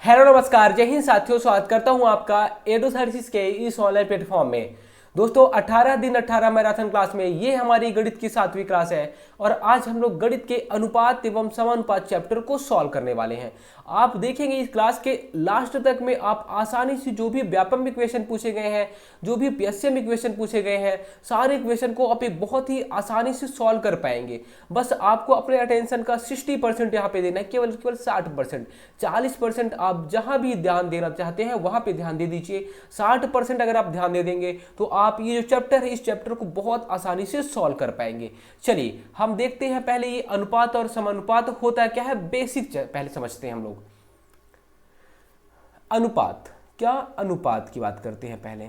Hello नमस्कार, जय हिंद साथियों। स्वागत करता हूं आपका एडू सर्विसेज के इस ऑनलाइन प्लेटफॉर्म में। दोस्तों 18 दिन 18 मैराथन क्लास में ये हमारी गणित की 7वीं क्लास है और आज हम लोग गणित के अनुपात एवं समानुपात चैप्टर को सॉल्व करने वाले हैं। आप देखेंगे इस क्लास के लास्ट तक में आप आसानी से जो भी व्यापक इक्वेशन पूछे गए हैं, जो भी पीएसएम इक्वेशन पूछे गए हैं, सारे इक्वेशन को आप एक बहुत ही आसानी से सॉल्व कर पाएंगे। बस आपको अपने अटेंशन का 60% यहाँ पे देना है, केवल 60%। 40% आप जहां भी ध्यान देना चाहते हैं वहां पे ध्यान दे दीजिए। 60% अगर आप ध्यान दे देंगे तो आप ये जो चैप्टर है इस चैप्टर को बहुत आसानी से सॉल्व कर पाएंगे। चलिए हम देखते हैं पहले ये अनुपात और समानुपात होता क्या है, बेसिक पहले समझते हैं हम लोग। अनुपात, क्या अनुपात की बात करते हैं पहले।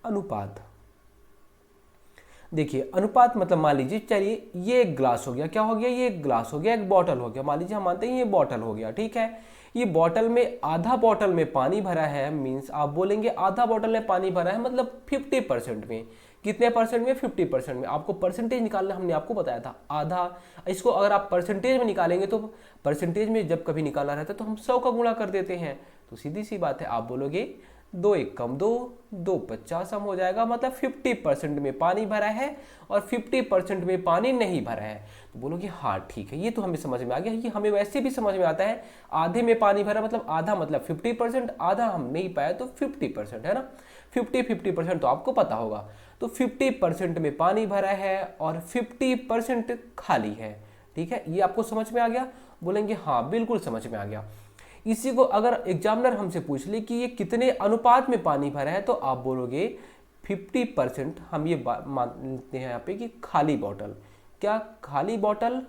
अनुपात देखिए, अनुपात मतलब मान लीजिए, चलिए ये एक ग्लास हो गया, क्या हो गया, ये एक ग्लास हो गया, एक बॉटल हो गया। मान लीजिए हम मानते हैं ये बॉटल हो गया, ठीक है। ये बॉटल में आधा बॉटल में पानी भरा है, मीन्स आप बोलेंगे आधा बॉटल में पानी भरा है मतलब 50% में। कितने परसेंट में? 50% में। आपको परसेंटेज निकालना हमने आपको बताया था, आधा। इसको अगर आप परसेंटेज में निकालेंगे तो परसेंटेज में जब कभी निकालना रहता है तो हम 100 का गुणा कर देते हैं। तो सीधी सी बात है, आप बोलोगे 2 एक कम 2, 2 50 हम हो जाएगा, मतलब 50% में पानी भरा है और 50% में पानी नहीं भरा है। तो बोलोगे हाँ ठीक है, ये तो हमें समझ में आ गया। ये हमें वैसे भी समझ में आता है, आधे में पानी भरा मतलब आधा मतलब 50%, आधा हम नहीं पाया तो 50% है ना। 50% तो आपको पता होगा। तो 50% में पानी भरा है और 50% खाली है, ठीक है। ये आपको समझ में आ गया? बोलेंगे हाँ बिल्कुल समझ में आ गया। इसी को अगर एग्जामिनर हमसे पूछ ले कि ये कितने अनुपात में पानी भरा है तो आप बोलोगे 50%। हम ये मानते हैं यहाँ पे कि खाली बॉटल, क्या खाली बॉटल,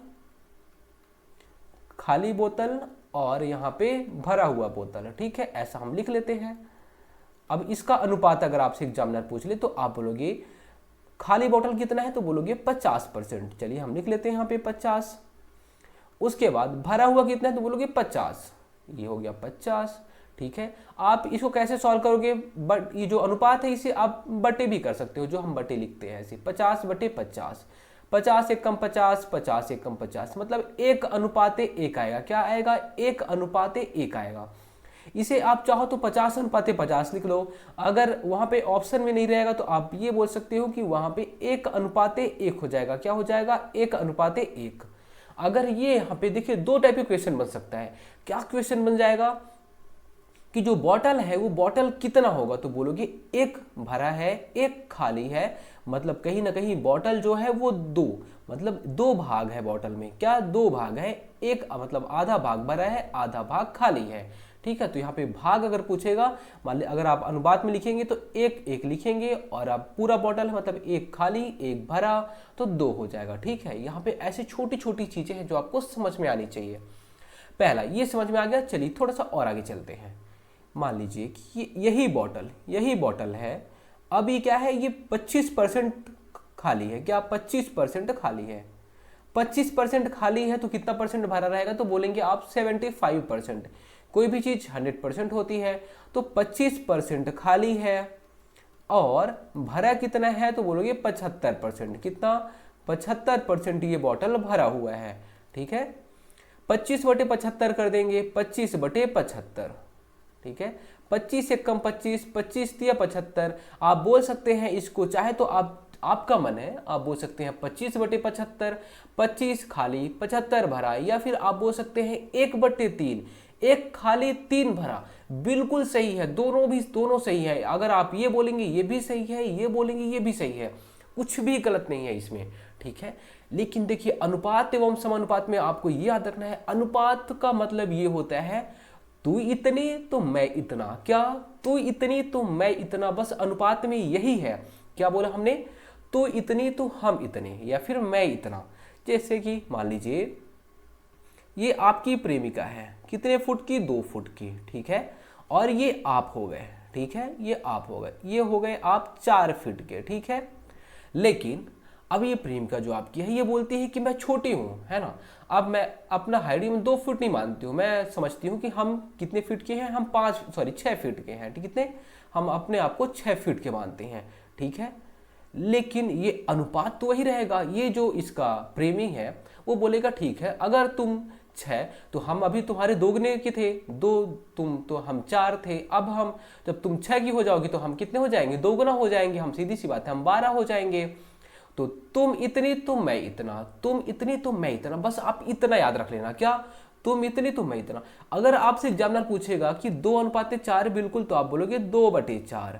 खाली बोतल और यहाँ पे भरा हुआ बोतल, ठीक है, ऐसा हम लिख लेते हैं। अब इसका अनुपात अगर आपसे एग्जामिनर पूछ ले तो आप बोलोगे खाली बॉटल कितना है तो बोलोगे 50%। चलिए हम लिख लेते हैं यहाँ पे 50। उसके बाद भरा हुआ कितना है तो बोलोगे 50, ये हो गया 50, ठीक है। आप इसको कैसे सॉल्व करोगे? बट ये जो अनुपात है इसे आप बटे भी कर सकते हो, जो हम बटे लिखते हैं ऐसे 50/50। 50 एक कम 50, 50 एक कम 50, मतलब 1:1 आएगा। क्या आएगा? 1:1 आएगा। इसे आप चाहो तो 50:50 लिख लो। अगर वहां पे ऑप्शन में नहीं रहेगा तो आप ये बोल सकते हो कि वहां पे 1:1 हो जाएगा। क्या हो जाएगा? 1:1। अगर ये यहाँ पे देखिए दो टाइप के क्वेश्चन बन सकता है। क्या क्वेश्चन बन जाएगा कि जो बॉटल है वो बॉटल कितना होगा तो बोलोगे एक भरा है एक खाली है, मतलब कहीं ना कहीं बॉटल जो है वो दो, मतलब 2 भाग है बॉटल में। क्या 2 भाग है? एक मतलब आधा भाग भरा है, आधा भाग खाली है, ठीक है। तो यहाँ पे भाग अगर पूछेगा, मान ली अगर आप अनुपात में लिखेंगे तो 1:1 लिखेंगे और आप पूरा बॉटल है मतलब 1 खाली 1 भरा तो 2 हो जाएगा, ठीक है। यहाँ पे ऐसी छोटी छोटी चीजें हैं जो आपको समझ में आनी चाहिए। पहला ये समझ में आ गया। चलिए थोड़ा सा और आगे चलते हैं। मान लीजिए कि यही बॉटल है। अब ये क्या है? ये 25% खाली है। क्या 25% खाली है? 25% खाली है तो कितना परसेंट भरा रहेगा तो बोलेंगे आप 75%। कोई भी चीज 100% होती है तो 25% खाली है और भरा कितना है तो बोलोगे 75%। कितना? 75% ये बॉटल भरा हुआ है, ठीक है। 25/75 कर देंगे, 25/75, ठीक है। 25 एक कम 25, 25 दिया 75। आप बोल सकते हैं इसको, चाहे तो आपका मन है, आप बोल सकते हैं 25/75, 25 खाली 75 भरा, या फिर आप बोल सकते हैं 1/3, 1 खाली 3 भरा। बिल्कुल सही है, दोनों सही है। अगर आप ये बोलेंगे ये भी सही है, ये बोलेंगे ये भी सही है, कुछ भी गलत नहीं है इसमें, ठीक है। लेकिन देखिए अनुपात एवं समानुपात में आपको ये याद रखना है, अनुपात का मतलब ये होता है तू इतनी तो मैं इतना। क्या? तू इतनी तो मैं इतना, बस अनुपात में यही है। क्या बोला हमने? तू इतनी तो हम इतने, या फिर मैं इतना। जैसे कि मान लीजिए ये आपकी प्रेमिका है, कितने फुट की? 2 फुट की, ठीक है। और ये आप हो गए, ठीक है, ये आप हो गए, ये हो गए आप 4 फीट के, ठीक है। लेकिन अब ये प्रेमिका जो आपकी है ये बोलती है कि मैं छोटी हूँ, है ना। अब मैं अपना हाइट में 2 फुट नहीं मानती हूँ, मैं समझती हूँ कि हम कितने फीट के हैं, हम 6 फीट के हैं, कितने? हम अपने आप को 6 फीट के मानते हैं, ठीक है। लेकिन ये अनुपात तो वही रहेगा। ये जो इसका प्रेमी है वो बोलेगा ठीक है, अगर तुम 6, तो हम अभी तुम्हारे दोगुने के थे, 2 तुम तो हम 4 थे। अब हम जब तुम 6 की हो जाओगी तो हम कितने हो जाएंगे, दोगुना हो जाएंगे, हम सीधी सी बात है हम 12 हो जाएंगे। तो तुम इतनी तो मैं इतना, तुम इतनी तो मैं इतना, बस आप इतना याद रख लेना, क्या, तुम इतनी तो मैं इतना। अगर आपसे एग्जामिनर पूछेगा कि 2:4 बिल्कुल, तो आप बोलोगे 2/4,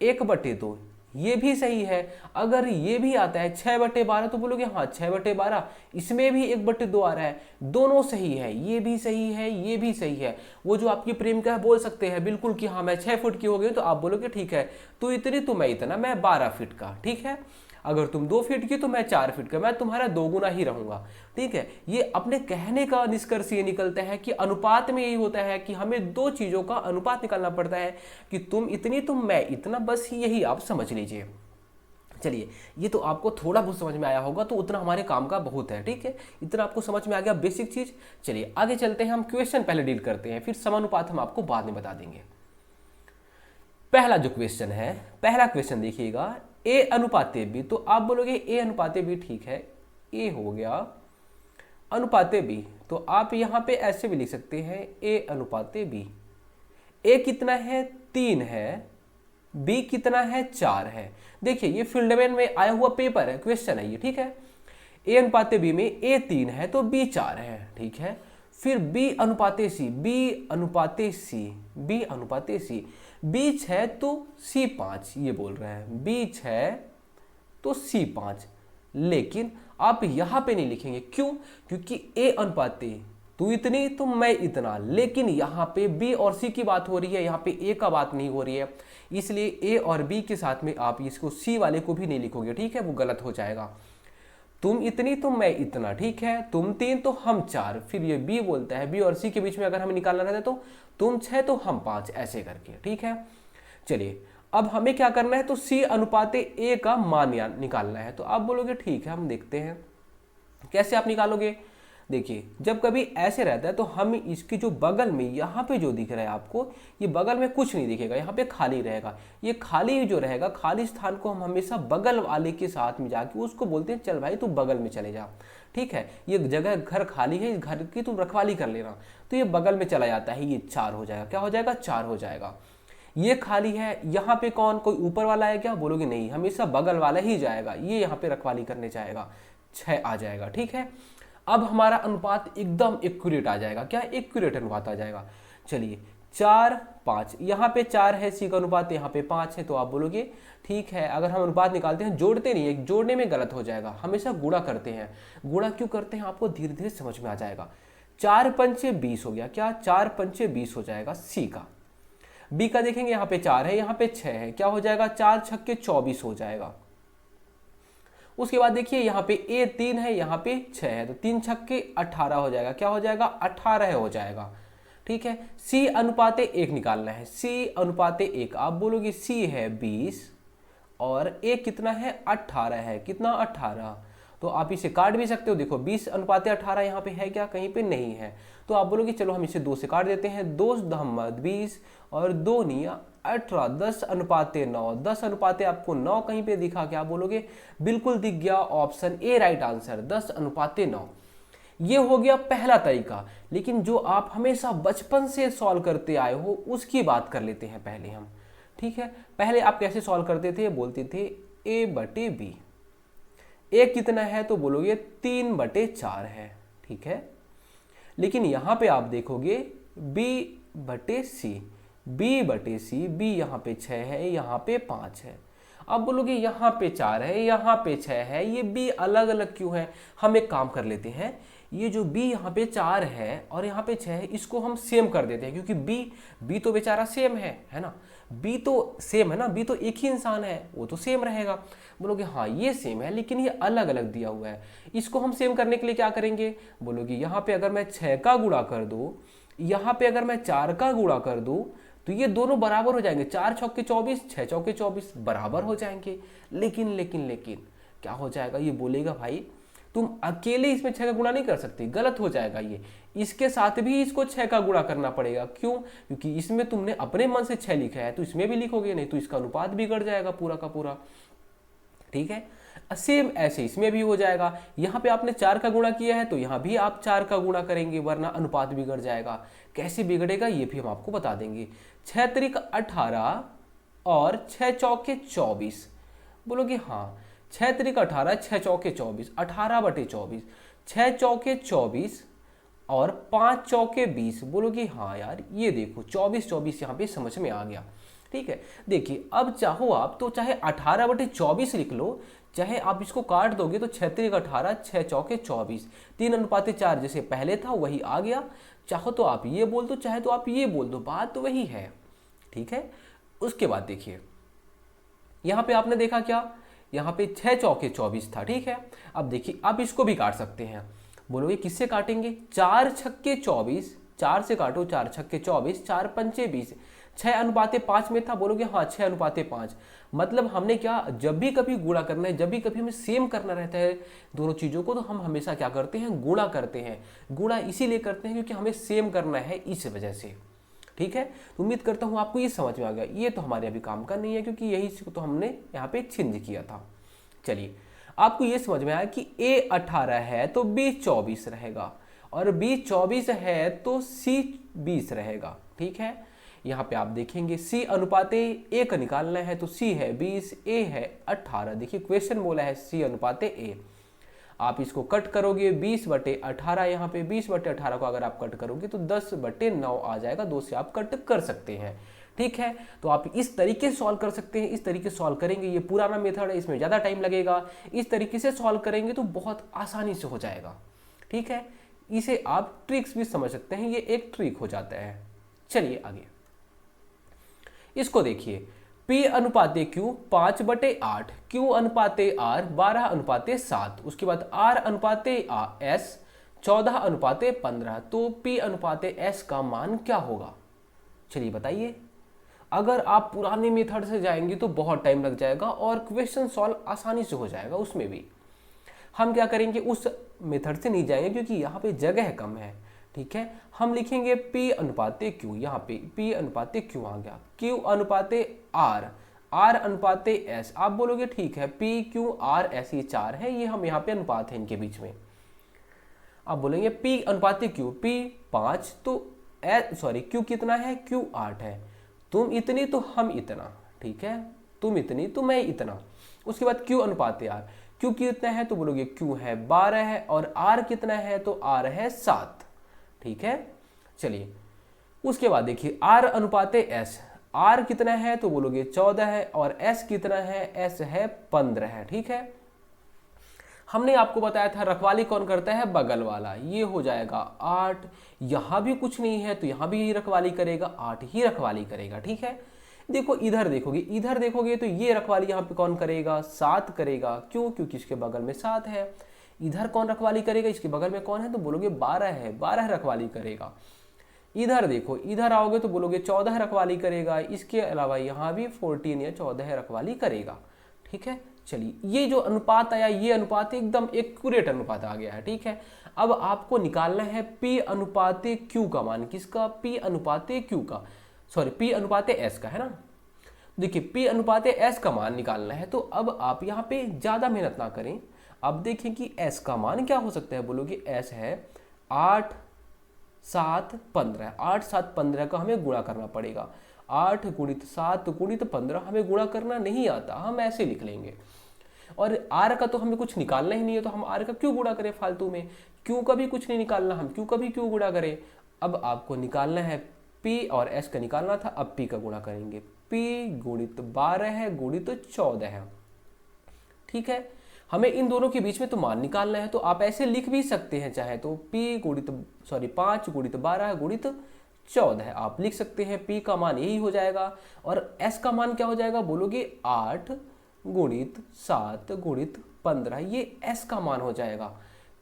1/2, ये भी सही है। अगर ये भी आता है 6/12 तो बोलोगे हाँ 6/12, इसमें भी 1/2 आ रहा है, दोनों सही है, ये भी सही है, ये भी सही है। वो जो आपकी प्रेमिका है बोल सकते हैं बिल्कुल कि हाँ मैं 6 फुट की हो गई, तो आप बोलोगे ठीक है, तू इतनी तो मैं इतना, मैं 12 फीट का, ठीक है। अगर तुम 2 फीट की तो मैं 4 फीट का, मैं तुम्हारा दोगुना ही रहूंगा, ठीक है। ये अपने कहने का निष्कर्ष ये निकलता है कि अनुपात में यही होता है कि हमें दो चीजों का अनुपात निकालना पड़ता है कि तुम इतनी तो मैं इतना, बस यही आप समझ लीजिए। चलिए, ये तो आपको थोड़ा बहुत समझ में आया होगा, तो उतना हमारे काम का बहुत है, ठीक है। इतना आपको समझ में आ गया बेसिक चीज। चलिए आगे चलते हैं, हम क्वेश्चन पहले डील करते हैं, फिर समानुपात हम आपको बाद में बता देंगे। पहला जो क्वेश्चन है, पहला क्वेश्चन देखिएगा, ए अनुपाते बी, तो आप बोलोगे ए अनुपाते बी, ठीक है, ए हो गया अनुपाते बी, तो आप यहां पे ऐसे भी लिख सकते हैं ए अनुपाते बी। ए कितना है, 3 है, बी कितना है, 4 है। देखिए ये फील्डमैन में आया हुआ पेपर है, क्वेश्चन है ये, ठीक है। ए अनुपाते बी में ए 3 है तो बी 4 है, ठीक है। फिर बी अनुपाते सी, बी अनुपाते सी, बी अनुपाते सी, बी 6 तो सी 5, ये बोल रहे हैं बी 6 तो सी 5। लेकिन आप यहां पे नहीं लिखेंगे, क्यों, क्योंकि ए अनुपाते तू इतनी तो मैं इतना, लेकिन यहां पे बी और सी की बात हो रही है, यहां पे ए का बात नहीं हो रही है, इसलिए ए और बी के साथ में आप इसको सी वाले को भी नहीं लिखोगे, ठीक है, वो गलत हो जाएगा। तुम इतनी तो मैं इतना, ठीक है, तुम 3 तो हम 4, फिर ये बी बोलता है, बी और सी के बीच में अगर हमें निकालना रहता है तो तुम 6 तो हम 5, ऐसे करके, ठीक है। चलिए अब हमें क्या करना है, तो सी अनुपाते ए का मान निकालना है। तो आप बोलोगे ठीक है, हम देखते हैं कैसे आप निकालोगे। देखिए जब कभी ऐसे रहता है तो हम इसके जो बगल में यहाँ पे जो दिख रहा है आपको, ये बगल में कुछ नहीं दिखेगा, यहाँ पे खाली रहेगा। ये खाली जो रहेगा, खाली स्थान को हम हमेशा बगल वाले के साथ में जाके उसको बोलते हैं चल भाई तू बगल में चले जा, ठीक है। ये जगह घर खाली है, इस घर की तुम रखवाली कर लेना, तो ये बगल में चला जाता है, ये 4 हो जाएगा। क्या हो जाएगा, 4 हो जाएगा। ये खाली है, यहाँ पे कौन, कोई ऊपर वाला है क्या, बोलोगे नहीं, हमेशा बगल वाला ही जाएगा, ये यहाँ पे रखवाली करने जाएगा, 6 आ जाएगा, ठीक है। अब हमारा अनुपात एकदम एक्यूरेट आ जाएगा, क्या, एक्यूरेट अनुपात आ जाएगा। चलिए 4 5, यहाँ पे 4 है सी का अनुपात, यहाँ पे 5 है, तो आप बोलोगे ठीक है। अगर हम अनुपात निकालते हैं, जोड़ते नहीं है, जोड़ने में गलत हो जाएगा, हमेशा गुणा करते हैं। गुणा क्यों करते हैं आपको धीरे धीरे समझ में आ जाएगा। 4 पंचे 20 हो गया, क्या, 4 पंचे 20 हो जाएगा सी का। बी का देखेंगे, यहाँ पे 4 है, यहाँ पे 6 है, क्या हो जाएगा, 4 छक्के 24 हो जाएगा। उसके बाद देखिए यहाँ पे ए 3 है, यहाँ पे 6 है, तो 3 छक्के 18 हो जाएगा, क्या हो जाएगा, 18 हो जाएगा, ठीक है। सी अनुपाते 1 निकालना है, सी अनुपाते 1, आप बोलोगे सी है 20 और ए कितना है, 18 है, कितना, 18, तो आप इसे काट भी सकते हो। देखो 20 अनुपाते 18 यहाँ पे है क्या, कहीं पे नहीं है, तो आप बोलोगे चलो हम इसे 2 से काट देते हैं, 2 दहमद 20 और 2 निया 18, 10 अनुपाते 9, 10 अनुपाते आपको 9 कहीं पे दिखा, क्या बोलोगे, बिल्कुल दिख गया, ऑप्शन ए राइट आंसर, 10 अनुपाते 9। ये हो गया पहला तरीका। लेकिन जो आप हमेशा बचपन से सॉल्व करते आए हो उसकी बात कर लेते हैं पहले हम, ठीक है। पहले आप कैसे सॉल्व करते थे, बोलते थे ए बटे बी, ए कितना है तो बोलोगे 3/4 है, ठीक है। लेकिन यहां पे आप देखोगे b बटे सी, b बटे सी, b यहाँ पे 6 है, यहाँ पे 5 है। अब बोलोगे यहाँ पे 4 है, यहाँ पे 6 है, ये b अलग अलग क्यों है। हम एक काम कर लेते हैं, ये जो b यहाँ पे 4 है और यहाँ पे 6 है, इसको हम सेम कर देते हैं, क्योंकि b तो बेचारा सेम है ना, b तो सेम है ना, b तो एक ही इंसान है, वो तो सेम रहेगा। बोलोगे हाँ ये सेम है, लेकिन ये अलग अलग दिया हुआ है, इसको हम सेम करने के लिए क्या करेंगे, बोलोगे यहाँ पे अगर मैं 6 का गुणा कर दूँ, यहाँ पे अगर मैं 4 का गुणा कर दूँ, तो ये दोनों बराबर हो जाएंगे, 4 चौके 24, 6 चौके 24 बराबर हो जाएंगे। लेकिन लेकिन लेकिन क्या हो जाएगा, ये बोलेगा भाई तुम अकेले इसमें 6 का गुणा नहीं कर सकते, गलत हो जाएगा ये, इसके साथ भी इसको 6 का गुणा करना पड़ेगा। क्यों, क्योंकि इसमें तुमने अपने मन से 6 लिखा है, तो इसमें भी लिखोगे, नहीं तो इसका अनुपात बिगड़ जाएगा पूरा का पूरा, ठीक है। सेम ऐसे इसमें भी हो जाएगा। यहाँ पे आपने 4 का गुणा किया है तो यहाँ भी आप 4 का गुणा करेंगे, वरना अनुपात बिगड़ जाएगा। कैसे बिगड़ेगा ये भी हम आपको बता देंगे। 6 त्रिक 18 और 6 चौके 24, बोलोगे हाँ 6 त्रिक 18, 6 चौके 24, 18/24, 6 चौके 24 और 5 चौके 20, बोलोगे हाँ यार ये देखो 24 यहाँ पे समझ में आ गया। ठीक है, देखिए अब चाहो आप तो चाहे 18/24 लिख लो, चाहे आप इसको काट दोगे तो 6 त्रिक 18, 6 चौके 24, 3:4 जैसे पहले था वही आ गया। चाहो तो आप ये बोल दो, चाहे तो आप ये बोल दो, बात तो वही है। ठीक है, उसके बाद देखिए यहाँ पे आपने देखा क्या, यहाँ पे 6 चौके 24 था। ठीक है, अब देखिए अब इसको भी काट सकते हैं। बोलोगे किससे काटेंगे, 4 छक्के 24, 4 से काटो, 4 छक्के 24, 4 पंचे 20, 6:5 में था। बोलोगे हाँ 6:5, मतलब हमने क्या, जब भी कभी गुणा करना है, जब भी कभी हमें सेम करना रहता है दोनों चीज़ों को, तो हम हमेशा क्या करते हैं, गुणा करते हैं। गुणा इसीलिए करते हैं क्योंकि हमें सेम करना है, इस वजह से। ठीक है, तो उम्मीद करता हूँ आपको ये समझ में आ गया। ये तो हमारे अभी काम का नहीं है क्योंकि यही तो हमने यहाँ पे चेंज किया था। चलिए आपको ये समझ में आया कि A 18 है तो B 24 रहेगा, और B 24 है तो C 20 रहेगा। ठीक है, यहाँ पे आप देखेंगे C अनुपाते A का निकालना है तो C है 20, A है 18। देखिए क्वेश्चन बोला है C अनुपाते A, आप इसको कट करोगे 20/18, यहाँ पे 20/18 को अगर आप कट करोगे तो 10/9 आ जाएगा। 2 से आप कट कर सकते हैं। ठीक है, तो आप इस तरीके से सॉल्व कर सकते हैं। इस तरीके से सॉल्व करेंगे, ये पुराना मेथड है, इसमें ज़्यादा टाइम लगेगा। इस तरीके से सॉल्व करेंगे तो बहुत आसानी से हो जाएगा। ठीक है, इसे आप ट्रिक्स भी समझ सकते हैं, ये एक ट्रिक हो जाता है। चलिए आगे इसको देखिए, P अनुपाते Q 5/8, Q अनुपाते R 12/7, उसके बाद R अनुपाते S 14/15। तो P अनुपाते S का मान क्या होगा, चलिए बताइए। अगर आप पुराने मेथड से जाएंगे तो बहुत टाइम लग जाएगा और क्वेश्चन सॉल्व आसानी से हो जाएगा। उसमें भी हम क्या करेंगे, उस मेथड से नहीं जाएंगे क्योंकि यहाँ पे जगह कम है। ठीक है, हम लिखेंगे P अनुपाते Q, यहाँ पे P अनुपाते Q आ गया, Q अनुपाते R, R अनुपाते S। आप बोलोगे ठीक है P Q R S ये 4 है, ये हम यहाँ पे अनुपात है इनके बीच में। आप बोलेंगे P अनुपाते Q, P 5 तो Q कितना है, Q 8 है। तुम इतनी तो हम इतना, ठीक है, तुम इतनी तो मैं इतना। उसके बाद Q अनुपाते R, Q कितना है तो बोलोगे Q है 12 है, और R कितना है तो R है 7। ठीक है, चलिए उसके बाद देखिए R अनुपाते S, R कितना है तो बोलोगे 14 है, और S कितना है, S है 15 है। ठीक है, हमने आपको बताया था रखवाली कौन करता है, बगल वाला। ये हो जाएगा 8, यहाँ भी कुछ नहीं है तो यहाँ भी रखवाली करेगा, 8 ही रखवाली करेगा। ठीक है, देखो इधर देखोगे तो ये रखवाली यहाँ पे कौन करेगा, 7 करेगा। क्यों, क्योंकि इसके बगल में 7 है। इधर कौन रखवाली करेगा, इसके बगल में कौन है तो बोलोगे 12 है, 12 रखवाली करेगा। इधर देखो, इधर आओगे तो बोलोगे 14 रखवाली करेगा। इसके अलावा यहाँ भी 14 या 14 रखवाली करेगा। ठीक है, चलिए ये जो अनुपात आया, ये अनुपात एकदम एक्यूरेट अनुपात आ गया है। ठीक है, अब आपको निकालना है P अनुपाते Q का मान। किसका, P अनुपाते Q का, सॉरी P अनुपाते S का, है ना। देखिए P अनुपाते S का मान निकालना है, तो अब आप यहाँ पे ज़्यादा मेहनत ना करें। अब देखें कि S का मान क्या हो सकता है, बोलोगे S है 8 7 15, 8 7 15 का हमें गुणा करना पड़ेगा। 8 गुणित 7 गुणित 15 हमें गुणा करना नहीं आता, हम ऐसे लिख लेंगे। और R का तो हमें कुछ निकालना ही नहीं है, तो हम R का क्यों गुणा करें फालतू में। Q का भी कुछ नहीं निकालना, हम Q का भी क्यों गुणा करें। अब आपको निकालना है P और S का निकालना था, अब P का गुणा करेंगे। P गुणित 12 है गुणित 14 है। ठीक है, हमें इन दोनों के बीच में तो मान निकालना है, तो आप ऐसे लिख भी सकते हैं चाहे तो 5 गुणित 12 गुणित 14 आप लिख सकते हैं। P का मान यही हो जाएगा, और S का मान क्या हो जाएगा, बोलोगे 8 गुणित 7 गुणित 15, ये S का मान हो जाएगा।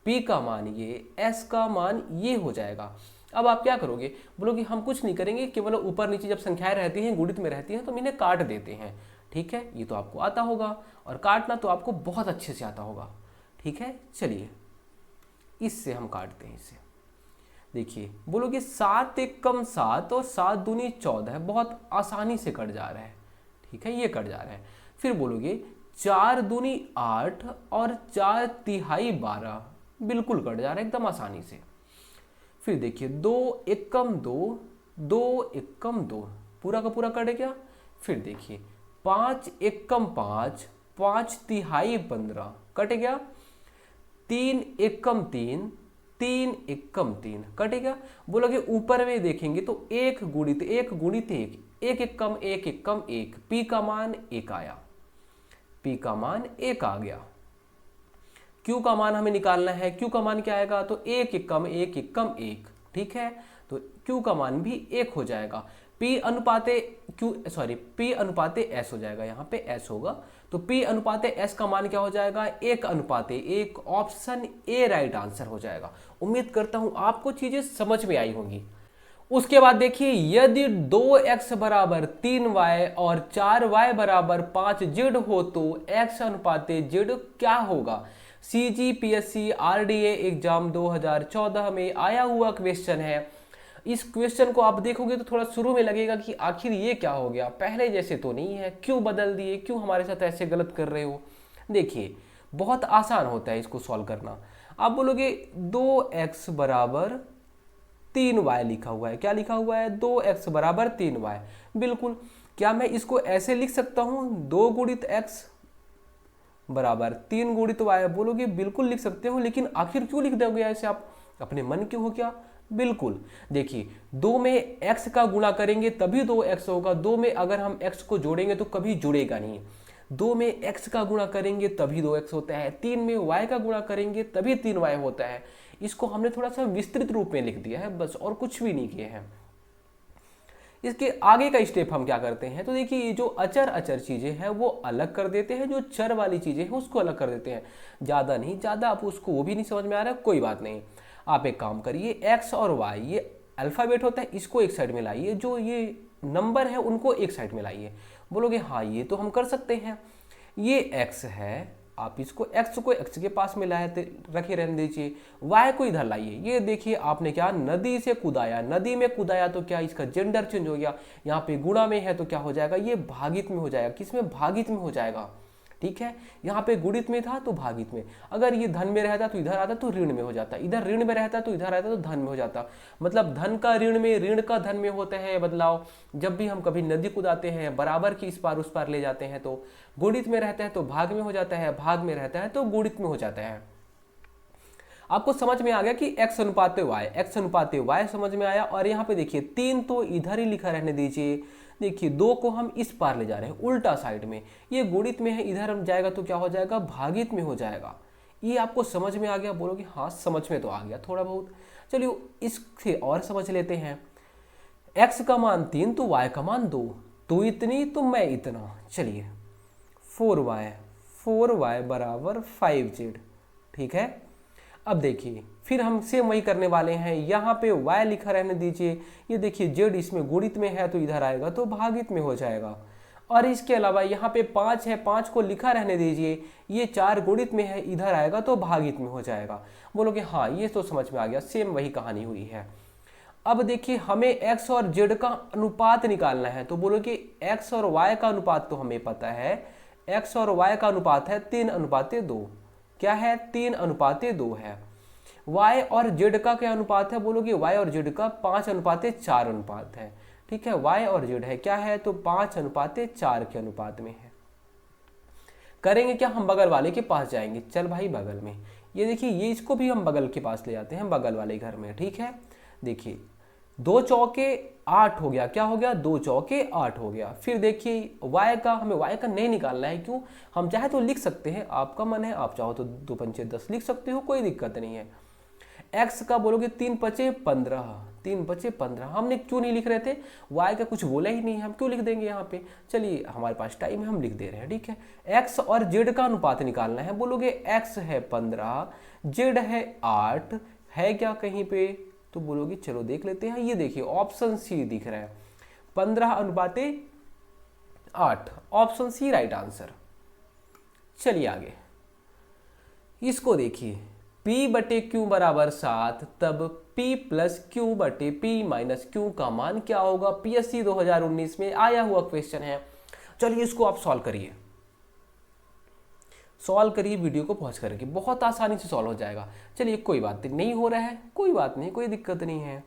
P का मान ये, S का मान ये हो जाएगा। अब आप क्या करोगे, बोलोगे हम कुछ नहीं करेंगे, केवल ऊपर नीचे जब संख्याएं रहती हैं, गुणित में रहती हैं, तो हम इन्हें काट देते हैं। ठीक है, ये तो आपको आता होगा, और काटना तो आपको बहुत अच्छे से आता होगा। ठीक है, चलिए इससे हम काटते हैं इसे। देखिए बोलोगे 7 एक कम 7 और 7 दूनी 14 है, बहुत आसानी से कट जा रहा है। ठीक है, ये कट जा रहा है। फिर बोलोगे 4 दूनी 8 और 4 तिहाई 12, बिल्कुल कट जा रहा है एकदम आसानी से। फिर देखिए 2 एकम 2, 2 एकम 2, पूरा का पूरा कटे क्या। फिर देखिए 5 एकम 5, 5 तिहाई 15, कट गया। 3 एकम 3, 3 एकम 3, कटेगा। बोलोगे ऊपर में देखेंगे तो 1 गुणित 1 गुणित 1, 1 एकम 1 एकम 1, पी का मान 1 आया, पी का मान 1 आ गया। क्यू का मान हमें निकालना है, क्यू का मान क्या आएगा, तो 1 एकम 1 एकम 1, ठीक है। तो क्यू का मान भी 1 हो जाएगा। P अनुपाते क्यू सॉरी P अनुपाते S हो जाएगा, यहाँ पे S होगा। तो P अनुपाते S का मान क्या हो जाएगा, 1 अनुपाते 1, ऑप्शन ए राइट आंसर हो जाएगा। उम्मीद करता हूं आपको चीजें समझ में आई होंगी। उसके बाद देखिए यदि 2x बराबर 3y और 4y बराबर 5z हो तो x अनुपाते z क्या होगा। CGPSC RDA एग्जाम 2014 में आया हुआ क्वेश्चन है। इस क्वेश्चन को आप देखोगे तो थोड़ा शुरू में लगेगा कि आखिर ये क्या हो गया, पहले जैसे तो नहीं है, क्यों बदल दिए, क्यों हमारे साथ ऐसे गलत कर रहे हो। देखिए बहुत आसान होता है इसको सॉल्व करना। आप बोलोगे 2x बराबर 3y लिखा हुआ है, क्या लिखा हुआ है, 2x बराबर 3y। बिल्कुल, क्या मैं इसको ऐसे लिख सकता हूं 2 गुणित x बराबर 3 गुणित y। बोलोगे बिल्कुल लिख सकते हो, लेकिन आखिर क्यों लिख दोगे ऐसे, आप अपने मन के हो क्या। बिल्कुल, देखिए 2 में x का गुणा करेंगे तभी 2x होगा, 2 में अगर हम x को जोड़ेंगे तो कभी जुड़ेगा नहीं। 2 में x का गुणा करेंगे तभी 2x होता है, 3 में y का गुणा करेंगे तभी 3y होता है। इसको हमने थोड़ा सा विस्तृत रूप में लिख दिया है बस, और कुछ भी नहीं किए हैं। इसके आगे का स्टेप हम क्या करते हैं, तो देखिए ये जो अचर अचर चीजें हैं वो अलग कर देते हैं, जो चर वाली चीजें हैं उसको अलग कर देते हैं। ज्यादा नहीं, ज्यादा आप उसको वो भी नहीं समझ में आ रहा है, कोई बात नहीं। आप एक काम करिए, x और y ये अल्फाबेट होता है, इसको एक साइड में लाइए, जो ये नंबर है उनको एक साइड में लाइए। बोलोगे हाँ ये तो हम कर सकते हैं, ये x है, आप इसको x को x के पास में लाए रखे रहने दीजिए, y को इधर लाइए। ये देखिए आपने क्या नदी से कूदाया, नदी में कूदाया तो क्या इसका जेंडर चेंज हो गया, यहाँ पे गुणा में है तो क्या हो जाएगा, ये भागित में हो जाएगा। किसमें, भागित में हो जाएगा, ठीक है। यहाँ पे गुणित में था तो भागित में, अगर ये धन में रहता तो इधर आता तो ऋण में हो जाता, इधर ऋण में रहता तो इधर आता तो धन में हो जाता। मतलब धन का ऋण में, ऋण का धन में होता है बदलाव। जब भी हम कभी नदी कूदाते हैं, बराबर की इस पार उस पार ले जाते हैं तो गुणित में रहता है तो भाग में हो जाता है, भाग में रहता है तो गुणित में हो जाता है। आपको समझ में आ गया कि x अनुपाते y, x अनुपाते y समझ में आया। और यहाँ पे देखिए 3 तो इधर ही लिखा रहने दीजिए। देखिए 2 को हम इस पार ले जा रहे हैं उल्टा साइड में, ये गुणित में है, इधर हम जाएगा तो क्या हो जाएगा, भागित में हो जाएगा। ये आपको समझ में आ गया, बोलोगे हाँ समझ में तो आ गया थोड़ा बहुत। चलिए इससे और समझ लेते हैं। x का मान 3 तो y का मान 2, तो इतनी तो मैं इतना। चलिए 4y बराबर 5z, ठीक है। अब देखिए फिर हम सेम वही करने वाले हैं, यहाँ पे y लिखा रहने दीजिए। ये देखिए z इसमें गुणित में है तो इधर आएगा तो भागित में हो जाएगा। और इसके अलावा यहाँ पे 5 है, 5 को लिखा रहने दीजिए, ये 4 गुणित में है, इधर आएगा तो भागित में हो जाएगा। बोलोगे हाँ ये तो समझ में आ गया, सेम वही कहानी हुई है। अब देखिए हमें x और z का अनुपात निकालना है, तो बोलोगे x और y का अनुपात तो हमें पता है, x और y का अनुपात है 3:2। क्या है, 3:2 है। y और z का क्या अनुपात है, बोलोगे y और z का 5:4 अनुपात है, ठीक है। y और z है क्या है, तो 5:4 के अनुपात में है। करेंगे क्या, हम बगल वाले के पास जाएंगे। चल भाई बगल में, ये देखिए ये इसको भी हम बगल के पास ले जाते हैं, बगल वाले घर में, ठीक है। देखिए 2 चौके 8 हो गया, क्या हो गया, 2 चौके 8 हो गया। फिर देखिए y का, हमें y का नहीं निकालना है, क्यों, हम चाहे तो लिख सकते हैं, आपका मन है, आप चाहो तो 2 पंचे 10 लिख सकते हो, कोई दिक्कत नहीं है। x का बोलोगे 3 पचे 15, 3 पचे 15, हमने क्यों नहीं लिख रहे थे, y का कुछ बोला ही नहीं, हम क्यों लिख देंगे यहाँ पे। चलिए हमारे पास टाइम है, हम लिख दे रहे हैं, ठीक है। x और z का अनुपात निकालना है, बोलोगे x है 15, z है 8, है क्या कहीं पे, तो बोलोगे चलो देख लेते हैं। ये देखिए ऑप्शन सी दिख रहा है, 15:8, ऑप्शन सी राइट आंसर। चलिए आगे, इसको देखिए P/Q बराबर 7, तब P + Q/P - Q का मान क्या होगा। PSC 2019 में आया हुआ क्वेश्चन है। चलिए इसको आप सॉल्व करिए। सॉल्व करिए वीडियो को पॉज करके, बहुत आसानी से सॉल्व हो जाएगा। चलिए कोई बात नहीं हो रहा है, कोई बात नहीं, कोई दिक्कत नहीं है।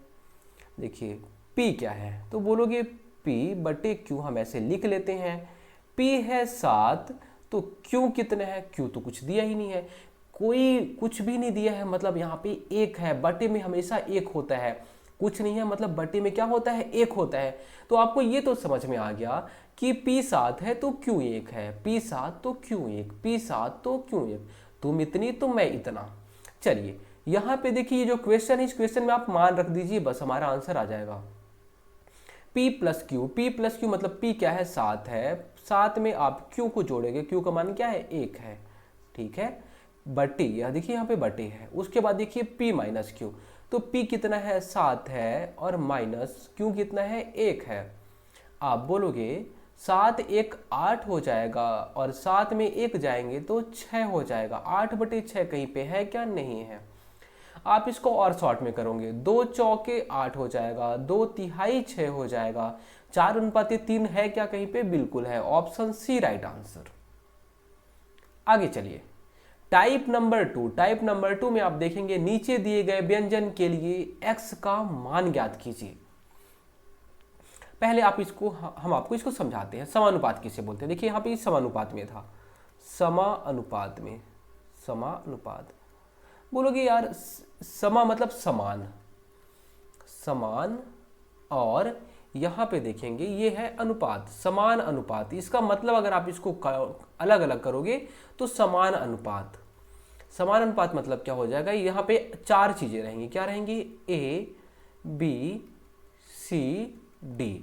देखिए p क्या है तो बोलोगे p बटे q, हम ऐसे लिख लेते हैं। p है 7 तो q कितना है, q तो कुछ दिया ही नहीं है, कोई कुछ भी नहीं दिया है, मतलब यहाँ पे 1 है। बटे में हमेशा 1 होता है, कुछ नहीं है मतलब बटे में क्या होता है, 1 होता है। तो आपको ये तो समझ में आ गया कि p 7 है तो q 1 है, p 7 तो q 1, p 7 तो q 1, तुम इतनी तो मैं इतना। चलिए यहाँ पे देखिए, ये जो क्वेश्चन है इस क्वेश्चन में आप मान रख दीजिए, बस हमारा आंसर आ जाएगा। p plus Q, p plus Q मतलब p क्या है, 7 है, 7 में आप q को जोड़ेंगे, q का मान क्या है, 1 है, ठीक है। बटे, यह देखिए यहाँ पे बटे है, उसके बाद देखिए p माइनस क्यू, तो p कितना है, 7 है, और माइनस q कितना है, 1 है। आप बोलोगे 7 1 8 हो जाएगा, और 7 में 1 जाएंगे तो 6 हो जाएगा। 8 बटे 6 कहीं पे है क्या, नहीं है। आप इसको और शॉर्ट में करोगे, 2 चौके 8 हो जाएगा, 2 तिहाई 6 हो जाएगा, 4 अनुपात 3 है क्या कहीं पे, बिल्कुल है, ऑप्शन सी राइट आंसर। आगे चलिए टाइप नंबर 2। टाइप नंबर 2 में आप देखेंगे नीचे दिए गए व्यंजन के लिए x का मान ज्ञात कीजिए। पहले आप इसको, हम आपको इसको समझाते हैं, समानुपात किसे बोलते हैं। देखिए यहाँ पे समानुपात में था, समानुपात में, समानुपात बोलोगे यार, समा मतलब समान, समान, और यहाँ पे देखेंगे ये है अनुपात, समान अनुपात। इसका मतलब अगर आप इसको अलग अलग करोगे तो समान अनुपात, समान अनुपात मतलब क्या हो जाएगा, यहाँ पे 4 चीजें रहेंगी, क्या रहेंगी, a b c d।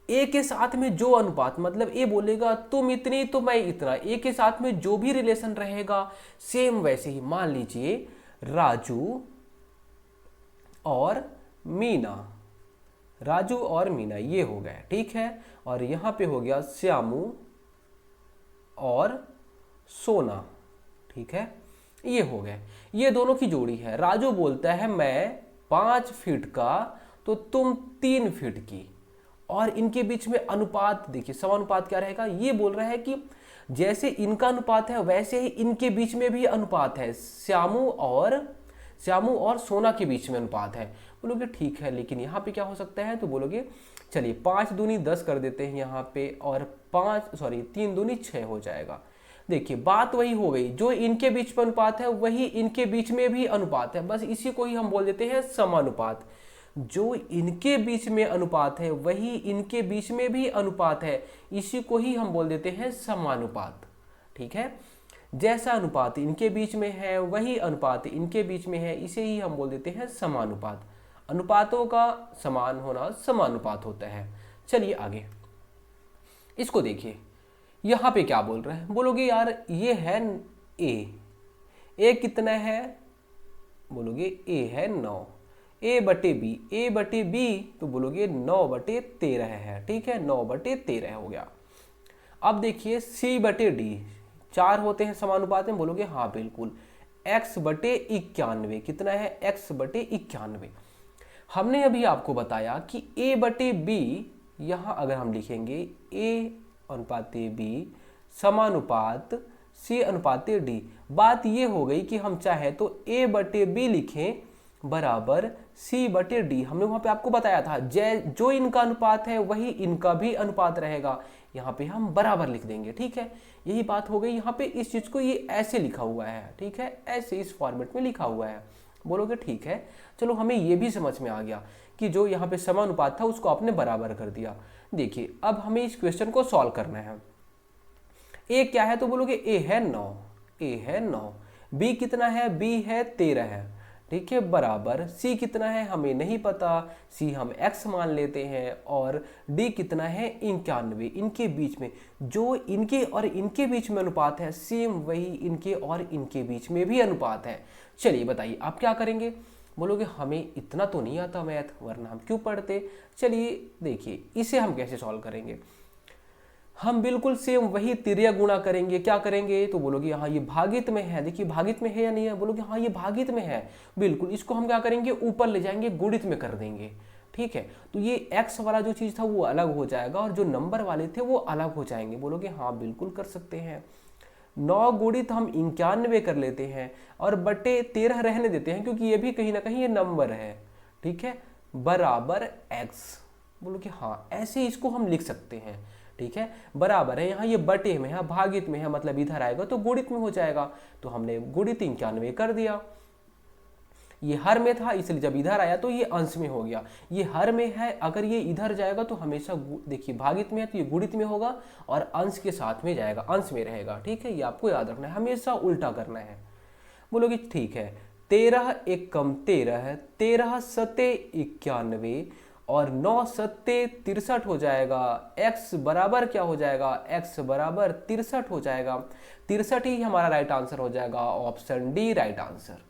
ए के साथ में जो अनुपात, मतलब ए बोलेगा तुम इतनी तो मैं इतना, ए के साथ में जो भी रिलेशन रहेगा सेम वैसे ही। मान लीजिए राजू और मीना, राजू और मीना ये हो गया, ठीक है। और यहां पे हो गया श्यामू और सोना, ठीक है, ये हो गए, ये दोनों की जोड़ी है। राजू बोलता है मैं 5 फीट का तो तुम 3 फीट की, और इनके बीच में अनुपात देखिए, समानुपात क्या रहेगा, ये बोल रहा है कि जैसे इनका अनुपात है वैसे ही इनके बीच में भी अनुपात है, श्यामू और सोना के बीच में अनुपात है। बोलोगे ठीक है, लेकिन यहाँ पे क्या हो सकता है, तो बोलोगे चलिए 5 दूनी 10 कर देते हैं यहाँ पे, और 3 दूनी 6 हो जाएगा। देखिए बात वही हो गई, जो इनके बीच में अनुपात है वही इनके बीच में भी अनुपात है, बस इसी को ही हम बोल देते हैं समानुपात। जो इनके बीच में अनुपात है वही इनके बीच में भी अनुपात है, इसी को ही हम बोल देते हैं समानुपात, ठीक है। जैसा अनुपात इनके बीच में है वही अनुपात इनके बीच में है, इसे ही हम बोल देते हैं समानुपात। अनुपातों का समान होना समानुपात होता है। चलिए आगे इसको देखिए, यहाँ पे क्या बोल रहे हैं, बोलोगे यार ये है ए कितना है, बोलोगे ए है 9, ए बटे बी तो बोलोगे 9/13 है, ठीक है, 9/13 हो गया। अब देखिए सी बटे डी, 4 होते हैं समानुपात में, बोलोगे हाँ बिल्कुल, x/91 कितना है, x/91। हमने अभी आपको बताया कि a बटे बी, यहाँ अगर हम लिखेंगे a अनुपात b समानुपात c अनुपात d, बात ये हो गई कि हम चाहे तो a बटे b लिखें बराबर c बटे डी। हमने वहां पे आपको बताया था जो इनका अनुपात है वही इनका भी अनुपात रहेगा, यहाँ पे हम बराबर लिख देंगे, ठीक है। यही बात हो गई, यहाँ पे इस चीज को ये ऐसे लिखा हुआ है, ठीक है, ऐसे इस फॉर्मेट में लिखा हुआ है। बोलोगे ठीक है, चलो हमें ये भी समझ में आ गया कि जो यहाँ पे समानुपात था उसको आपने बराबर कर दिया। देखिए अब हमें इस क्वेश्चन को सॉल्व करना है। ए क्या है, तो बोलोगे ए है 9, बी कितना है, बी है 13 है, ठीक है, बराबर सी कितना है हमें नहीं पता, सी हम x मान लेते हैं, और d कितना है 91। इनके बीच में जो इनके और इनके बीच में अनुपात है सेम वही इनके और इनके बीच में भी अनुपात है। चलिए बताइए आप क्या करेंगे, बोलोगे हमें इतना तो नहीं आता मैथ, वरना हम क्यों पढ़ते। चलिए देखिए इसे हम कैसे सॉल्व करेंगे, हम बिल्कुल सेम वही तिर्यक गुणा करेंगे। क्या करेंगे, तो बोलोगे हाँ ये भागित में है, देखिए भागित में है या नहीं है, बोलोगे हाँ ये भागित में है, बिल्कुल। इसको हम क्या करेंगे, ऊपर ले जाएंगे, गुणित में कर देंगे, ठीक है। तो ये x वाला जो चीज़ था वो अलग हो जाएगा और जो नंबर वाले थे वो अलग हो जाएंगे। बोलोगे हाँ बिल्कुल कर सकते हैं। 9 गुणित हम 91 कर लेते हैं और बटे 13 रहने देते हैं, क्योंकि ये भी कहीं ना कहीं ये नंबर है, ठीक है, बराबर x। बोलो कि हाँ, ऐसे इसको हम लिख सकते हैं, ठीक है। बराबर है, यहाँ ये बटे में है, भागित में है, मतलब इधर आएगा तो गुणित में हो जाएगा, तो हमने गुणित 91 कर दिया। ये हर में था, इसलिए जब इधर आया तो ये अंश में हो गया। ये हर में है, अगर ये इधर जाएगा तो हमेशा देखिए भागित में है तो ये गुणित में होगा और अंश के साथ में जाएगा, अंश में रहेगा, ठीक है। ये आपको याद रखना है, हमेशा उल्टा करना है। बोलोगे ठीक है, 13 एकम 13, 13 सते 91 और 9 सत्ते 63 हो जाएगा। x बराबर क्या हो जाएगा, x बराबर 63 हो जाएगा। 63 ही हमारा राइट आंसर हो जाएगा, ऑप्शन डी राइट आंसर।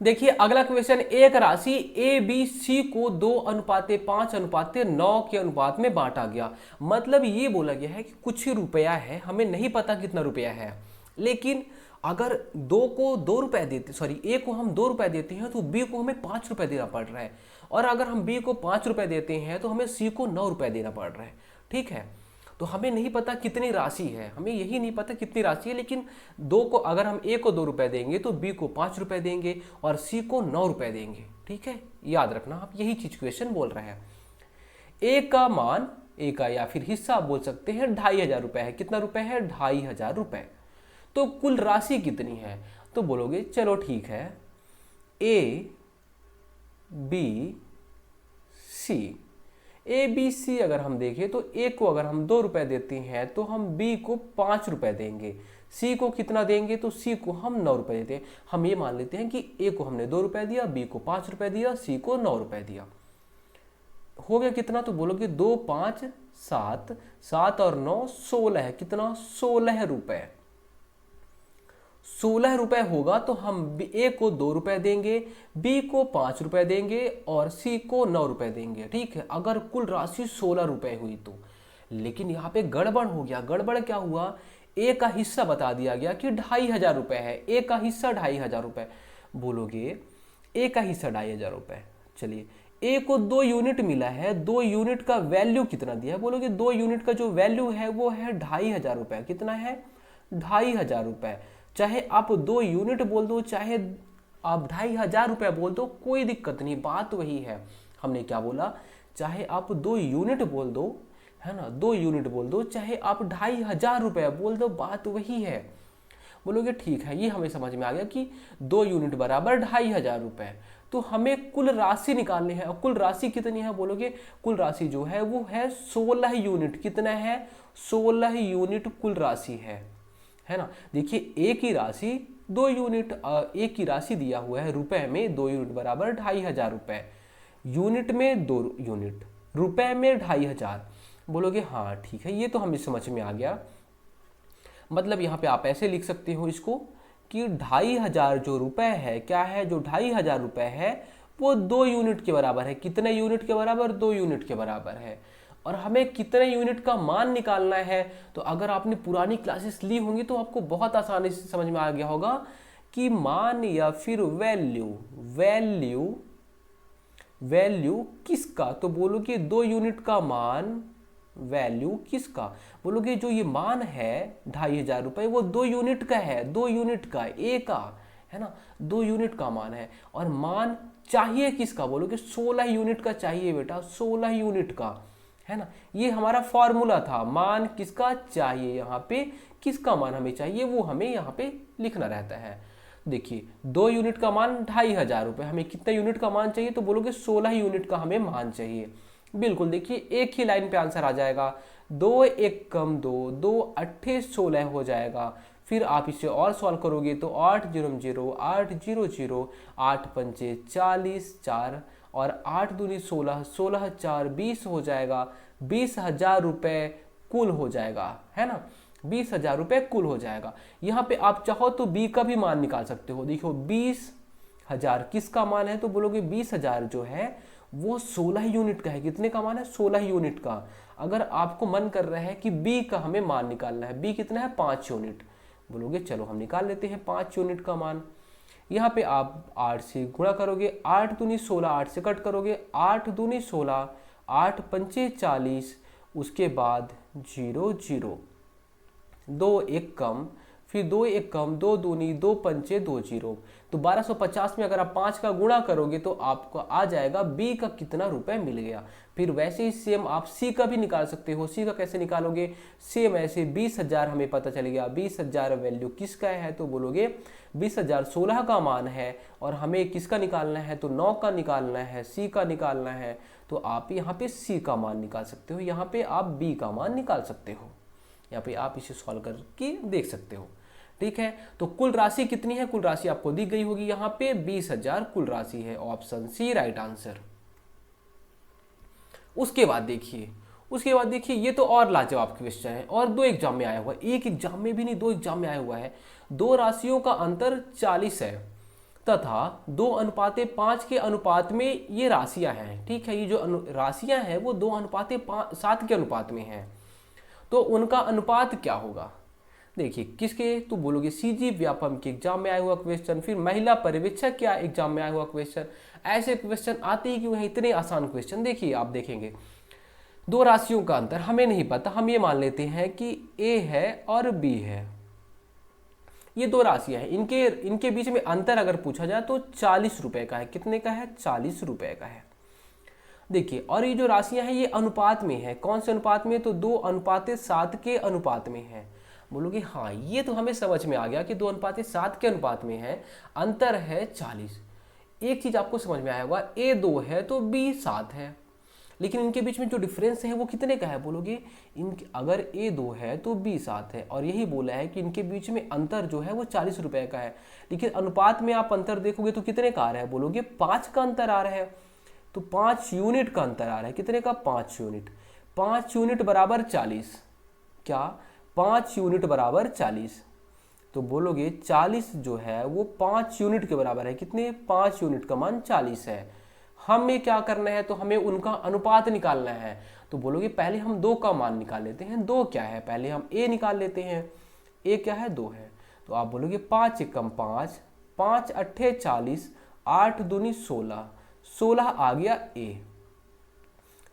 देखिए अगला क्वेश्चन, एक राशि ए बी सी को 2:5:9 के अनुपात में बांटा गया। मतलब ये बोला गया है कि कुछ ही रुपया है, हमें नहीं पता कितना रुपया है, लेकिन अगर दो को 2 रुपए देते, सॉरी ए को हम 2 रुपए देते हैं तो बी को हमें 5 रुपए देना पड़ रहा है, और अगर हम बी को 5 रुपए देते हैं तो हमें सी को 9 रुपए देना पड़ रहा है, ठीक है। तो हमें नहीं पता कितनी राशि है, हमें यही नहीं पता कितनी राशि है, लेकिन दो को अगर हम ए को 2 रुपए देंगे तो बी को 5 रुपए देंगे और सी को 9 रुपए देंगे, ठीक है। याद रखना, आप यही चीज क्वेश्चन बोल रहे हैं। ए का मान, ए का या फिर हिस्सा आप बोल सकते हैं 2500 रुपए है। कितना रुपए है, 2500 रुपए। तो कुल राशि कितनी है, तो बोलोगे चलो ठीक है, A B C, A B C अगर हम देखें तो ए को अगर हम 2 रुपए देते हैं तो हम बी को 5 रुपए देंगे, सी को कितना देंगे, तो सी को हम 9 रुपए देते हैं। हम ये मान लेते हैं कि ए को हमने 2 रुपए दिया, बी को 5 रुपए दिया, सी को 9 रुपए दिया। हो गया कितना, तो बोलोगे 2 5 7, 7 और 9 16 है। कितना, 16 रुपए। 16 रुपए होगा तो हम ए को 2 रुपए देंगे, बी को 5 रुपए देंगे और सी को 9 रुपए देंगे, ठीक है। अगर कुल राशि 16 रुपए हुई तो, लेकिन यहाँ पे गड़बड़ हो गया। गड़बड़ क्या हुआ, ए का हिस्सा बता दिया गया कि 2500 रुपए है, ए का हिस्सा 2500 रुपए। बोलोगे ए का हिस्सा 2500 रुपए, चलिए ए को 2 यूनिट मिला है, 2 यूनिट का वैल्यू कितना दिया है, बोलोगे 2 यूनिट का जो वैल्यू है वो है 2500 रुपए। कितना है, 2500 रुपए। चाहे आप 2 यूनिट बोल दो, चाहे आप 2500 रुपया बोल दो, कोई दिक्कत नहीं, बात वही है। हमने क्या बोला, चाहे आप 2 यूनिट बोल दो, है ना, 2 यूनिट बोल दो, चाहे आप 2500 रुपया बोल दो, बात वही है। बोलोगे ठीक है, ये हमें समझ में आ गया कि 2 यूनिट बराबर 2500 रुपए। तो हमें कुल राशि निकालनी है, और कुल राशि कितनी है, बोलोगे कुल राशि जो है वो है 16 यूनिट। कितना है, 16 यूनिट कुल राशि है ना। देखिए एक ही राशि 2 यूनिट, एक ही राशि दिया हुआ है रुपए में, 2 यूनिट बराबर 2500 रुपए, यूनिट में 2 यूनिट, रुपए में 2500। बोलोगे हाँ ठीक है, ये तो हमें समझ में आ गया। मतलब यहाँ पे आप ऐसे लिख सकते हो इसको कि 2500 जो रुपए है, क्या है, जो 2500 रुपए है वो 2 यूनिट के बराबर है। कितने यूनिट के बराबर, 2 यूनिट के बराबर है। और हमें कितने यूनिट का मान निकालना है, तो अगर आपने पुरानी क्लासेस ली होंगी तो आपको बहुत आसानी से समझ में आ गया होगा कि मान या फिर वैल्यू किसका, तो बोलोगे 2 यूनिट का मान, वैल्यू किसका, बोलोगे जो ये मान है 2500 रुपए वो 2 यूनिट का है, 2 यूनिट का, ए का, है ना, 2 यूनिट का मान है। और मान चाहिए किसका, बोलोगे 16 यूनिट का चाहिए बेटा, 16 यूनिट का, है ना। ये हमारा फॉर्मूला था, मान किसका चाहिए, यहाँ पे किसका मान हमें चाहिए वो हमें यहाँ पे लिखना रहता है। देखिए 2 यूनिट का मान 2500 रुपए, हमें कितने यूनिट का मान चाहिए, तो बोलोगे 16 यूनिट का हमें मान चाहिए। बिल्कुल, देखिए एक ही लाइन पे आंसर आ जाएगा, 2 1 कम 2, 2 8 16 हो जाएगा। फिर आप इसे और सॉल्व करोगे तो 8 0 0 8 0 0 8 5 40 4 और 8 दूनी 16, 16 4 20 हो जाएगा। 20,000 रुपए कुल हो जाएगा, है ना, 20,000 रुपए कुल हो जाएगा। यहाँ पे आप चाहो तो बी का भी मान निकाल सकते हो। देखो 20,000 किसका मान है, तो बोलोगे 20,000 जो है वो 16 यूनिट का है। कितने का मान है, 16 यूनिट का। अगर आपको मन कर रहा है कि बी का हमें मान निकालना है, बी कितना है 5 यूनिट, बोलोगे चलो हम निकाल लेते हैं 5 यूनिट का मान। यहाँ पे आप 8 से गुणा करोगे, 8 दूनी 16, 8 से कट करोगे, 8 दूनी 16, 8 पंचे 40, उसके बाद 0 0, 2 1 कम, फिर 2 एक कम, 2 दूनी 2 पंचे 2 जीरो। तो 1250 में अगर आप 5 का गुणा करोगे तो आपको आ जाएगा बी का कितना रुपए मिल गया। फिर वैसे ही सेम आप सी का भी निकाल सकते हो। सी का कैसे निकालोगे, सेम ऐसे 20,000 हमें पता चल गया, 20,000 वैल्यू किसका है, तो बोलोगे 20,000 16 का मान है और हमें किसका निकालना है, तो 9 का निकालना है, सी का निकालना है। तो आप यहाँ पे सी का मान निकाल सकते हो, यहाँ पे आप बी का मान निकाल सकते हो। यहाँ पे आप इसे सॉल्व करके देख सकते हो। ठीक है, तो कुल राशि कितनी है, कुल राशि आपको दी गई होगी, यहाँ पे 20,000 कुल राशि है। Option C right answer. उसके बाद देखिए ये तो और लाजवाब क्वेश्चन है और 2 एग्जाम में आया हुआ है, एक एग्जाम में भी नहीं 2 एग्जाम में आया हुआ है। 2 राशियों का अंतर 40 है तथा 2:5 के अनुपात में ये राशियां हैं। ठीक है, ये जो राशियां हैं वो 2:7 के अनुपात में हैं। तो उनका अनुपात क्या होगा, देखिए किसके, तो बोलोगे सीजी व्यापम के एग्जाम में आया हुआ क्वेश्चन, फिर महिला पर्यवेक्षक क्या एग्जाम में आया हुआ क्वेश्चन। ऐसे क्वेश्चन आते ही क्यों हैं, इतने आसान क्वेश्चन। देखिए आप देखेंगे 2 राशियों का अंतर हमें नहीं पता, हम ये मान लेते हैं कि ए है और बी है, ये 2 राशियां हैं, इनके बीच में अंतर अगर पूछा जाए तो 40 रुपए का है। कितने का है, 40 रुपए का है। देखिए और ये जो राशियां हैं ये अनुपात में है, कौन से अनुपात में, तो 2:7 के अनुपात में है। बोलोगे हाँ ये तो हमें समझ में आ गया कि 2:7 के अनुपात में है, अंतर है 40। एक चीज आपको समझ में आया होगा, ए 2 है तो बी 7 है, लेकिन इनके बीच में जो डिफरेंस है वो कितने का है, बोलोगे इनके अगर ए 2 है तो बी 7 है और यही बोला है कि इनके बीच में अंतर जो है वो 40 रुपए का है। लेकिन अनुपात में आप अंतर देखोगे तो कितने का आ रहा है, बोलोगे 5 का अंतर आ रहा है। तो 5 यूनिट का अंतर आ रहा है, कितने का, 5 यूनिट। 5 यूनिट बराबर 40, क्या 5 यूनिट बराबर 40। तो बोलोगे 40 जो है वो 5 यूनिट के बराबर है, कितने, 5 यूनिट का मान 40 है। हमें क्या करना है, तो हमें उनका अनुपात निकालना है। तो बोलोगे पहले हम 2 का मान निकाल लेते हैं, 2 क्या है, पहले हम ए निकाल लेते हैं, ए क्या है, 2 है। तो आप बोलोगे 5 एकम 5, 5 अट्ठे 40, 8 दूनी 16, 16 आ गया ए,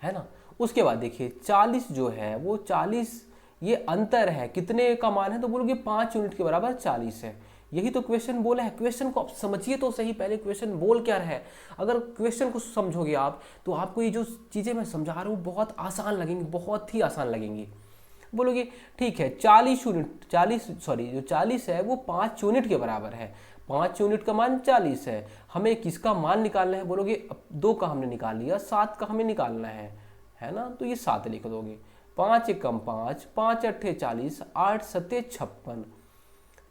है ना। उसके बाद देखिए 40 जो है वो 40 ये अंतर है, कितने का मान है, तो बोलोगे 5 यूनिट के बराबर 40 है। यही तो क्वेश्चन बोला है, क्वेश्चन को आप समझिए तो सही, पहले क्वेश्चन बोल क्या रहा है। अगर क्वेश्चन को समझोगे आप तो आपको ये जो चीज़ें मैं समझा रहा हूँ बहुत आसान लगेंगी, बहुत ही आसान लगेंगी। बोलोगे ठीक है 40 यूनिट, जो 40 है वो 5 यूनिट के बराबर है, 5 यूनिट का मान 40 है, हमें किसका मान निकालना है, बोलोगे 2 का हमने निकाल लिया, 7 का हमें निकालना है ना। तो ये 7 लिख दोगे, 5 एकम 5, 5 अट्ठे 40, 8 सत्ते 56,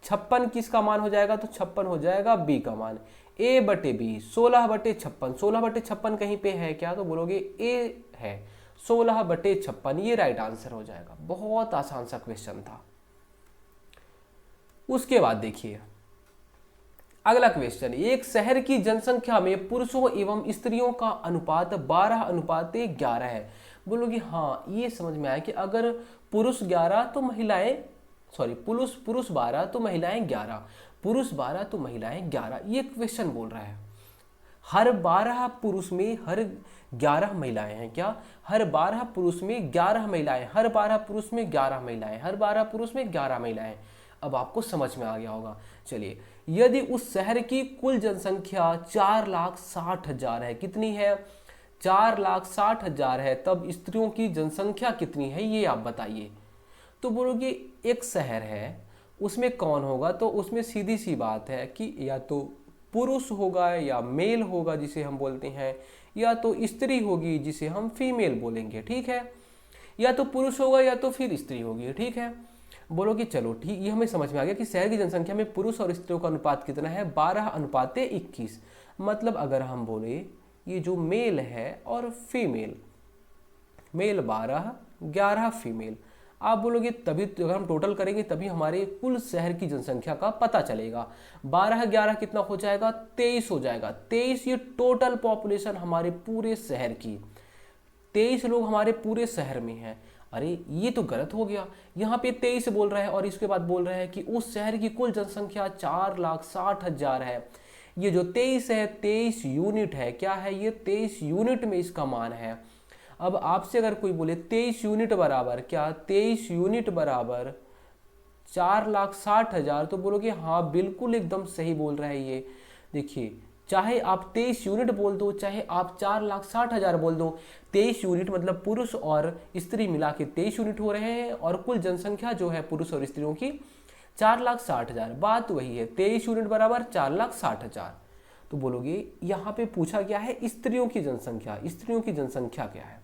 56 किसका मान हो जाएगा, तो 56 हो जाएगा बी का मान। ए बटे बी 16/56, 16/56 कहीं पे है क्या, तो बोलोगे ए है, 16/56 ये राइट आंसर हो जाएगा। बहुत आसान सा क्वेश्चन था। उसके बाद देखिए अगला क्वेश्चन, एक शहर की जनसंख्या में पुरुषों एवं स्त्रियों का अनुपात 12:11 है। बोलोगे हाँ ये समझ में आया कि अगर पुरुष 11 तो महिलाएं, पुरुष 12 तो महिलाएं 11, पुरुष 12 तो महिलाएं 11, ये क्वेश्चन बोल रहा है। हर 12 पुरुष में हर 11 महिलाएं हैं क्या, हर 12 पुरुष में 11 महिलाएं, हर 12 पुरुष में 11 महिलाएं, हर 12 पुरुष में 11 महिलाएं। अब आपको समझ में आ गया होगा। चलिए यदि उस शहर की कुल जनसंख्या 4,60,000 है, कितनी है, 4,60,000 है, तब स्त्रियों की जनसंख्या कितनी है ये आप बताइए। तो बोलोगे एक शहर है उसमें कौन होगा, तो उसमें सीधी सी बात है कि या तो पुरुष होगा या मेल होगा जिसे हम बोलते हैं, या तो स्त्री होगी जिसे हम फीमेल बोलेंगे। ठीक है, या तो पुरुष होगा या तो फिर स्त्री होगी। ठीक है, बोलोगे चलो ठीक, ये हमें समझ में आ गया कि शहर की जनसंख्या में पुरुष और स्त्रियों का अनुपात कितना है, 12:21। मतलब अगर हम बोले ये जो मेल है और फीमेल, मेल 12, 11 फीमेल, आप बोलोगे तभी अगर हम टोटल करेंगे तभी हमारे कुल शहर की जनसंख्या का पता चलेगा। 12-11 कितना हो जाएगा, 23 हो जाएगा। 23 ये टोटल पॉपुलेशन हमारे पूरे शहर की, 23 लोग हमारे पूरे शहर में हैं। अरे ये तो गलत हो गया, यहाँ पे 23 बोल रहा है और इसके बाद बोल रहा है कि उस शहर की कुल जनसंख्या 4,60,000 है। ये जो 23 है 23 यूनिट है, क्या है ये, 23 यूनिट में इसका मान है। अब आपसे अगर कोई बोले 23 यूनिट बराबर क्या, 23 यूनिट बराबर 4,60,000, तो बोलोगे हाँ बिल्कुल एकदम सही बोल रहा है ये। देखिए, चाहे आप 23 यूनिट बोल दो, चाहे आप 4,60,000 बोल दो, 23 यूनिट मतलब पुरुष और स्त्री मिला के 23 यूनिट हो रहे हैं, और कुल जनसंख्या जो है पुरुष और स्त्रियों की 4,60,000। बात वही है, 23 यूनिट बराबर 4,60,000। तो बोलोगे यहाँ पे पूछा गया है स्त्रियों की जनसंख्या, स्त्रियों की जनसंख्या क्या है।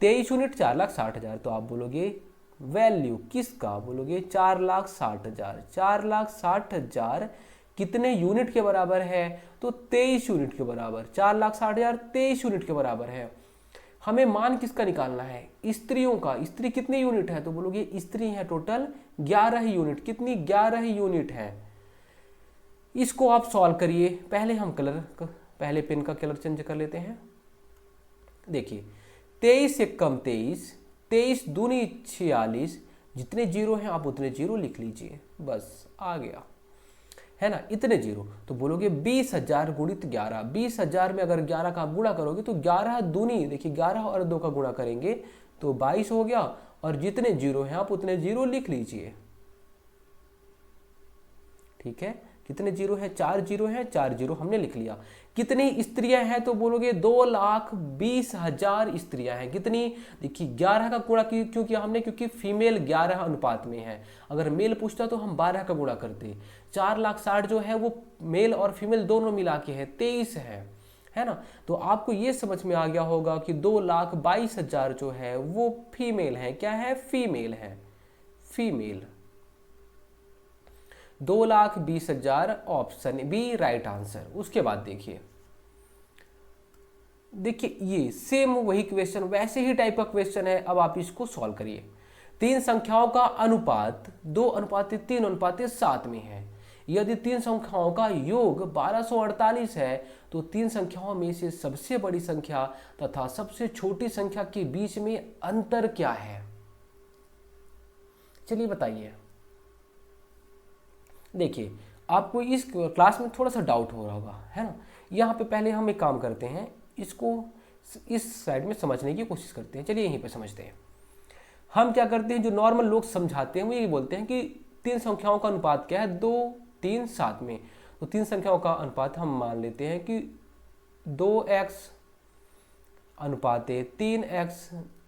23 यूनिट 4,60,000, तो आप बोलोगे वैल्यू किसका, बोलोगे 4,60,000। 4,60,000 कितने यूनिट के बराबर है, तो 23 यूनिट के बराबर। 4,60,000 23 यूनिट के बराबर है। हमें मान किसका निकालना है, स्त्रियों का। स्त्री कितने यूनिट है, तो बोलोगे स्त्री है टोटल 11 यूनिट। कितनी, 11 यूनिट है। इसको आप सॉल्व करिए। पहले हम पहले पेन का कलर चेंज कर लेते हैं। देखिए, 23 एक कम 23, 23 दूनी 46, जितने जीरो हैं आप उतने जीरो लिख लीजिए, बस आ गया, है ना, इतने जीरो। तो बोलोगे 20,000 गुणित 11। 20,000 में अगर 11 का आप गुणा करोगे तो 11 दूनी, देखिए 11 और 2 का गुणा करेंगे तो 22 हो गया, और जितने जीरो हैं आप उतने जीरो लिख लीजिए। ठीक है, कितने जीरो हैं, 4 जीरो हैं, 4 जीरो हमने लिख लिया। कितनी स्त्रियां हैं, तो बोलोगे 2,20,000 स्त्रियां हैं। कितनी, देखिए 11 का गुणा क्यों किया हमने, क्योंकि फीमेल 11 अनुपात में है। अगर मेल पूछता तो हम 12 का गुणा करते। 4,60,000 जो है वो मेल और फीमेल दोनों मिला के है, 23 है ना। तो आपको ये समझ में आ गया होगा कि 2,22,000 जो है वो फीमेल है। क्या है, फीमेल है, female. 2,20,000 option B right answer. उसके बाद देखिए, ये सेम वही क्वेश्चन, वैसे ही टाइप का क्वेश्चन है। अब आप इसको सॉल्व करिए। 3 संख्याओं का अनुपात 2:3:7 में है। यदि 3 संख्याओं का योग 1248 है तो 3 संख्याओं में से सबसे बड़ी संख्या तथा सबसे छोटी संख्या के बीच में अंतर क्या है। चलिए बताइए। देखिए, आपको इस क्लास में थोड़ा सा डाउट हो रहा होगा, है ना। यहाँ पे पहले हम एक काम करते हैं, इसको इस साइड में समझने की कोशिश करते हैं। चलिए यहीं पे समझते हैं। हम क्या करते हैं, जो नॉर्मल लोग समझाते हैं वो ये बोलते हैं कि 3 संख्याओं का अनुपात क्या है, 2:3:7 में। तो 3 संख्याओं का अनुपात हम मान लेते हैं कि 2x अनुपात 3x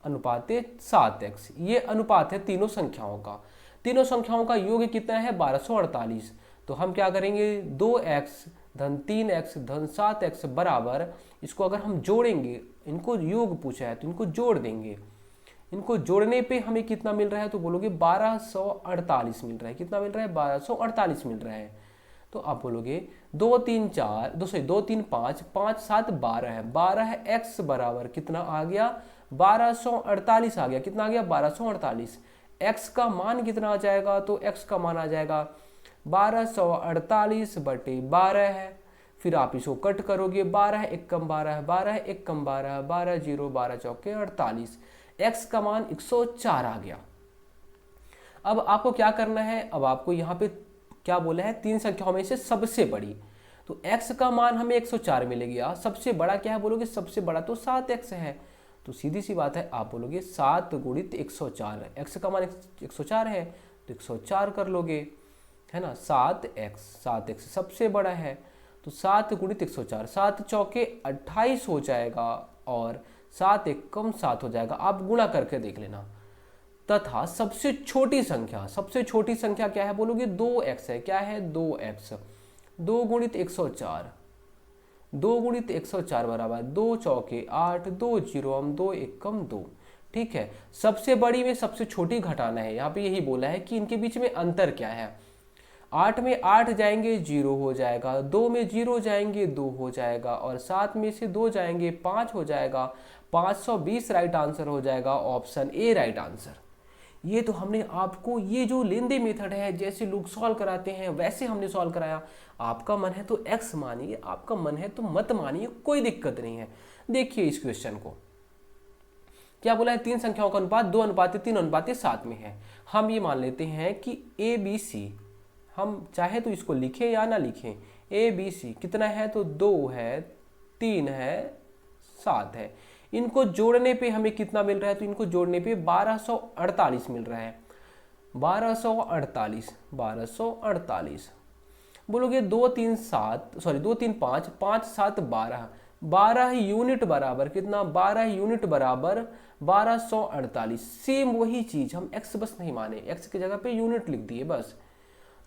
अनुपात 7x। ये अनुपात है तीनों संख्याओं का। तीनों संख्याओं का योग कितना है, 1248। तो हम क्या करेंगे, 2x धन 3x धन 7x बराबर, इसको अगर हम जोड़ेंगे, इनको योग पूछा है तो इनको जोड़ देंगे। इनको जोड़ने पे हमें कितना मिल रहा है, तो बोलोगे 1248 मिल रहा है। कितना मिल रहा है, 1248 मिल रहा है। तो आप बोलोगे 2 3 4 2 3 5 5 7 12 है। 12 x बराबर कितना आ गया, 1248 आ गया। कितना आ गया, 1248। x का मान कितना आ जाएगा, तो x का मान आ जाएगा 1248 बटे 12 है। फिर आप इसको कट करोगे, 12 1 कम 12 है, 12 1 कम 12 है, 12 0 12 चौके 48। x का मान 104 आ गया। अब आपको क्या करना है, अब आपको यहाँ पे क्या बोला है, 3 संख्याओं में से सबसे बड़ी। तो x का मान हमें 104 मिलेगा। सबसे बड़ा क्या है, बोलोगे सबसे बड़ा तो 7x है। तो सीधी सी बात है, आप बोलोगे 7 गुणित 104। x का मान 104 है तो 104 कर लोगे, है ना। 7x सबसे बड़ा है, तो 7 गुणित 104, 7 चौके 28 हो जाएगा, और 7 1 कम 7 हो जाएगा। आप गुणा करके देख लेना। तथा सबसे छोटी संख्या क्या है, बोलोगे 2x है। क्या है, 2x। 2 गुणित 104, 2 गुणित 104 बराबर 2 चौके 8, 2 जीरो हम 2 1 कम 2। ठीक है, सबसे बड़ी में सबसे छोटी घटाना है। यहाँ पे यही बोला है कि इनके बीच में अंतर क्या है। 8 में 8 जाएंगे 0 हो जाएगा, 2 में 0 जाएंगे 2 हो जाएगा, और 7 में से 2 जाएंगे 5 हो जाएगा। 520 राइट आंसर हो जाएगा, ऑप्शन ए राइट आंसर। ये तो हमने आपको, ये जो लेंदे मेथड है, जैसे लोग सॉल्व कराते हैं वैसे हमने सॉल्व कराया। आपका मन है तो x मानिए, आपका मन है तो मत मानिए, कोई दिक्कत नहीं है। देखिए इस क्वेश्चन को क्या बोला है, 3 संख्याओं का अनुपात 2:3:7 में है। हम ये मान लेते हैं कि ABC, हम चाहे तो इसको लिखें या ना लिखें, ABC कितना है, तो 2 है, 3 है, 7 है। इनको जोड़ने पे हमें कितना मिल रहा है, तो इनको जोड़ने पे 1248 मिल रहा है। 1248, 1248। बोलोगे 2 3 7, सॉरी 2 3 5, 5 7 12, 12 यूनिट बराबर कितना, 12 यूनिट बराबर 1248। सेम वही चीज हम x बस नहीं माने, x की जगह पे यूनिट लिख दिए बस।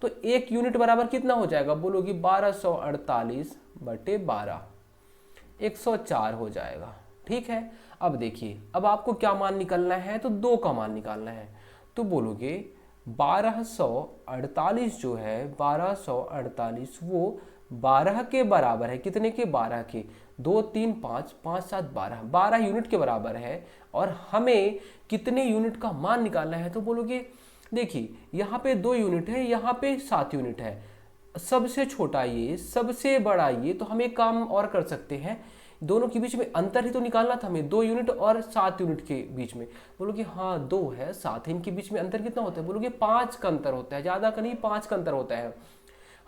तो 1 यूनिट बराबर कितना हो जाएगा, बोलोगे 1248 बटे 12, 104 हो जाएगा। ठीक है, अब देखिए, अब आपको क्या मान निकालना है, तो 2 का मान निकालना है। तो बोलोगे 1248 जो है, 1248 वो 12 के बराबर है, कितने के, 12 के, 2 3 5, 5 7 12, 12 यूनिट के बराबर है। और हमें कितने यूनिट का मान निकालना है, तो बोलोगे देखिए यहाँ पे 2 यूनिट है, यहाँ पे 7 यूनिट है, सबसे छोटा ये, सबसे बड़ा ये, तो हम एक काम और कर सकते हैं, दोनों के बीच में अंतर ही तो निकालना था हमें, 2 यूनिट और 7 यूनिट के बीच में। बोलोगे हाँ 2 है 7 है, इनके बीच में अंतर कितना होता है, बोलोगे 5 का अंतर होता है, ज़्यादा का नहीं, 5 का अंतर होता है।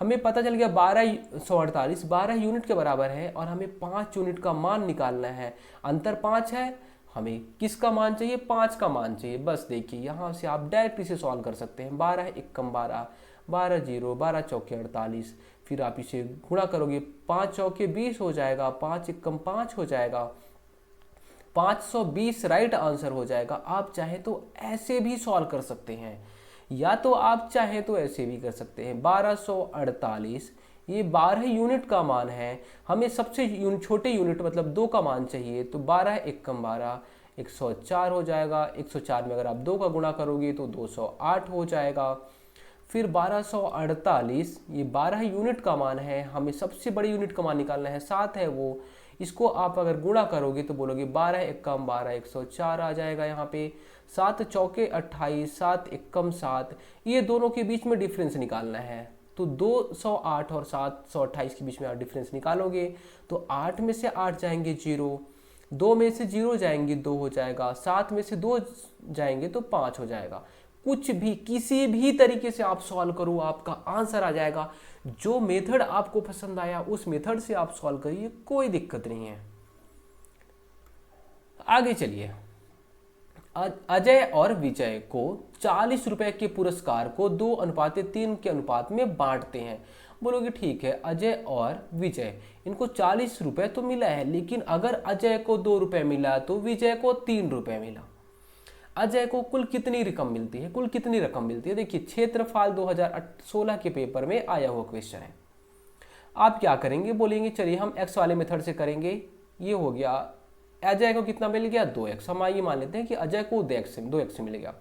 हमें पता चल गया 1248 12 यूनिट के बराबर है, और हमें 5 यूनिट का मान निकालना है। अंतर 5 है, हमें किसका मान चाहिए, 5 का मान चाहिए। बस देखिए यहाँ से आप डायरेक्ट इसे सॉल्व कर सकते हैं, 12 एकम 12, 12 जीरो, 12 चौके 48, फिर आप इसे गुणा करोगे, 5 चौके 20 हो जाएगा, 5 एकम 5 हो जाएगा, 520 राइट आंसर हो जाएगा। आप चाहे तो ऐसे भी सॉल्व कर सकते हैं, या तो आप चाहे तो ऐसे भी कर सकते हैं। 1248 ये 12 यूनिट का मान है, हमें सबसे छोटे यूनिट मतलब 2 का मान चाहिए, तो 12 एकम 12, 104 हो जाएगा। 104 में अगर आप 2 का गुणा करोगे तो 208 हो जाएगा। फिर 1248 ये 12 यूनिट का मान है, हमें सबसे बड़ी यूनिट का मान निकालना है, 7 है वो, इसको आप अगर गुणा करोगे तो बोलोगे 12 एकम 12, 104 आ जाएगा यहाँ पे। 7 चौके 28, 7 एकम 7, ये दोनों के बीच में डिफरेंस निकालना है, तो 208 और 728 के बीच में आप डिफरेंस निकालोगे तो 8 में से 8 जाएंगे 0, 2 में से 0 जाएंगे 2 हो जाएगा, 7 में से 2 जाएंगे तो 5 हो जाएगा। कुछ भी किसी भी तरीके से आप सॉल्व करो आपका आंसर आ जाएगा। जो मेथड आपको पसंद आया उस मेथड से आप सॉल्व करिए, कोई दिक्कत नहीं है। आगे चलिए, अजय और विजय को 40 रुपए के पुरस्कार को 2:3 के अनुपात में बांटते हैं। बोलोगे ठीक है, अजय और विजय इनको 40 रुपए तो मिला है, लेकिन अगर अजय को 2 रुपए मिला तो विजय को 3 रुपए मिला। अजय को कुल कितनी रकम मिलती है, कुल कितनी रकम मिलती है। देखिए क्षेत्रफल 2016 के पेपर में आया हुआ क्वेश्चन है। आप क्या करेंगे, बोलेंगे चलिए हम एक्स वाले मेथड से करेंगे। ये हो गया, अजय को कितना मिल गया, 2x। हम ये मान लेते हैं कि अजय को 2x मिल गया।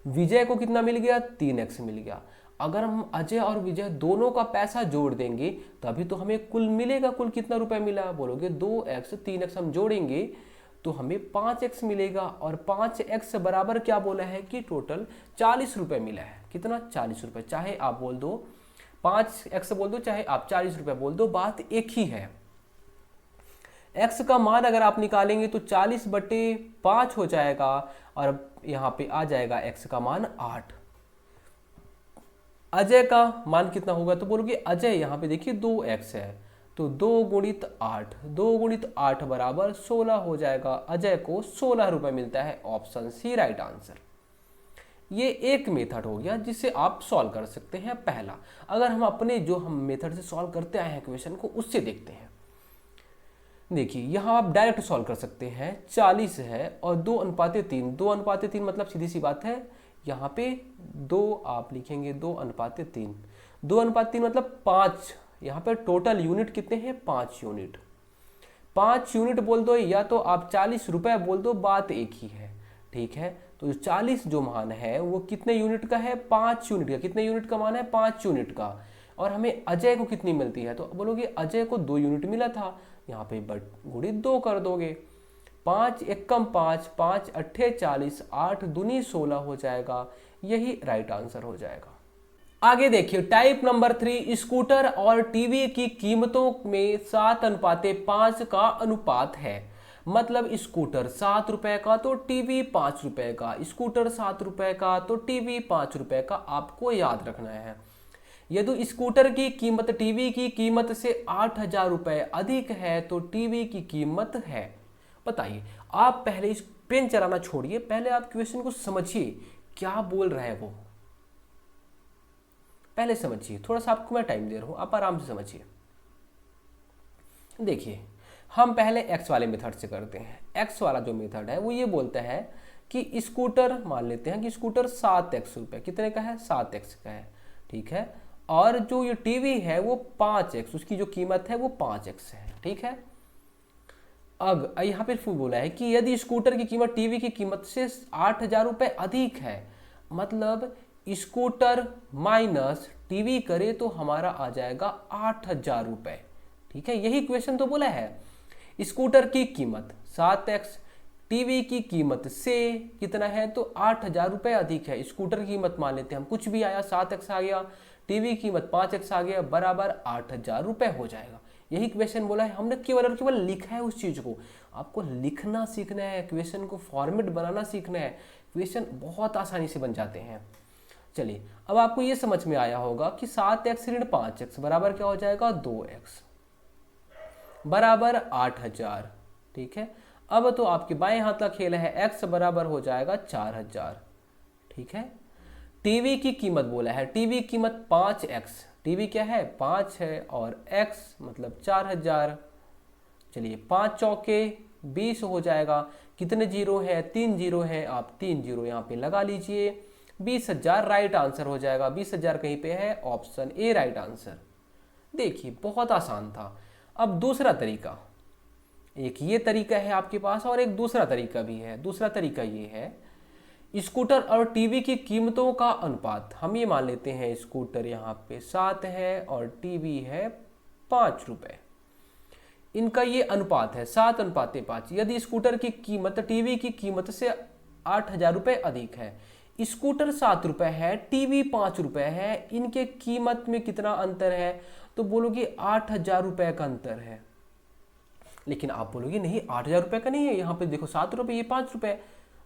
विजय को कितना मिल गया, 3x मिल गया। अगर हम अजय और विजय दोनों का पैसा जोड़ देंगे तभी तो हमें कुल मिलेगा। कुल कितना रुपए मिला, बोलोगे 2x 3x हम जोड़ेंगे तो हमें 5x मिलेगा। और 5x बराबर क्या बोला है कि टोटल 40 रुपए मिला है। कितना, 40 रुपए। चाहे आप बोल दो 5x बोल दो, चाहे आप 40 रुपए बोल दो, बात एक ही है। x का मान अगर आप निकालेंगे तो 40 बटे 5 हो जाएगा, और यहाँ पे आ जाएगा x का मान 8। अजय का मान कितना होगा, तो बोलोगे अजय यहाँ पे देखिए 2x है, तो 2 गुणित 8, 2 गुणित 8 बराबर 16 हो जाएगा। अजय को 16 रुपए मिलता है। Option C right answer. ये एक मेथड हो गया जिसे आप सॉल्व कर सकते हैं पहला। अगर हम अपने जो हम मेथड से सॉल्व करते आए हैं क्वेश्चन को, उससे देखते हैं। देखिए यहाँ आप डायरेक्ट सॉल्व कर सकते हैं। 40 है और 2:3, 2:3 मतलब सीधी सी बात है, यहाँ पे 2 आप लिखेंगे 2:3, 2:3 मतलब 5। यहाँ पे टोटल यूनिट कितने हैं, 5 यूनिट। 5 यूनिट बोल दो या तो आप 40 रुपए बोल दो, बात एक ही है। ठीक है, तो 40 जो मान है वो कितने यूनिट का है, 5 यूनिट का। कितने यूनिट का मान है, 5 यूनिट का। और हमें अजय को कितनी मिलती है, तो बोलोगे अजय को 2 यूनिट मिला था, यहाँ पे गुणित 2 कर दोगे। 5 एकम 5, 5 अट्ठे 40, 8 दूनी 16 हो जाएगा। यही राइट आंसर हो जाएगा। आगे देखिए टाइप नंबर 3, स्कूटर और टीवी की कीमतों में 7:5 का अनुपात है। मतलब स्कूटर 7 रुपए का तो टीवी 5 रुपए का, स्कूटर 7 रुपए का तो टीवी 5 रुपए का, आपको याद रखना है। यदि स्कूटर की कीमत टीवी की कीमत से 8,000 रुपए अधिक है तो टीवी की कीमत है। बताइए, आप पहले इस पेन चलाना छोड़िए, पहले आप क्वेश्चन को समझिए क्या बोल रहा है वो, पहले समझिए। थोड़ा सा आपको मैं टाइम दे रहा हूं, आप आराम से समझिए। देखिए, हम पहले एक्स वाले मेथड से करते हैं। एक्स वाला जो मेथड है वो ये बोलता है कि स्कूटर, मान लेते हैं कि स्कूटर 7x रुपये, कितने का है, 7x का है, ठीक है। और जो ये टीवी है वो 5x, उसकी जो कीमत है वो 5x है, ठीक है। अब यहाँ पे फिर बोला है कि यदि स्कूटर की कीमत टीवी की कीमत से 8,000 रुपये अधिक है, मतलब स्कूटर माइनस टीवी करे तो हमारा आ जाएगा 8,000 रुपये, ठीक है। यही क्वेश्चन तो बोला है। स्कूटर की कीमत 7x, टीवी की कीमत से कितना है तो 8,000 रुपये अधिक है। स्कूटर की कीमत मान लेते हैं हम, कुछ भी आया, 7x आ गया, टीवी की कीमत 5x आ गया, बराबर 8,000 रुपये हो जाएगा। यही क्वेश्चन बोला है, हमने केवल और केवल लिखा है उस चीज को। आपको लिखना सीखना है, क्वेश्चन को फॉर्मेट बनाना सीखना है, क्वेश्चन बहुत आसानी से बन जाते हैं। चलिए, अब आपको ये समझ में आया होगा कि 7x ऋण 5x बराबर क्या हो जाएगा, 2x बराबर 8,000, ठीक है। अब तो आपके बाएं हाथ का खेल है, x बराबर हो जाएगा 4,000, ठीक है। टीवी की कीमत बोला है, टीवी की कीमत 5x, टीवी क्या है 5 है, और x मतलब 4,000। चलिए, 5 चौके 20 हो जाएगा, कितने जीरो है, 3 जीरो है, आप 3 जीरो यहाँ पे लगा लीजिए, 20,000 राइट आंसर हो जाएगा। 20,000 कहीं पे है, ऑप्शन ए राइट आंसर। देखिए, बहुत आसान था। अब दूसरा तरीका, एक ये तरीका है आपके पास और एक दूसरा तरीका भी है। दूसरा तरीका ये है, स्कूटर और टीवी की कीमतों का अनुपात। हम ये मान लेते हैं स्कूटर यहाँ पे 7 है और टीवी है 5 रुपये, इनका ये अनुपात है 7:5। यदि स्कूटर की कीमत टीवी की कीमत से 8,000 रुपये अधिक है, स्कूटर 7 रुपये है, टीवी 5 रुपये है, इनके कीमत में कितना अंतर है, तो बोलोगे 8,000 रुपये का अंतर है। लेकिन आप बोलोगे नहीं, 8,000 रुपये का नहीं है, यहाँ पे देखो 7 रुपये, ये 5 रुपये,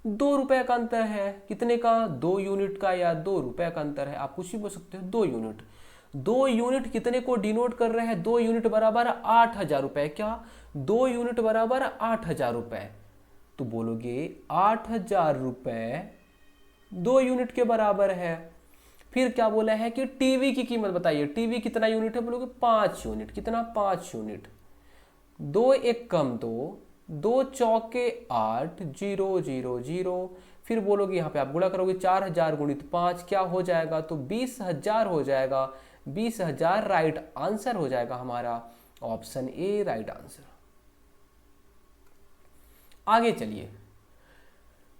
2 रुपये का अंतर है। कितने का, 2 यूनिट का या 2 रुपये का अंतर है। आप कुछ भी बोल सकते हो, 2 यूनिट। 2 यूनिट कितने को डिनोट कर रहे हैं, 2 यूनिट बराबर 8,000 रुपये। क्या, 2 यूनिट बराबर 8,000 रुपये, तो बोलोगे 8,000 रुपये 2 यूनिट के बराबर है। फिर क्या बोला है कि टीवी की कीमत बताइए, टीवी कितना यूनिट है, बोलोगे 5 यूनिट। कितना, 5 यूनिट। 2 एक कम 2, 2 चौके 8, 0 0 0। फिर बोलोगे यहाँ पे आप गुणा करोगे, 4,000 गुणित 5 क्या हो जाएगा, तो 20,000 हो जाएगा। 20,000 राइट आंसर हो जाएगा हमारा, ऑप्शन ए राइट आंसर। आगे चलिए,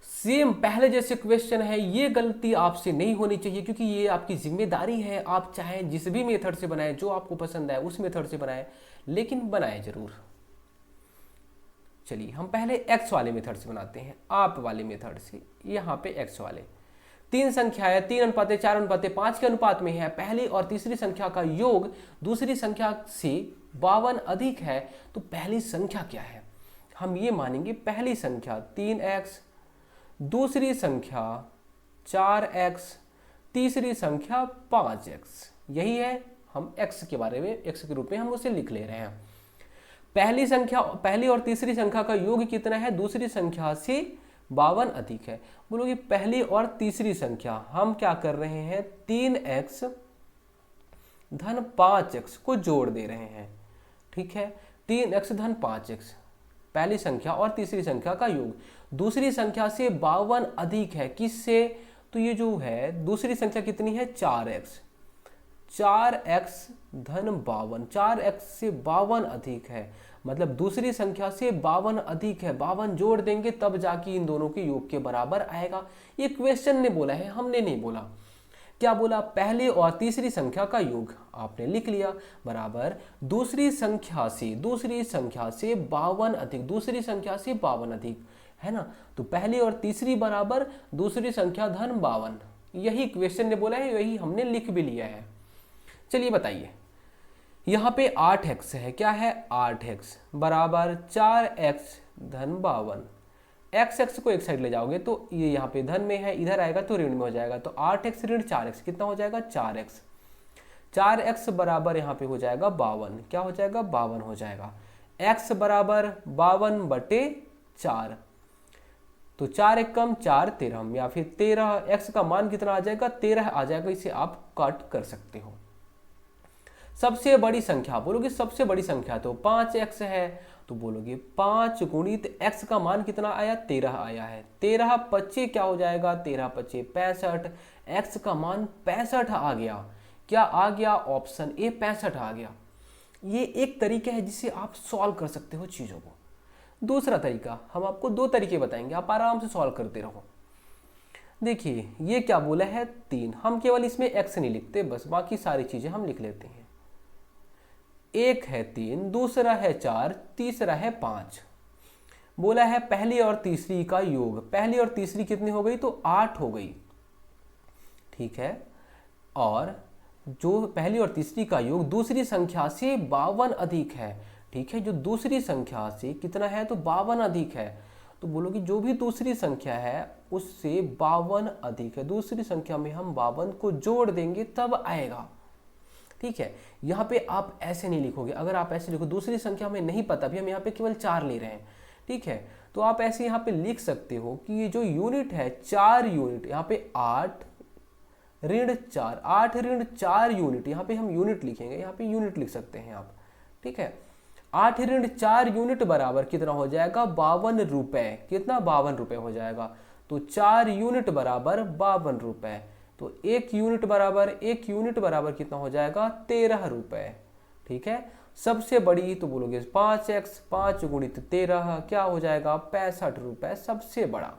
सेम पहले जैसे क्वेश्चन है, ये गलती आपसे नहीं होनी चाहिए, क्योंकि ये आपकी जिम्मेदारी है। आप चाहे जिस भी मेथड से बनाएं, जो आपको पसंद है उस मेथड से बनाएं, लेकिन बनाएं जरूर। चलिए, हम पहले एक्स वाले मेथड से बनाते हैं, आप वाले मेथड से। यहाँ पे एक्स वाले 3 संख्याएं 3:4:5 के अनुपात में है। पहली और तीसरी संख्या का योग दूसरी संख्या से 52 अधिक है, तो पहली संख्या क्या है। हम ये मानेंगे पहली संख्या 3x, दूसरी संख्या 4x, तीसरी संख्या 5x। यही है, हम x के बारे में, x के रूप में हम उसे लिख ले रहे हैं। पहली और तीसरी संख्या का योग कितना है, दूसरी संख्या से 52 अधिक है। बोलोगे पहली और तीसरी संख्या, हम क्या कर रहे हैं, 3x धन 5x को जोड़ दे रहे हैं, ठीक है। 3x धन 5x, पहली संख्या और तीसरी संख्या का योग, दूसरी संख्या से 52 अधिक है। किससे, तो ये जो है दूसरी संख्या कितनी है, 4x। 4x धन 52, 4x से 52 अधिक है, मतलब दूसरी संख्या से 52 अधिक है। 52 जोड़ देंगे तब जाके इन दोनों के योग के बराबर आएगा। ये क्वेश्चन ने बोला है, हमने नहीं बोला। क्या बोला, पहली और तीसरी संख्या का योग आपने लिख लिया, बराबर दूसरी संख्या से 52 अधिक, दूसरी संख्या से 52 अधिक, है ना। तो पहली और तीसरी बराबर दूसरी संख्या धन 52, यही क्वेश्चन ने बोला है, यही हमने लिख भी लिया है। चलिए बताइए, यहाँ पे 8x है, क्या है 8x बराबर 4x धन 52। x को एक साइड ले जाओगे तो ये यहाँ पे धन में है, इधर आएगा तो ऋण में हो जाएगा। तो 8x ऋण 4x कितना हो जाएगा, 4x। 4x बराबर यहाँ पे हो जाएगा 52, क्या हो जाएगा 52 हो जाएगा। x बराबर 52/4, तो तो 4 एक कम 4 13 या फिर 13 x का मान कितना आ जाएगा 13 आ जाएगा। इसे आप काट कर सकते हो। सबसे बड़ी संख्या बोलोगे, सबसे बड़ी संख्या तो 5x है, तो बोलोगे 5 गुणित x का मान कितना आया 13 आया है। 13 पच्चे क्या हो जाएगा 13 पच्चे 65, x का मान 65 आ गया। क्या आ गया ऑप्शन ए 65 आ गया। ये एक तरीका है जिससे आप सॉल्व कर सकते हो चीज़ों को। दूसरा तरीका, हम आपको 2 तरीके बताएंगे, आप आराम से सॉल्व करते रहो। देखिए ये क्या बोला है 3, हम केवल इसमें x नहीं लिखते, बस बाकी सारी चीज़ें हम लिख लेते हैं। एक है 3, दूसरा है 4, तीसरा है 5। बोला है पहली और तीसरी का योग, पहली और तीसरी कितनी हो गई तो 8 हो गई, ठीक है। और जो पहली और तीसरी का योग दूसरी संख्या से 52 अधिक है, ठीक है। जो दूसरी संख्या से कितना है तो 52 अधिक है, तो बोलोगे जो भी दूसरी संख्या है उससे 52 अधिक है। दूसरी संख्या में हम 52 को जोड़ देंगे तब आएगा, ठीक है। यहाँ पे आप ऐसे नहीं लिखोगे, अगर आप ऐसे लिखो दूसरी संख्या में नहीं पता भी, हम यहाँ पे केवल 4 ले रहे हैं, ठीक है। तो आप ऐसे यहाँ पे लिख सकते हो कि ये जो यूनिट है 4 यूनिट, यहाँ पे 8 ऋण 4, 8 ऋण 4 यूनिट, यहाँ पे हम यूनिट लिखेंगे, यहाँ पे यूनिट लिख सकते हैं आप, ठीक है। 8 ऋण 4 यूनिट बराबर कितना हो जाएगा 52 रुपए, कितना 52 रुपए हो जाएगा। तो 4 यूनिट बराबर 52 रुपए, तो 1 यूनिट बराबर कितना हो जाएगा 13 रुपए, ठीक है। सबसे बड़ी तो बोलोगे 5x, 5 गुणित 13 क्या हो जाएगा 65 रुपए, सबसे बड़ा।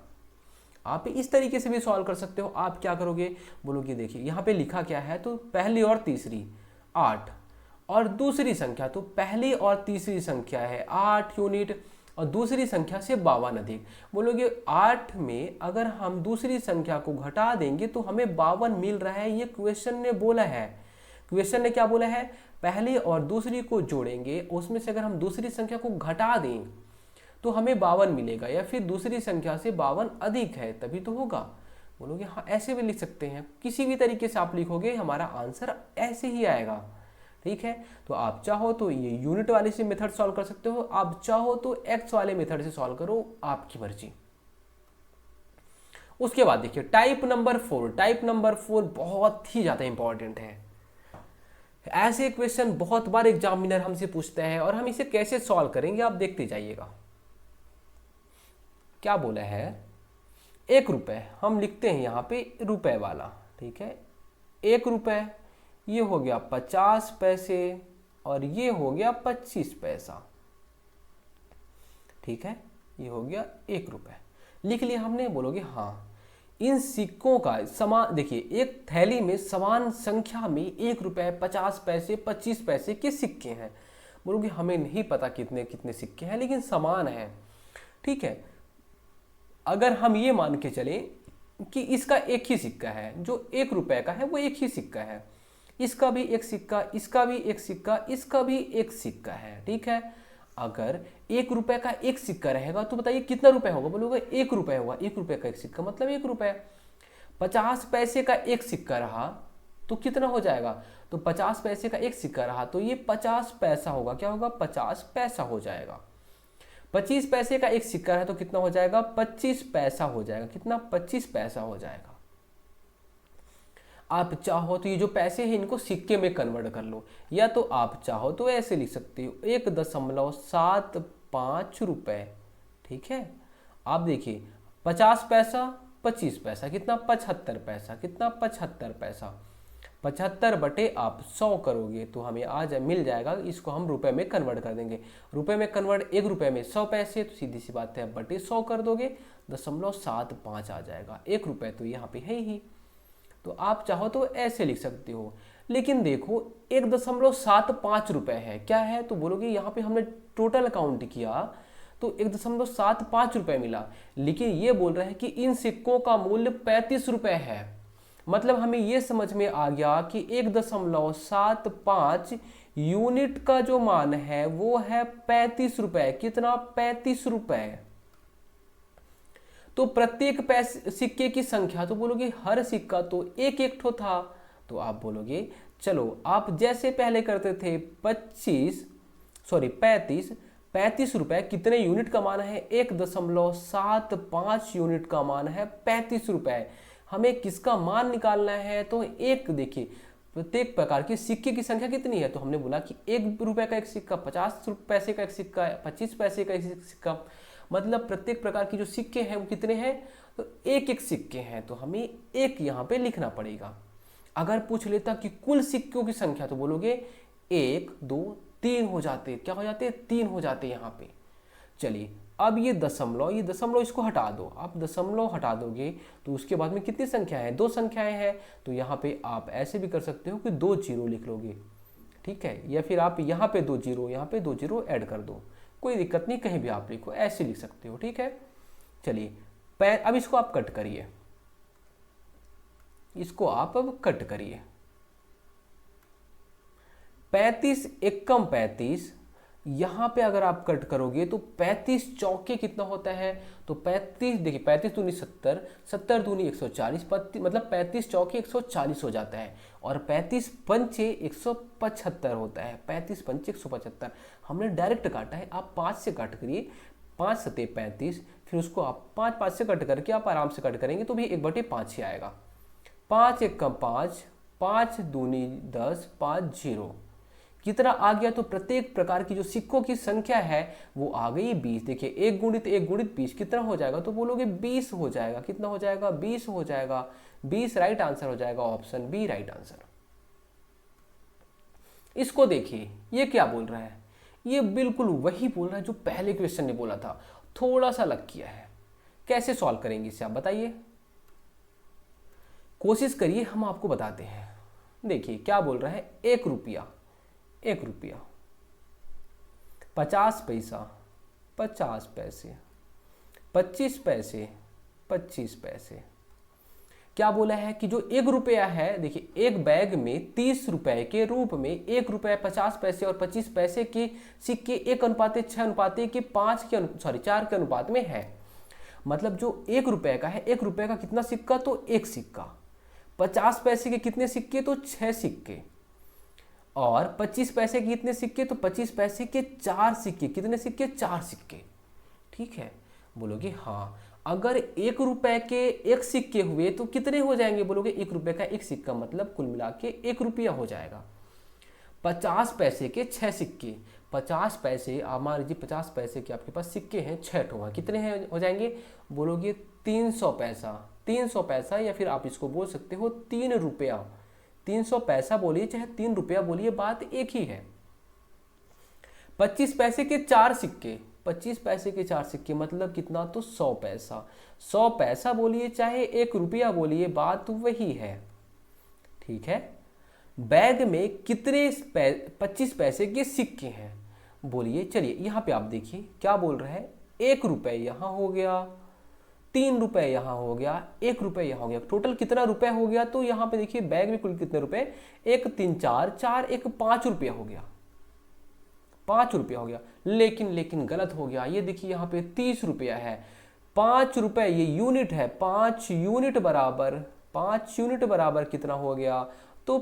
आप इस तरीके से भी सॉल्व कर सकते हो। आप क्या करोगे बोलोगे, देखिए यहाँ पे लिखा क्या है तो पहली और तीसरी 8, और दूसरी संख्या तो पहली और तीसरी संख्या है 8 यूनिट और दूसरी संख्या से 52 अधिक। बोलोगे 8 में अगर हम दूसरी संख्या को घटा देंगे तो हमें 52 मिल रहा है, ये क्वेश्चन ने बोला है। क्वेश्चन ने क्या बोला है, पहली और दूसरी को जोड़ेंगे, उसमें से अगर हम दूसरी संख्या को घटा दें तो हमें 52 मिलेगा, या फिर दूसरी संख्या से 52 अधिक है तभी तो होगा। बोलोगे हाँ ऐसे भी लिख सकते हैं, किसी भी तरीके से आप लिखोगे हमारा आंसर ऐसे ही आएगा, ठीक है। तो आप चाहो तो ये यूनिट वाले से मेथड सॉल्व कर सकते हो, आप चाहो तो एक्स वाले मेथड से सॉल्व करो, आपकी मर्जी। उसके बाद देखिए टाइप नंबर 4, टाइप नंबर 4 बहुत ही ज्यादा इंपॉर्टेंट है। ऐसे क्वेश्चन बहुत बार एग्जामिनर हमसे पूछते हैं और हम इसे कैसे सॉल्व करेंगे आप देखते जाइएगा। क्या बोला है 1 रुपए, हम लिखते हैं यहाँ पे रुपए वाला, ठीक है। 1 रुपए, ये हो गया 50 पैसे और ये हो गया 25 पैसा, ठीक है। ये हो गया 1 रुपए, लिख लिया हमने। बोलोगे हाँ इन सिक्कों का समान, देखिए एक थैली में समान संख्या में 1 रुपए 50 पैसे 25 पैसे के सिक्के हैं। बोलोगे हमें नहीं पता कितने कितने सिक्के हैं लेकिन समान है, ठीक है। अगर हम ये मान के चले कि इसका एक ही सिक्का है, जो 1 रुपए का है वो एक ही सिक्का है, इसका भी एक सिक्का, इसका भी एक सिक्का, इसका भी एक सिक्का है, ठीक है। अगर 1 रुपए का एक सिक्का रहेगा तो बताइए कितना रुपए होगा। बोलोगे 1 रुपए होगा, 1 रुपए का एक सिक्का मतलब 1 रुपए। 50 पैसे का एक सिक्का रहा तो कितना हो जाएगा, तो 50 पैसे का एक सिक्का रहा तो ये 50 पैसा होगा, क्या होगा 50 पैसा हो जाएगा। 25 पैसे का एक सिक्का है तो कितना हो जाएगा 25 पैसा हो जाएगा, कितना 25 पैसा हो जाएगा। आप चाहो तो ये जो पैसे हैं इनको सिक्के में कन्वर्ट कर लो, या तो आप चाहो तो ऐसे लिख सकते हो 1.75 रुपए, ठीक है। आप देखिए 50 पैसा 25 पैसा कितना 75 पैसा, कितना 75 पैसा। 75 बटे आप 100 करोगे तो हमें आज मिल जाएगा, इसको हम रुपए में कन्वर्ट कर देंगे। रुपए में कन्वर्ट 1 रुपए में 100 पैसे, तो सीधी सी बात है बटे 100 कर दोगे 0.75 आ जाएगा। 1 रुपए तो यहाँ पे है ही, तो आप चाहो तो ऐसे लिख सकते हो। लेकिन देखो 1.75 रुपए है, क्या है तो बोलोगे यहाँ पे हमने टोटल काउंट किया तो 1.75 रुपए मिला, लेकिन ये बोल रहे हैं कि इन सिक्कों का मूल्य 35 रुपए है। मतलब हमें ये समझ में आ गया कि 1.75 यूनिट का जो मान है वो है 35 रुपए, कितना 35 रुपए। तो प्रत्येक सिक्के की संख्या, तो बोलोगे हर सिक्का तो एक एक ठो था, तो आप बोलोगे चलो आप जैसे पहले करते थे 35 35 रुपए कितने यूनिट का मान है? 1.75 यूनिट का मान है 35 रुपए। हमें किसका मान निकालना है? तो एक देखिए प्रत्येक प्रकार के सिक्के की संख्या कितनी है, तो हमने बोला कि 1 रुपए का एक सिक्का, 50 पैसे का एक सिक्का, 25 पैसे का एक सिक्का, मतलब प्रत्येक प्रकार की जो सिक्के हैं वो कितने हैं? तो एक एक सिक्के हैं, तो हमें एक यहाँ पे लिखना पड़ेगा। अगर पूछ लेता कि कुल सिक्कों की संख्या, तो बोलोगे 1 2 3 हो जाते। क्या हो जाते? 3 हो जाते यहाँ पे। चलिए अब ये दशमलव इसको हटा दो। आप दशमलव हटा दोगे तो उसके बाद में कितनी संख्या है? 2 संख्याएं हैं। तो यहाँ पे आप ऐसे भी कर सकते हो कि 2 जीरो लिख लोगे, ठीक है, या फिर आप यहाँ पे 2 जीरो, यहाँ पे 2 जीरो ऐड कर दो, कोई दिक्कत नहीं, कहीं भी आप लिखो, ऐसे लिख सकते हो, ठीक है। चलिए अब इसको आप कट करिए, इसको आप अब कट करिए। 35 एकम 35, यहां पे अगर आप कट करोगे तो 35 चौके कितना होता है? तो 35 देखिए 35 दूनी 70, 70 दूनी 140, मतलब 35 चौके 140 हो जाता है। और 35 पंचे 175 होता है। 35 पंचे 175 हमने डायरेक्ट काटा है, आप 5 से कट करिए। 5 सते 35, फिर उसको आप 5 से कट करके आप आराम से कट करेंगे तो भी 1/5 ही आएगा। 5 एकम 5, 5 दूनी 10, 5 जीरो कितना आ गया? तो प्रत्येक प्रकार की जो सिक्कों की संख्या है वो आ गई 20। देखिए 1 गुणित 1 गुणित 20 कितना हो जाएगा? तो बोलोगे 20 हो जाएगा। कितना हो जाएगा? 20 हो जाएगा। 20 राइट आंसर हो जाएगा, ऑप्शन बी राइट आंसर। इसको देखिए ये क्या बोल रहा है? ये बिल्कुल वही बोल रहा है जो पहले क्वेश्चन ने बोला था, थोड़ा सा अलग किया है। कैसे सॉल्व करेंगे इसे आप बताइए, कोशिश करिए, हम आपको बताते हैं। देखिए क्या बोल रहा है? 1 रुपया 1 रुपया, 50 पैसा 50 पैसे, 25 पैसे 25 पैसे। क्या बोला है कि जो 1 रुपया है, देखिए एक बैग में 30 रुपए के रूप में 1 रुपया 50 पैसे और 25 पैसे के सिक्के 1:6 के 4 के अनुपात में है। मतलब जो 1 रुपये का है, 1 रुपये का कितना सिक्का? तो 1 सिक्का। 50 पैसे के कितने सिक्के? तो 6 सिक्के। और 25 पैसे के कितने सिक्के? तो 25 पैसे के 4 सिक्के। कितने सिक्के? 4 सिक्के, ठीक है। बोलोगे हाँ, अगर 1 रुपए के 1 सिक्के हुए तो कितने हो जाएंगे? बोलोगे 1 रुपए का 1 सिक्का मतलब कुल मिला के 1 रुपया हो जाएगा। 50 पैसे के 6 सिक्के, 50 पैसे आप मान लीजिए 50 पैसे के आपके पास सिक्के हैं 6 ठो, कितने हैं हो जाएंगे? बोलोगे 300 पैसा। 300 पैसा, या फिर आप इसको बोल सकते हो 3 रुपया। 300 पैसा बोलिए चाहे 3 रुपया बोलिए, बात एक ही है। 25 पैसे के 4 सिक्के, 25 पैसे के 4 सिक्के मतलब कितना? तो 100 पैसा। 100 पैसा बोलिए चाहे 1 रुपया बोलिए, बात वही है, ठीक है। बैग में कितने 25 पैसे के सिक्के हैं बोलिए। चलिए यहाँ पे आप देखिए क्या बोल रहे हैं? 1 रुपये यहाँ हो गया, 3 रुपये यहाँ हो गया, 1 रुपये यहाँ हो गया, टोटल कितना रुपए हो गया? तो यहाँ पे देखिए बैग में कुल कितने रुपए? 1 3 4 4 1 5 रुपया हो गया, 5 रुपया हो गया। लेकिन गलत हो गया। ये देखिए यहाँ पे 30 रुपया है। 5 रुपये ये यूनिट है, 5 यूनिट बराबर कितना हो गया? तो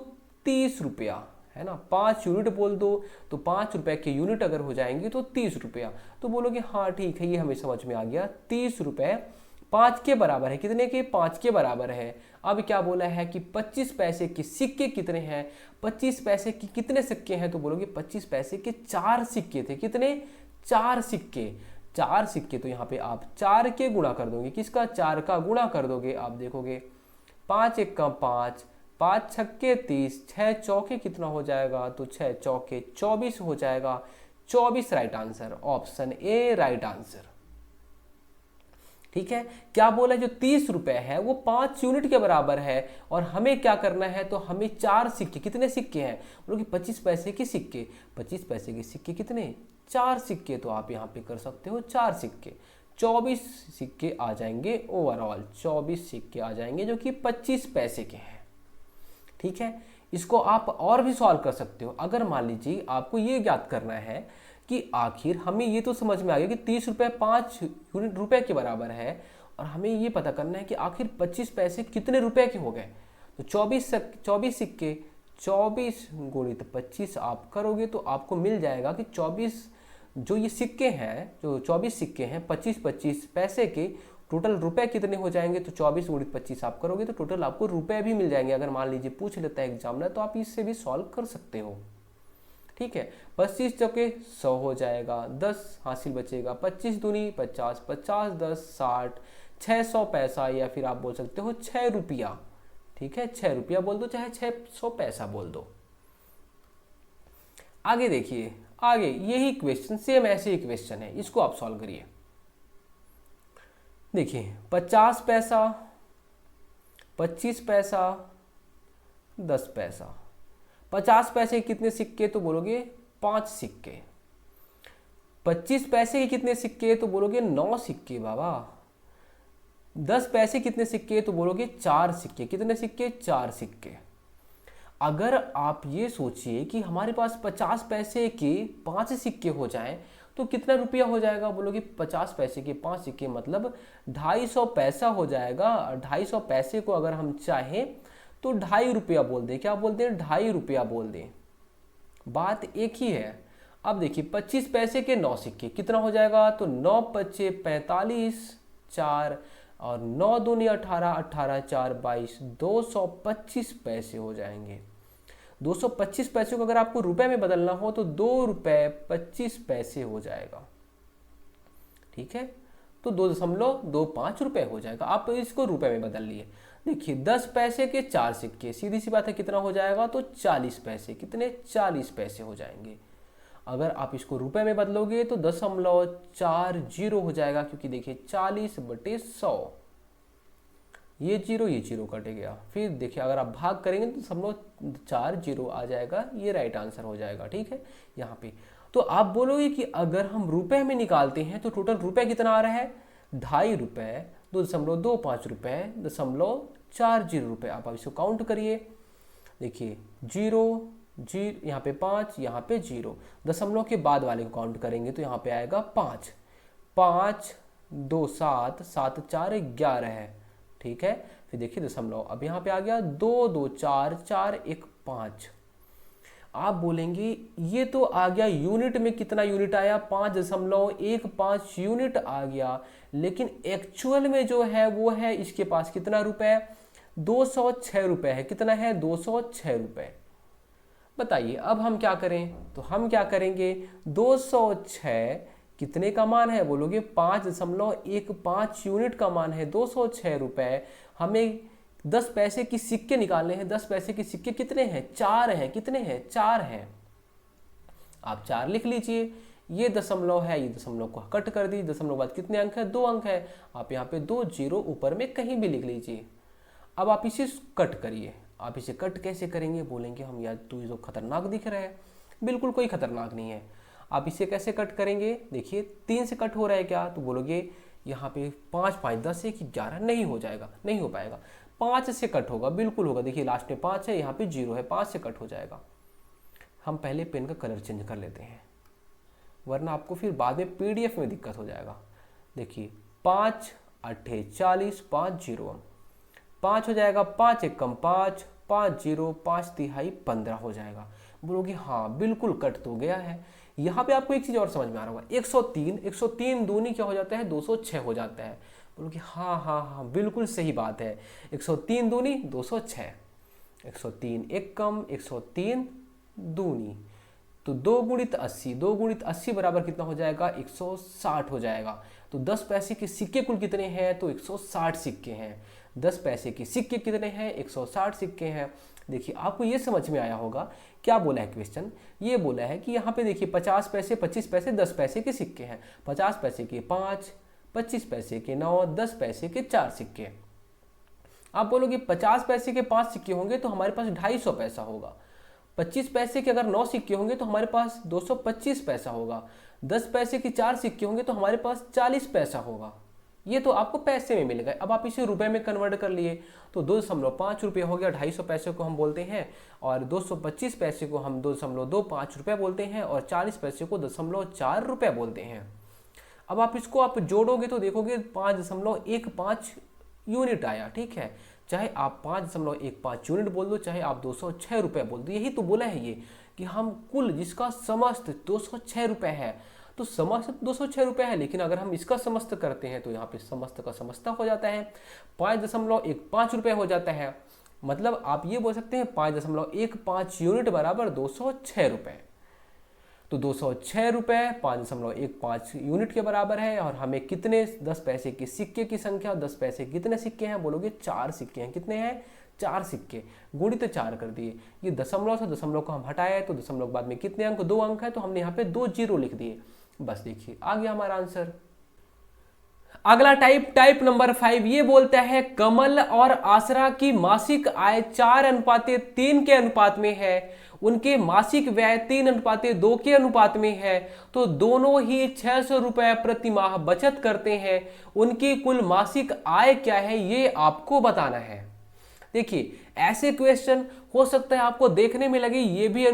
30 रुपया, है ना। 5 यूनिट बोल दो तो 5 रुपए के यूनिट अगर हो जाएंगे तो 30 रुपया। तो बोलोगे हाँ ठीक है, ये हमें समझ में आ गया। 30 रुपये 5 के बराबर है। कितने के? 5 के बराबर है। अब क्या बोला है कि 25 पैसे के सिक्के कितने हैं? 25 पैसे की कितने सिक्के हैं? तो बोलोगे 25 पैसे के 4 सिक्के थे। कितने? 4 सिक्के। 4 सिक्के, तो यहाँ पे आप 4 के गुणा कर दोगे। किसका? 4 का गुणा कर दोगे। आप देखोगे 5 1 का 5, 5 छक्के 30, 6 चौके कितना हो जाएगा? तो 6 चौके 24 हो जाएगा। 24 right answer, option A right answer, ठीक है। क्या बोला? जो 30 रुपए है वो 5 यूनिट के बराबर है और हमें क्या करना है? तो हमें 4 सिक्के, कितने सिक्के हैं? बोलो कि 25 पैसे के सिक्के। 25 पैसे के सिक्के कितने? 4 सिक्के। तो आप यहाँ पे कर सकते हो 4 सिक्के। 24 सिक्के आ जाएंगे ओवरऑल, 24 सिक्के आ जाएंगे जो कि 25 पैसे के हैं, ठीक है। इसको आप और भी सॉल्व कर सकते हो। अगर मान लीजिए आपको ये ज्ञात करना है कि आखिर हमें ये तो समझ में आ गया कि 30 रुपये 5 यूनिट रुपए के बराबर है, और हमें ये पता करना है कि आखिर 25 पैसे कितने रुपए के हो गए। तो 24 सिक्के 24 गुणित 25 आप करोगे तो आपको मिल जाएगा कि 24 जो ये सिक्के हैं, जो 24 सिक्के हैं 25-25 पैसे के, टोटल रुपए कितने हो जाएंगे? तो 24 × 25 आप करोगे तो टोटल आपको रुपए भी मिल जाएंगे। अगर मान लीजिए पूछ लेता है एग्जामिनर तो आप इससे भी सॉल्व कर सकते हो। ठीक है, 25 चौके 100 हो जाएगा, 10 हासिल बचेगा, 25 दूनी 50, 50 10 60, 600 पैसा, या फिर आप बोल सकते हो 6 रुपया। ठीक है, 6 रुपया बोल दो चाहे 600 पैसा बोल दो। आगे देखिए, आगे यही क्वेश्चन, सेम ऐसे ही क्वेश्चन है, इसको आप सॉल्व करिए। देखिए 50 पैसा, 25 पैसा, 10 पैसा। 50 पैसे के कितने सिक्के? तो बोलोगे 5 सिक्के। 25 पैसे के कितने सिक्के? तो बोलोगे 9 सिक्के बाबा। 10 पैसे कितने सिक्के? तो बोलोगे 4 सिक्के। कितने सिक्के? 4 सिक्के। अगर आप ये सोचिए कि हमारे पास 50 पैसे के 5 सिक्के हो जाएं तो कितना रुपया हो जाएगा? बोलोगे 50 पैसे के 5 सिक्के मतलब 250 पैसा हो जाएगा। 250 पैसे को अगर हम चाहें तो 2.5 रुपया बोल दें। क्या बोलते हैं? 2.5 रुपया बोल दें। बात एक ही है। अब देखिए 25 पैसे के 9 सिक्के कितना हो जाएगा? तो 9 पच्चे 45, 4 और 9 दूनी 18, 18 4 22, 225 पैसे हो जाएंगे। 225 पैसे को अगर आपको रुपए में बदलना हो तो 2 रुपए 25 पैसे हो जाएगा। ठीक है, तो 2.25 रुपए हो जाएगा। आप इसको रुपए में बदल लिए। देखिए 10 पैसे के 4 सिक्के, सीधी सी बात है कितना हो जाएगा? तो 40 पैसे। कितने? 40 पैसे हो जाएंगे। अगर आप इसको रुपए में बदलोगे तो 0.40 हो जाएगा, क्योंकि देखिए 40/100, ये जीरो कट गया। फिर देखिए अगर आप भाग करेंगे तो 0.40 आ जाएगा, ये राइट आंसर हो जाएगा। ठीक है, यहाँ पे तो आप बोलोगे कि अगर हम रुपए में निकालते हैं तो टोटल रुपए कितना आ रहा है? 2.5 रुपए, 2.25 रुपए, 0.40 रुपए। आप इसको काउंट करिए। देखिए 0 यहाँ पे 5, यहाँ पे 0, दशमलव के बाद वाले को काउंट करेंगे तो यहाँ पे आएगा 5, 5 2 7, 7 4 11 है। ठीक है, फिर देखिए दशमलव, अब यहाँ पे आ गया 2 2 4, 4 1 5। आप बोलेंगे ये तो आ गया यूनिट में, कितना यूनिट आया? 5.15 यूनिट आ गया, लेकिन एक्चुअल में जो है वो है इसके पास कितना रुपए? 206 रुपए है। कितना है? 206 रुपए। बताइए अब हम क्या करें? तो हम क्या करेंगे? 206 कितने का मान है? बोलोगे 5.15 यूनिट का मान है 206 रुपए। हमें 10 पैसे की सिक्के निकालने हैं। 10 पैसे के सिक्के कितने हैं? 4 हैं। कितने हैं? 4 हैं। आप 4 लिख लीजिए। ये दशमलव है, ये दशमलव को कट कर दी। दशमलव बाद कितने अंक है? 2 अंक है। आप यहाँ पे 2 0 ऊपर में कहीं भी लिख लीजिए। अब आप इसे कट करिए। आप इसे कट कैसे करेंगे? बोलेंगे हम यार तो ये तो खतरनाक दिख रहा है। बिल्कुल कोई खतरनाक नहीं है। आप इसे कैसे कट करेंगे? देखिए 3 से कट हो रहा है क्या? तो बोलोगे यहाँ पे 5 5 10 1 11 नहीं हो जाएगा, नहीं हो पाएगा। 5 से कट होगा, बिल्कुल होगा। देखिए लास्ट में 5 है, यहाँ पे 0 है, 5 से कट हो जाएगा। हम पहले पेन का कलर चेंज कर लेते हैं, वरना आपको फिर बाद में PDF में दिक्कत हो जाएगा। देखिए 5 8 40, 5 0 5 हो जाएगा, 5 1 कम 5, 5 0 5 तिहाई 15 हो जाएगा। बोलोगे हाँ बिल्कुल कट तो गया है। यहाँ पे आपको एक चीज़ और समझ में आ रहा होगा, 103 दूनी क्या हो जाता है? 206 हो जाता है। बोलोगे हाँ हाँ हाँ बिल्कुल सही बात है। 103 दूनी 206, 103 एक कम 103 दूनी, तो 2 × 80, 2 × 80 बराबर कितना हो जाएगा? 160 हो जाएगा। तो 10 पैसे के सिक्के कुल कितने हैं? तो 160 सिक्के हैं। 10 पैसे के सिक्के कितने हैं? 160 सिक्के हैं। देखिए आपको ये समझ में आया होगा क्या बोला है क्वेश्चन। ये बोला है कि यहाँ पे देखिए 50 पैसे, 25 पैसे, 10 पैसे के सिक्के हैं। 50 पैसे के 5, 25 पैसे के 9, 10 पैसे के 4 सिक्के। आप बोलोगे 50 पैसे के 5 सिक्के होंगे तो हमारे पास 250 पैसा होगा। 25 पैसे के अगर 9 सिक्के होंगे तो हमारे पास 225 पैसा होगा। 10 पैसे के 4 सिक्के होंगे तो हमारे पास 40 पैसा होगा। ये तो आपको पैसे में मिलेगा। अब आप इसे रुपए में कन्वर्ट कर लिए तो 2.5 रुपये हो गया। 250 पैसे को हम बोलते हैं और 225 पैसे को हम 2.25 रुपये बोलते हैं और 40 पैसे को 0.4 रुपये बोलते हैं। अब आप इसको आप जोड़ोगे तो देखोगे 5.15 यूनिट आया। ठीक है, चाहे आप 5.15 यूनिट बोल दो, चाहे आप 206 रुपये बोल दो, यही तो बोला है ये कि हम कुल जिसका समस्त 206 रुपये है तो समस्त 206 रुपये है, लेकिन अगर हम इसका समस्त करते हैं तो यहाँ पे समस्त का समस्त हो जाता है 5.15 रुपये हो जाता है। मतलब आप ये बोल सकते हैं 5.15 यूनिट बराबर 206 रुपये। तो 206 रुपये 5.15 यूनिट के बराबर है। और हमें कितने 10 पैसे के सिक्के की संख्या, 10 पैसे कितने सिक्के हैं बोलोगे, 4 सिक्के हैं। कितने हैं, 4 सिक्के, गुणित 4 कर दिए। ये दशमलव से दशमलव को हम हटाए तो दशमलव के बाद में कितने अंक, 2 अंक है, तो हमने यहाँ पे 2 जीरो लिख दिए। बस देखिए आ गया हमारा आंसर। अगला टाइप नंबर 5 ये बोलता है कमल और आसरा की मासिक आय 4:3 के अनुपात में है, उनके मासिक व्यय 3:2 के अनुपात में है, तो दोनों ही 600 रुपए प्रति माह बचत करते हैं। उनकी कुल मासिक आय क्या है ये आपको बताना है। देखिए ऐसे क्वेश्चन हो सकता है आपको देखने में लगे ये भी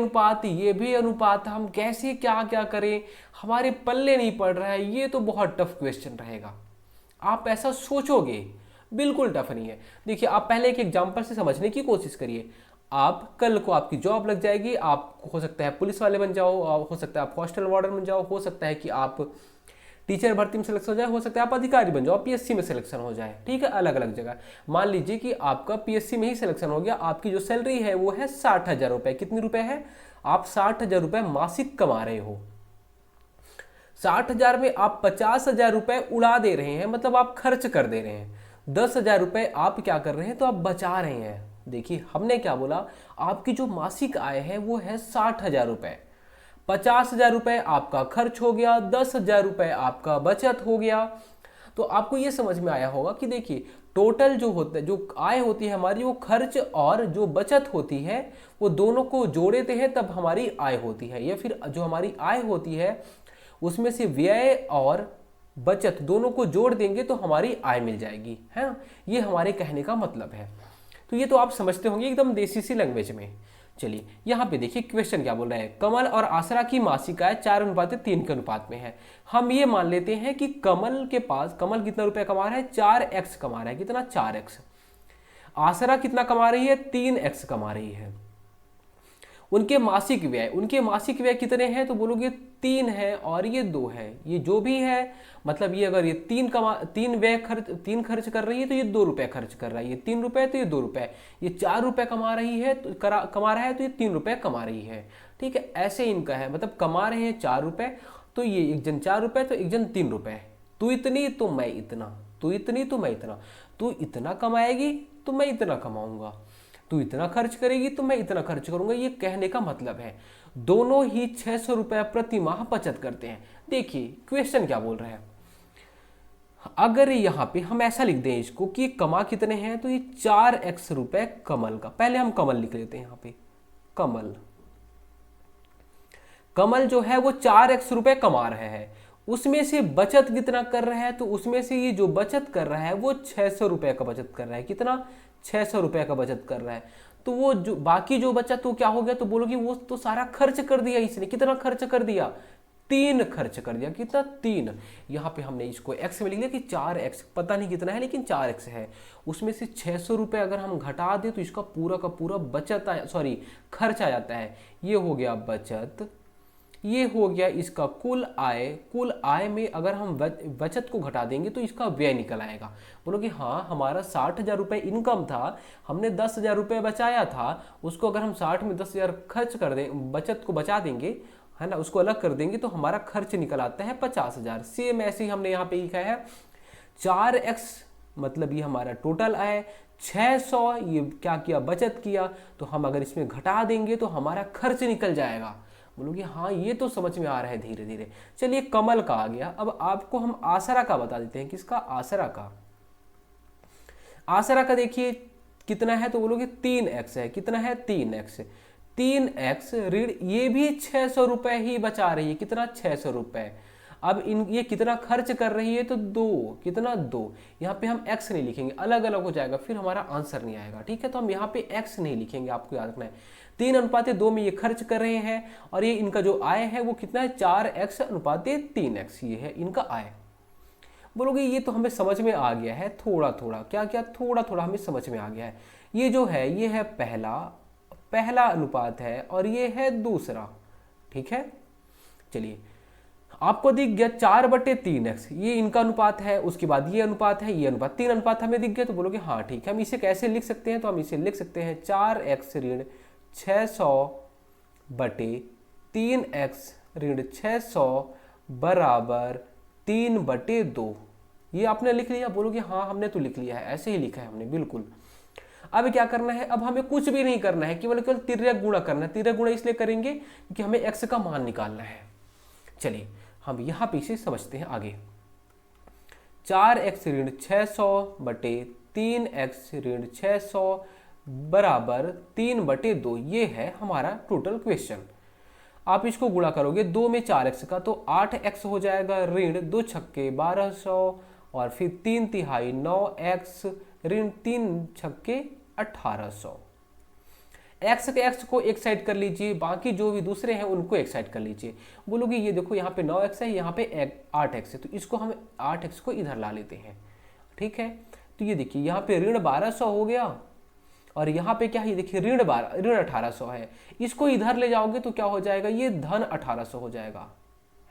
अनुपात, हम कैसे क्या क्या करें, हमारे पल्ले नहीं पड़ रहा है, ये तो बहुत टफ क्वेश्चन रहेगा। आप ऐसा सोचोगे, बिल्कुल टफ नहीं है। देखिए आप पहले एक एग्जांपल से समझने की कोशिश करिए। आप कल को आपकी जॉब लग जाएगी, आप हो सकता है पुलिस वाले बन जाओ, हो सकता है आप हॉस्टल वार्डन बन जाओ, हो सकता है कि आप टीचर भर्ती में सिलेक्शन हो जाए, हो सकता है आप अधिकारी बन जाओ, पीएससी में सिलेक्शन हो जाए। ठीक है, अलग अलग जगह। मान लीजिए कि आपका पीएससी में ही सिलेक्शन हो गया, आपकी जो सैलरी है वो है 60,000 रुपये। कितनी रुपए है, आप 60,000 रुपये मासिक कमा रहे हो। 60,000 में आप 50,000 रुपये उड़ा दे रहे हैं, मतलब आप खर्च कर दे रहे हैं। 10,000 रुपये आप क्या कर रहे हैं, तो आप बचा रहे हैं। देखिए हमने क्या बोला, आपकी जो मासिक आय है वो है 60,000 रुपये, 50,000 रुपये आपका खर्च हो गया, 10,000 रुपये आपका बचत हो गया। तो आपको ये समझ में आया होगा कि देखिए टोटल जो होता है, जो आय होती है हमारी, वो खर्च और जो बचत होती है वो दोनों को जोड़ते हैं तब हमारी आय होती है, या फिर जो हमारी आय होती है उसमें से व्यय और बचत दोनों को जोड़ देंगे तो हमारी आय मिल जाएगी, है ना। ये हमारे कहने का मतलब है। तो ये तो आप समझते होंगे एकदम देसी सी लैंग्वेज में। चलिए यहाँ पे देखिए क्वेश्चन क्या बोल रहा है, कमल और आसरा की मासिक आय 4:3 के अनुपात में है। हम ये मान लेते हैं कि कमल कितना रुपया कमा रहा है, 4x कमा रहा है। कितना, 4x। आसरा कितना कमा रही है, 3x कमा रही है। उनके मासिक व्यय कितने हैं, तो बोलोगे 3 है और ये 2 है। ये जो भी है मतलब ये अगर ये 3 खर्च कर रही है तो ये 2 रुपए खर्च कर रहा है, ये 3 रुपए तो ये 2 रुपए, ये 4 रुपए कमा रही है तो कमा रहा है तो ये 3 रुपए कमा रही है। ठीक है, ऐसे इनका है, मतलब कमा रहे हैं 4 रुपए, तो ये एक जन 4 रुपए तो एक जन 3 रुपए। तू इतनी तो मैं इतना, तू इतनी तो मैं इतना, तू इतना कमाएगी तो मैं इतना कमाऊंगा, तू इतना खर्च करेगी तो मैं इतना खर्च करूंगा। ये कहने का मतलब है दोनों ही 600 रुपये प्रति माह बचत करते हैं। देखिए क्वेश्चन क्या बोल रहा है, अगर यहाँ पे हम ऐसा लिख दें इसको कि कमा कितने हैं, तो ये 4x रुपए कमल का, पहले हम कमल लिख लेते हैं यहाँ पे। कमल जो है वो 4x रुपए कमा रहा है, उसमें से बचत कितना कर रहा है, तो उसमें से ये जो बचत कर रहा है वो 600 रुपए का बचत कर रहा है। कितना, 600 रुपए का बचत कर रहा है। तो वो जो बाकी जो बचा तो क्या हो गया, तो बोलोगे वो तो सारा खर्च कर दिया इसने। कितना खर्च कर दिया, 3 खर्च कर दिया। कितना, 3। यहाँ पे हमने इसको x में लिख लिया कि 4x, पता नहीं कितना है लेकिन 4x है। उसमें से 600 रुपये अगर हम घटा दें तो इसका पूरा का पूरा खर्च आ जाता है। ये हो गया बचत, ये हो गया इसका कुल आय में अगर हम बचत को घटा देंगे तो इसका व्यय निकल आएगा। बोलो कि हाँ हमारा 60,000 रुपये इनकम था, हमने 10,000 रुपये बचाया था, उसको अगर हम 60 में 10,000 खर्च कर दें, बचत को बचा देंगे, है ना, उसको अलग कर देंगे तो हमारा खर्च निकल आता है 50,000। सेम ऐसे ही हमने यहाँ पे लिखा है 4x, मतलब ये हमारा टोटल आय 600, ये क्या किया, बचत किया, तो हम अगर इसमें घटा देंगे तो हमारा खर्च निकल जाएगा। बोलोगे हाँ ये तो समझ में आ रहा है धीरे धीरे। चलिए कमल का आ गया, अब आपको हम आसरा का बता देते हैं। किसका, आसरा का देखिए कितना है, तो बोलोगे 3x है। कितना है, 3x ऋण, ये भी 600 रुपए ही बचा रही है। कितना, 600 रुपए। अब ये कितना खर्च कर रही है, तो 2। कितना, 2। यहाँ पे हम x नहीं लिखेंगे, अलग अलग हो जाएगा, फिर हमारा आंसर नहीं आएगा। ठीक है, तो हम यहाँ पे x नहीं लिखेंगे, आपको याद रखना है। 3:2 में ये खर्च कर रहे हैं और ये इनका जो आय है वो कितना है, 4x/3x, ये है इनका आय। बोलोगे ये तो हमें समझ में आ गया है, थोड़ा थोड़ा थोड़ा हमें समझ में आ गया है। ये जो है ये है पहला अनुपात है और ये है दूसरा। ठीक है, चलिए आपको दिख गया 4/3x, ये इनका अनुपात है, उसके बाद ये अनुपात है, ये अनुपात, 3 अनुपात हमें दिख गया। तो बोलोगे हाँ ठीक है। हम इसे कैसे लिख सकते हैं? तो हम इसे लिख सकते हैं 4x ऋण 600/3x ऋण 600 बराबर 3/2। ये आपने लिख लिया? बोलोगे हाँ हमने तो लिख लिया है, ऐसे ही लिखा है हमने, बिल्कुल। अब क्या करना है? अब हमें कुछ भी नहीं करना है, केवल केवल तिर्यक गुणा करना है। तिर्यक गुणा इसलिए करेंगे क्योंकि हमें x का मान निकालना है। चलिए हम यहां पे इसे समझते हैं आगे। 4x ऋण 600/3x ऋण 600 बराबर 3/2, ये है हमारा टोटल क्वेश्चन। आप इसको गुणा करोगे 2 में 4x का तो 8x हो जाएगा, ऋण 2 छक्के 1200 और फिर 3 तिहाई 9x ऋण 3 छक्के 1800। x के x को एक साइड कर लीजिए, बाकी जो भी दूसरे हैं उनको एक साइड कर लीजिए। बोलोगे ये देखो यहाँ पे 9x है, यहाँ पे 8x है, तो इसको हम 8x को इधर ला लेते हैं, ठीक है। तो ये देखिए यहाँ पे ऋण 1200 हो गया और यहाँ पे क्या है, ये देखिए ऋण 1800 है। इसको इधर ले जाओगे तो क्या हो जाएगा, ये धन 1800 हो जाएगा,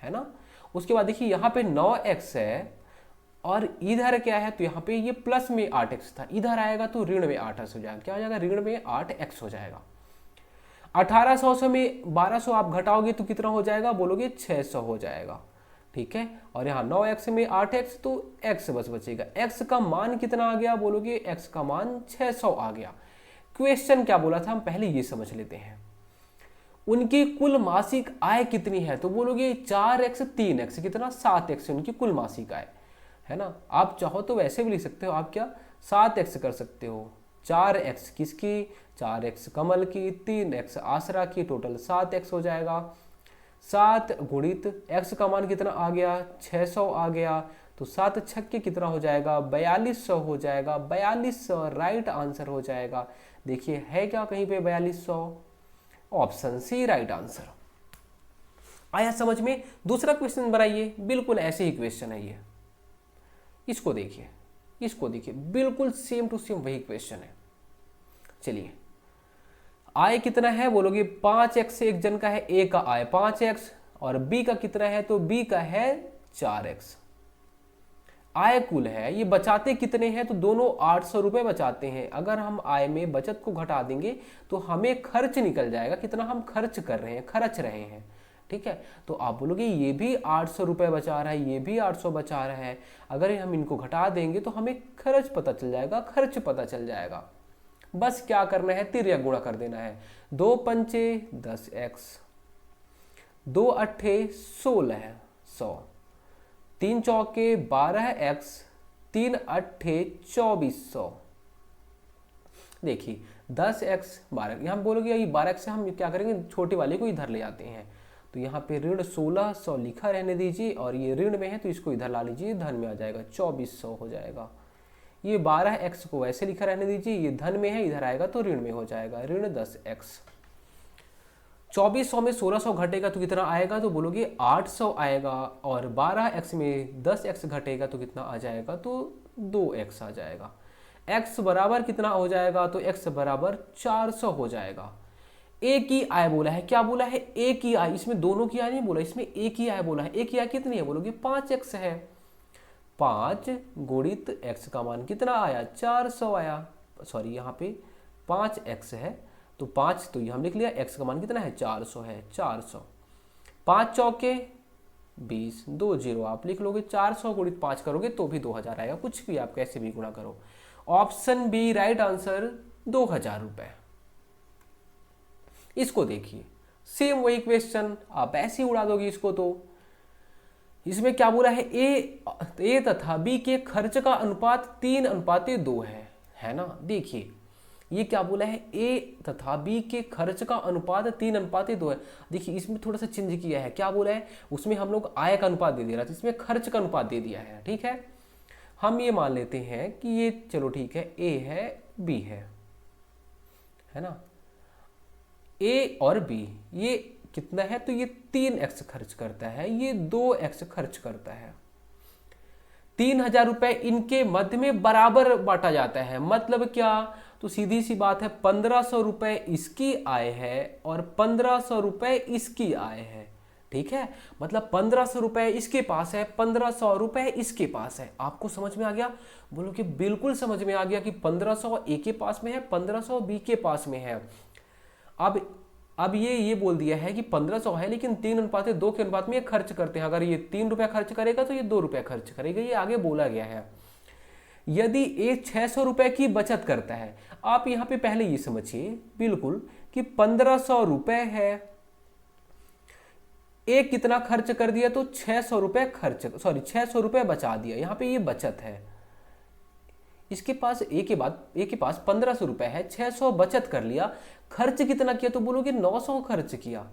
है ना। उसके बाद देखिए यहाँ पे 9x है और इधर क्या है, तो यहाँ पे ये प्लस में 8x था, इधर आएगा तो ऋण में 8x हो जाएगा। क्या हो जाएगा, ऋण में 8x हो जाएगा। 1800 से में 1200 आप घटाओगे तो कितना हो जाएगा, बोलोगे 600 हो जाएगा, ठीक है। और यहाँ 9x में 8x तो x बस बचेगा। x का मान कितना आ गया, बोलोगे x का मान 600 आ गया। क्वेश्चन क्या बोला था, हम पहले ये समझ लेते हैं। उनकी कुल मासिक आय कितनी है, तो बोलोगे 4x 3x कितना 7x उनकी कुल मासिक आय, है ना। आप चाहो तो वैसे भी लिख सकते हो, आप क्या 7x कर सकते हो। 4x किसकी, 4x कमल की, 3x आसरा की, टोटल 7x हो जाएगा। 7 गुणित x का मान कितना आ गया, 600 आ गया, तो 7 छक्के कितना हो जाएगा, 4200 हो जाएगा। 4200 राइट आंसर हो जाएगा। देखिए है क्या कहीं पे 4200, ऑप्शन सी राइट आंसर। आया समझ में। दूसरा क्वेश्चन बनाइए, बिल्कुल ऐसे ही क्वेश्चन है ये। इसको देखिए, इसको देखिए, बिल्कुल सेम टू सेम वही क्वेश्चन है। चलिए आय कितना है, बोलोगे 5x से एक जन का है, ए का आय 5x और बी का कितना है, तो बी का है 4x। आय कुल है, ये बचाते कितने हैं, तो दोनों 800 रुपए बचाते हैं। अगर हम आय में बचत को घटा देंगे तो हमें खर्च निकल जाएगा, कितना हम खर्च कर रहे हैं, खर्च रहे हैं, ठीक है। तो आप बोलोगे ये भी 800 रुपए बचा रहा है, ये भी 800 बचा रहा है। अगर हम इनको घटा देंगे तो हमें खर्च पता चल जाएगा, खर्च पता चल जाएगा। बस क्या करना है, तिर्यक गुणा कर देना है। 2 पंचे 10x, 2 अट्ठे 16 100, 3 चौके 12x, 3 अट्ठे 2400। देखिए 10x 12, यहाँ बोलोगे ये 12x से हम क्या करेंगे, छोटे वाले को इधर ले आते हैं। तो यहाँ पे ऋण 1600 लिखा रहने दीजिए और ये ऋण में है तो इसको इधर ला लीजिए, धन में आ जाएगा 2400 हो जाएगा। ये 12x को वैसे लिखा रहने दीजिए, ये धन में है, इधर आएगा तो ऋण में हो जाएगा, ऋण 10x। 2400 में 1600 घटेगा तो कितना आएगा, तो बोलोगे 800 आएगा। और 12x में 10x घटेगा तो कितना आ जाएगा, तो 2x आ जाएगा। x बराबर कितना हो जाएगा, तो x बराबर 400 हो जाएगा। एक ही आय बोला है, क्या बोला है, एक ही आय, इसमें दोनों की आय नहीं बोला, इसमें एक ही आय बोला है। एक ही आय कितनी है, बोलोगे 5x है। 5 गुणित x का मान कितना आया, 400 आया। सॉरी यहाँ पे 5x है तो 5 तो ये हम लिख लिया, x का मान कितना है 400 है, 400। 5 चौके 20, 2 0 आप लिख लोगे। 400 गुणित 5 करोगे तो भी 2000 आएगा, कुछ भी आप कैसे भी गुणा करो। ऑप्शन बी राइट आंसर 2000 रुपए। इसको देखिए सेम वही क्वेश्चन, आप ऐसे ही उड़ा दोगे इसको। तो इसमें क्या बोला है, ए तथा बी के खर्च का अनुपात 3:2 है ना। देखिए ये क्या बोला है, ए तथा बी के खर्च का अनुपात 3:2 है। देखिए इसमें थोड़ा सा चेंज किया है, क्या बोला है, उसमें हम लोग आय का अनुपात दे दे रहा था, इसमें खर्च का अनुपात दे दिया है, ठीक है। हम ये मान लेते हैं कि ये चलो ठीक है, ए है बी है ना। ए और बी ये कितना है, तो ये 3x खर्च करता है, ये 2x खर्च करता है। 3000 रुपए इनके मध्य में बराबर बांटा जाता है। मतलब क्या, तो सीधी सी बात है 1500 रुपए इसकी आय है और 1500 रुपए इसकी आय है। ठीक है, मतलब 1500 रुपए इसके पास है, 1500 रुपए इसके पास है। आपको समझ में आ गया? बोलो कि बिल्कुल समझ में आ गया कि 1500 ए के पास में है, 1500 बी के पास में है। अब ये बोल दिया है कि 1500 है, लेकिन 3:2 के अनुपात में ये खर्च करते हैं। अगर ये 3 रुपया खर्च करेगा तो ये 2 रुपया खर्च करेगा, ये आगे बोला गया है। यदि ए 600 रुपए की बचत करता है, आप यहाँ पे पहले ये समझिए बिल्कुल कि 1500 रुपए है, ए कितना खर्च कर दिया, तो 600 रुपए 600 रुपए बचा दिया। यहाँ पे ये बचत है, इसके पास ए के पास 1500 रुपए है, 600 बचत कर लिया। खर्च कितना किया, तो बोलोगे 900 खर्च किया।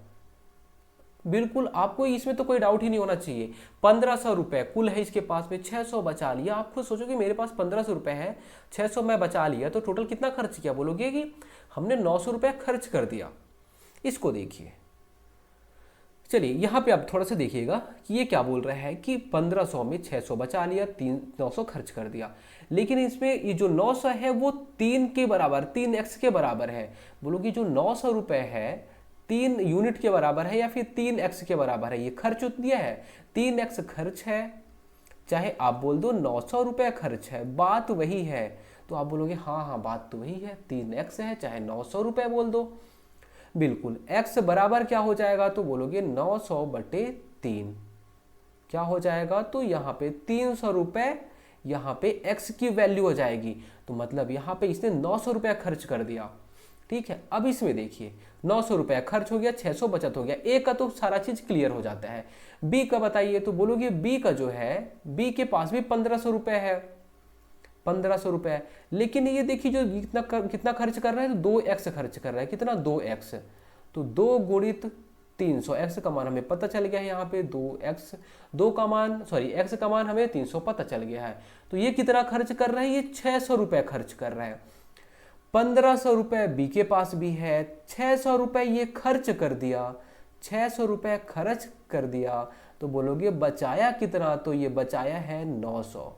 बिल्कुल, आपको इसमें तो कोई डाउट ही नहीं होना चाहिए। 1500 रुपए कुल है इसके पास में, 600 बचा लिया। आप खुद सोचो कि मेरे पास 1500 रुपए है, 600 मैं बचा लिया, तो टोटल कितना खर्च किया, बोलोगे कि हमने 900 रुपए खर्च कर दिया। इसको देखिए, चलिए यहाँ पे आप थोड़ा सा देखिएगा कि ये क्या बोल रहा है कि 1500 में 600 बचा लिया, 900 खर्च कर दिया। लेकिन इसमें ये जो 900 है वो 3 के बराबर, 3x के बराबर है। बोलोगे जो 900 रुपए है 3 यूनिट के बराबर है या फिर 3x के बराबर है? ये खर्च दिया है, 3x खर्च है, चाहे आप बोल दो 900 रुपए खर्च है, बात वही है। तो आप बोलोगे हाँ बात तो वही है, 3x है, चाहे 900 रुपए बोल दो। बिल्कुल, x बराबर क्या हो जाएगा, तो बोलोगे 900/3 क्या हो जाएगा, तो यहाँ पे 300 रुपए, यहाँ पे x की वैल्यू हो जाएगी। तो मतलब यहाँ पे इसने 900 रुपया खर्च कर दिया। ठीक है, अब इसमें देखिए 900 रुपया खर्च हो गया, 600 बचत हो गया। ए का तो सारा चीज क्लियर हो जाता है। बी का बताइए, तो बोलोगे बी का जो है, बी के पास भी 1500 रुपए है, 1500 रुपए। लेकिन ये देखिए जो कितना खर्च कर रहा है, तो 2x खर्च कर रहा है। कितना, 2x, तो 2 गुणित 300। x का मान हमें पता चल गया है, यहाँ पे 2x, x का मान हमें 300 पता चल गया है। तो ये कितना खर्च कर रहा है, ये 600 रुपए खर्च कर रहा है। 1500 रुपए बी के पास भी है, 600 रुपए ये खर्च कर दिया, 600 रुपए खर्च कर दिया। तो बोलोगे बचाया कितना, तो ये बचाया है 900,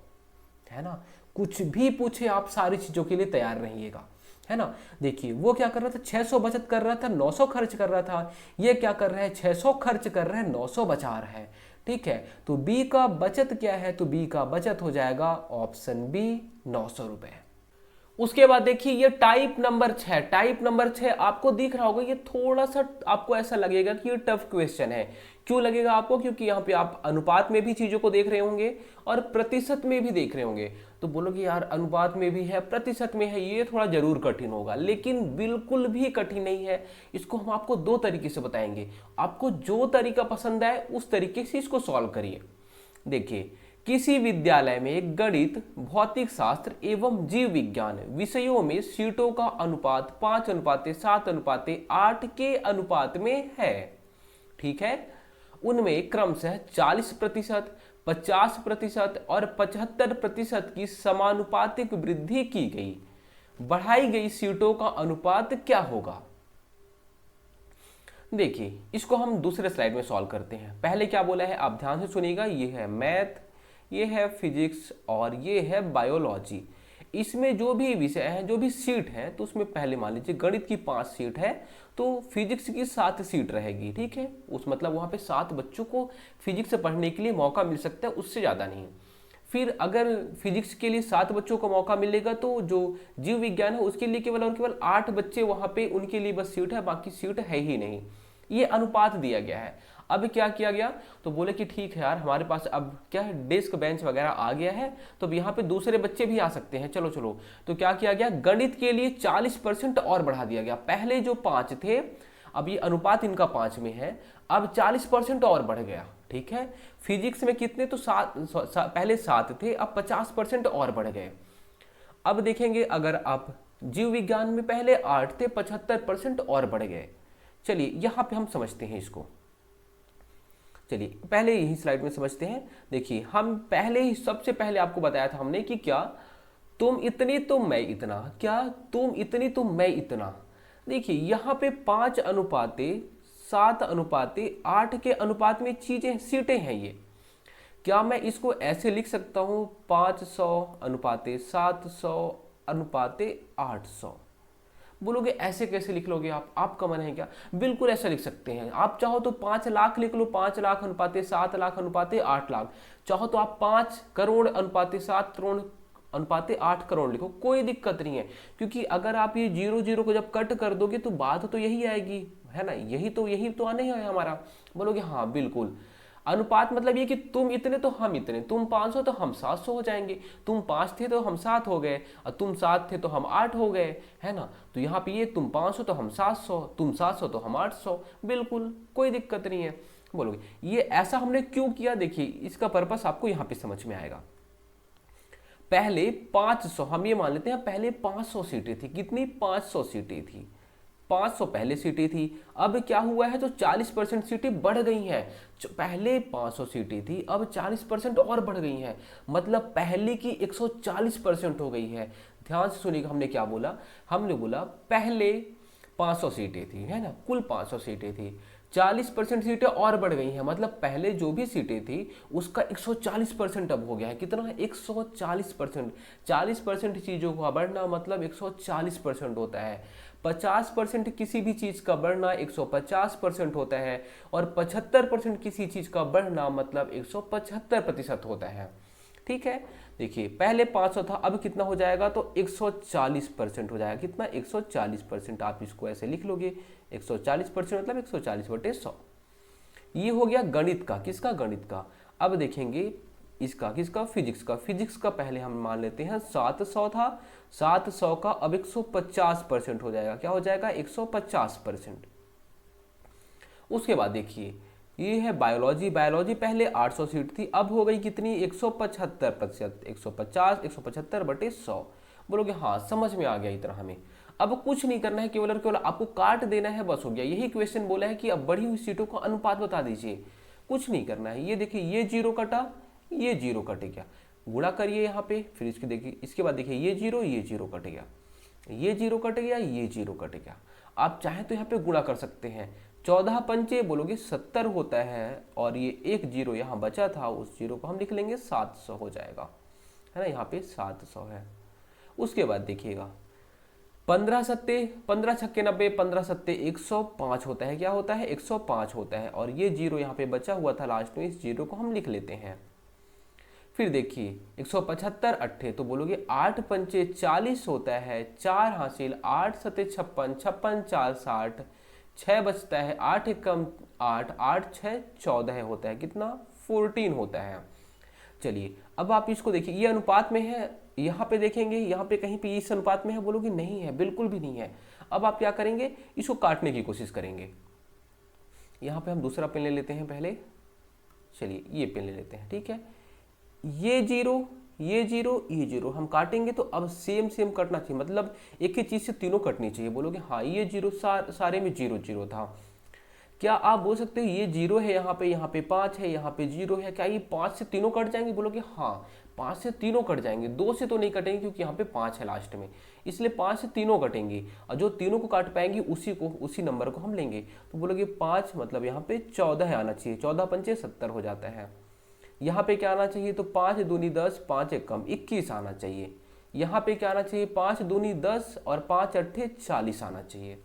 है ना। कुछ भी पूछे आप सारी चीजों के लिए तैयार रहिएगा, है ना। देखिए वो क्या कर रहा था, 600 बचत कर रहा था, 900 खर्च कर रहा था। ये क्या कर रहा है, 600 खर्च कर रहा है, 900 बचा रहा है। ठीक है, तो बी का बचत क्या है, तो बी का बचत हो जाएगा ऑप्शन बी, 900 रुपए। उसके बाद देखिए ये टाइप नंबर 6, टाइप नंबर 6 आपको दिख रहा होगा। ये थोड़ा सा आपको ऐसा लगेगा कि ये टफ क्वेश्चन है। क्यों लगेगा आपको, क्योंकि यहाँ पे आप अनुपात में भी चीजों को देख रहे होंगे और प्रतिशत में भी देख रहे होंगे। तो बोलोगे यार अनुपात में भी है, प्रतिशत में है, ये थोड़ा जरूर कठिन होगा, लेकिन बिल्कुल भी कठिन नहीं है। इसको हम आपको 2 तरीके से बताएंगे। आपको जो तरीका पसंद आए उस तरीके से इसको सॉल्व करिए। देखिए, किसी विद्यालय में गणित, भौतिक शास्त्र एवं जीव विज्ञान विषयों में सीटों का अनुपात 5:7:8 के अनुपात में है। ठीक है, उनमें क्रमशः 40%, 50% और 75% की समानुपातिक वृद्धि की गई। बढ़ाई गई सीटों का अनुपात क्या होगा? देखिए इसको हम दूसरे स्लाइड में सॉल्व करते हैं। पहले क्या बोला है आप ध्यान से सुनिएगा। ये है मैथ, ये है फिजिक्स और ये है बायोलॉजी। इसमें जो भी विषय है, जो भी सीट है, तो उसमें पहले मान लीजिए गणित की 5 सीट है, तो फिजिक्स की 7 सीट रहेगी। ठीक है, उस मतलब वहाँ पे 7 बच्चों को फिजिक्स पढ़ने के लिए मौका मिल सकता है, उससे ज़्यादा नहीं। फिर अगर फिजिक्स के लिए 7 बच्चों को मौका मिलेगा, तो जो जीव विज्ञान है उसके लिए केवल और केवल 8 बच्चे वहाँ पे, उनके लिए बस सीट है, बाकी सीट है ही नहीं। ये अनुपात दिया गया है। अब क्या किया गया, तो बोले कि ठीक है यार, हमारे पास अब क्या है, डेस्क बेंच वगैरह आ गया है, तो अब यहाँ पे दूसरे बच्चे भी आ सकते हैं। चलो चलो, तो क्या किया गया, गणित के लिए 40% और बढ़ा दिया गया। पहले जो 5 थे, अब ये अनुपात इनका 5 में है, अब 40% और बढ़ गया। ठीक है, फिजिक्स में कितने, तो पहले 7 थे, अब 50% और बढ़ गए। अब देखेंगे अगर आप जीव विज्ञान में पहले 8 थे, 75% और बढ़ गए। चलिए यहाँ पे हम समझते हैं इसको। चलिए पहले यही स्लाइड में समझते हैं। देखिए हम पहले ही, सबसे पहले आपको बताया था हमने कि क्या तुम इतनी तो मैं इतना, क्या तुम इतनी तो मैं इतना। देखिए यहाँ पे 5:7:8 के अनुपात में चीजें, सीटें हैं ये। क्या मैं इसको ऐसे लिख सकता हूँ 500:700:800? बोलोगे ऐसे कैसे लिख लोगे आप, आपका मन है क्या? बिल्कुल ऐसा लिख सकते हैं। आप चाहो तो 5 लाख लिख लो, 5 लाख अनुपाते 7 लाख अनुपाते 8 लाख। चाहो तो आप 5 करोड़ अनुपाते 7 करोड़ अनुपाते 8 करोड़ लिखो, कोई दिक्कत नहीं है। क्योंकि अगर आप ये 0 0 को जब कट कर दोगे तो बात तो यही आएगी, है ना, यही तो आने है हमारा। बोलोगे हाँ बिल्कुल। अनुपात मतलब ये कि तुम इतने तो हम इतने, तुम 500 तो हम 700 हो जाएंगे, तुम 5 थे तो हम 7 हो गए, और तुम 7 थे तो हम 8 हो गए, है ना। तो यहाँ पे ये तुम 500 तो हम 700, तुम 700 तो हम 800, बिल्कुल कोई दिक्कत नहीं है। बोलोगे ये ऐसा हमने क्यों किया? देखिए इसका पर्पस आपको यहाँ पे समझ में आएगा। पहले 500, हम ये मान लेते हैं पहले 500 सीटें थी। कितनी? 500 सीटें थी। 500 पहले सीटें थी। अब क्या हुआ है, तो 40% सीटें बढ़ गई हैं। पहले 500 सीटें थी, अब 40% और बढ़ गई हैं। मतलब पहले की 140% हो गई है। ध्यान से सुनिएगा, हमने क्या बोला? हमने बोला पहले 500 सीटें थी, है ना, कुल 500 सीटें थी, 40% सीटें और बढ़ गई हैं। मतलब पहले जो भी सीटें थी उसका 140% अब हो गया है। कितना? 140%। 40% चीज़ों का बढ़ना मतलब 140% होता है। 50% किसी भी चीज़ का बढ़ना 150% होता है, और 75% किसी चीज़ का बढ़ना मतलब 175% होता है। ठीक है, देखिए पहले 500 था, अब कितना हो जाएगा? तो 140% हो जाएगा। कितना? 140%। आप इसको ऐसे लिख लोगे, 140% मतलब 140/100। ये हो गया गणित का। किसका? गणित का। अब देखेंगे इसका, किसका? फिजिक्स का। फिजिक्स का पहले हम मान लेते हैं 700 था, 700 का अब 150% हो जाएगा। क्या हो जाएगा? 150%। उसके बाद देखिए ये है बायोलॉजी। बायोलॉजी पहले 800 सीट थी, अब हो गई कितनी? 175%। 150, 175/100। बोलोगे हाँ समझ में आ गया इतना हमें। अब कुछ नहीं करना है, केवल और केवल आपको काट देना है, बस हो गया। यही क्वेश्चन बोला है कि अब बढ़ी हुई सीटों का अनुपात बता दीजिए। कुछ नहीं करना है। ये देखिए ये 0 कटा, ये 0 कट गया, गुणा करिए यहाँ पे। फिर इसके देखिए, इसके बाद देखिए ये 0 कट गया, ये 0 कट गया, ये 0 कट गया। आप चाहे तो यहाँ पे गुणा कर सकते हैं। 14 पंचे बोलोगे 70 होता है, और ये एक 0 यहाँ बचा था, उस 0 को हम लिख लेंगे 700 हो जाएगा, है ना। यहाँ पे 700 है। उसके बाद देखिएगा 15 सत्ते 15 छक्के 90, 15 सत्ते 105 होता है। क्या होता है? 105 होता है। और ये 0 यहाँ पे बचा हुआ था लास्ट में, इस 0 को हम लिख लेते हैं। फिर देखिए 175 अट्ठे, तो बोलोगे 8 पंचे 40 होता है, 4 हासिल, 8 सत्ते 56, 56 4 60, 6 बचता है, 8 एकम 8, 8 6 14 होता है। कितना? 14 होता है। चलिए अब आप इसको देखिए, ये अनुपात में है। यहाँ पे देखेंगे, यहाँ पे कहीं पे इस अनुपात में है, बोलोगे नहीं है, बिल्कुल भी नहीं है। अब आप क्या करेंगे? इसको काटने की कोशिश करेंगे। यहाँ पे हम दूसरा पेन ले लेते हैं पहले। चलिए ये पेन ले लेते हैं, ठीक है। ये 0, ये 0, ये 0 हम काटेंगे तो अब सेम सेम कटना चाहिए, मतलब एक ही चीज से तीनों कटनी चाहिए। बोलोगे हाँ ये 0 सारे में 0 0 था। क्या आप बोल सकते हो ये 0 है, यहाँ पे 5 है, यहाँ पे 0 है, क्या ये 5 से तीनों कट जाएंगे? बोलोगे हाँ 5 से तीनों कट जाएंगे, 2 से तो नहीं कटेंगे क्योंकि यहाँ पे 5 है लास्ट में, इसलिए 5 से तीनों कटेंगे, और जो तीनों को काट पाएंगे उसी नंबर को हम लेंगे। तो बोलोगे 5 मतलब यहाँ पे 14 आना चाहिए, 14 पंचे 70 हो जाता है। यहाँ पे क्या आना चाहिए? तो 5 दूनी 10, 5 एक कम 21 आना चाहिए। यहाँ पे क्या आना चाहिए? 5 दूनी 10 और 5 अट्ठे 40 आना चाहिए।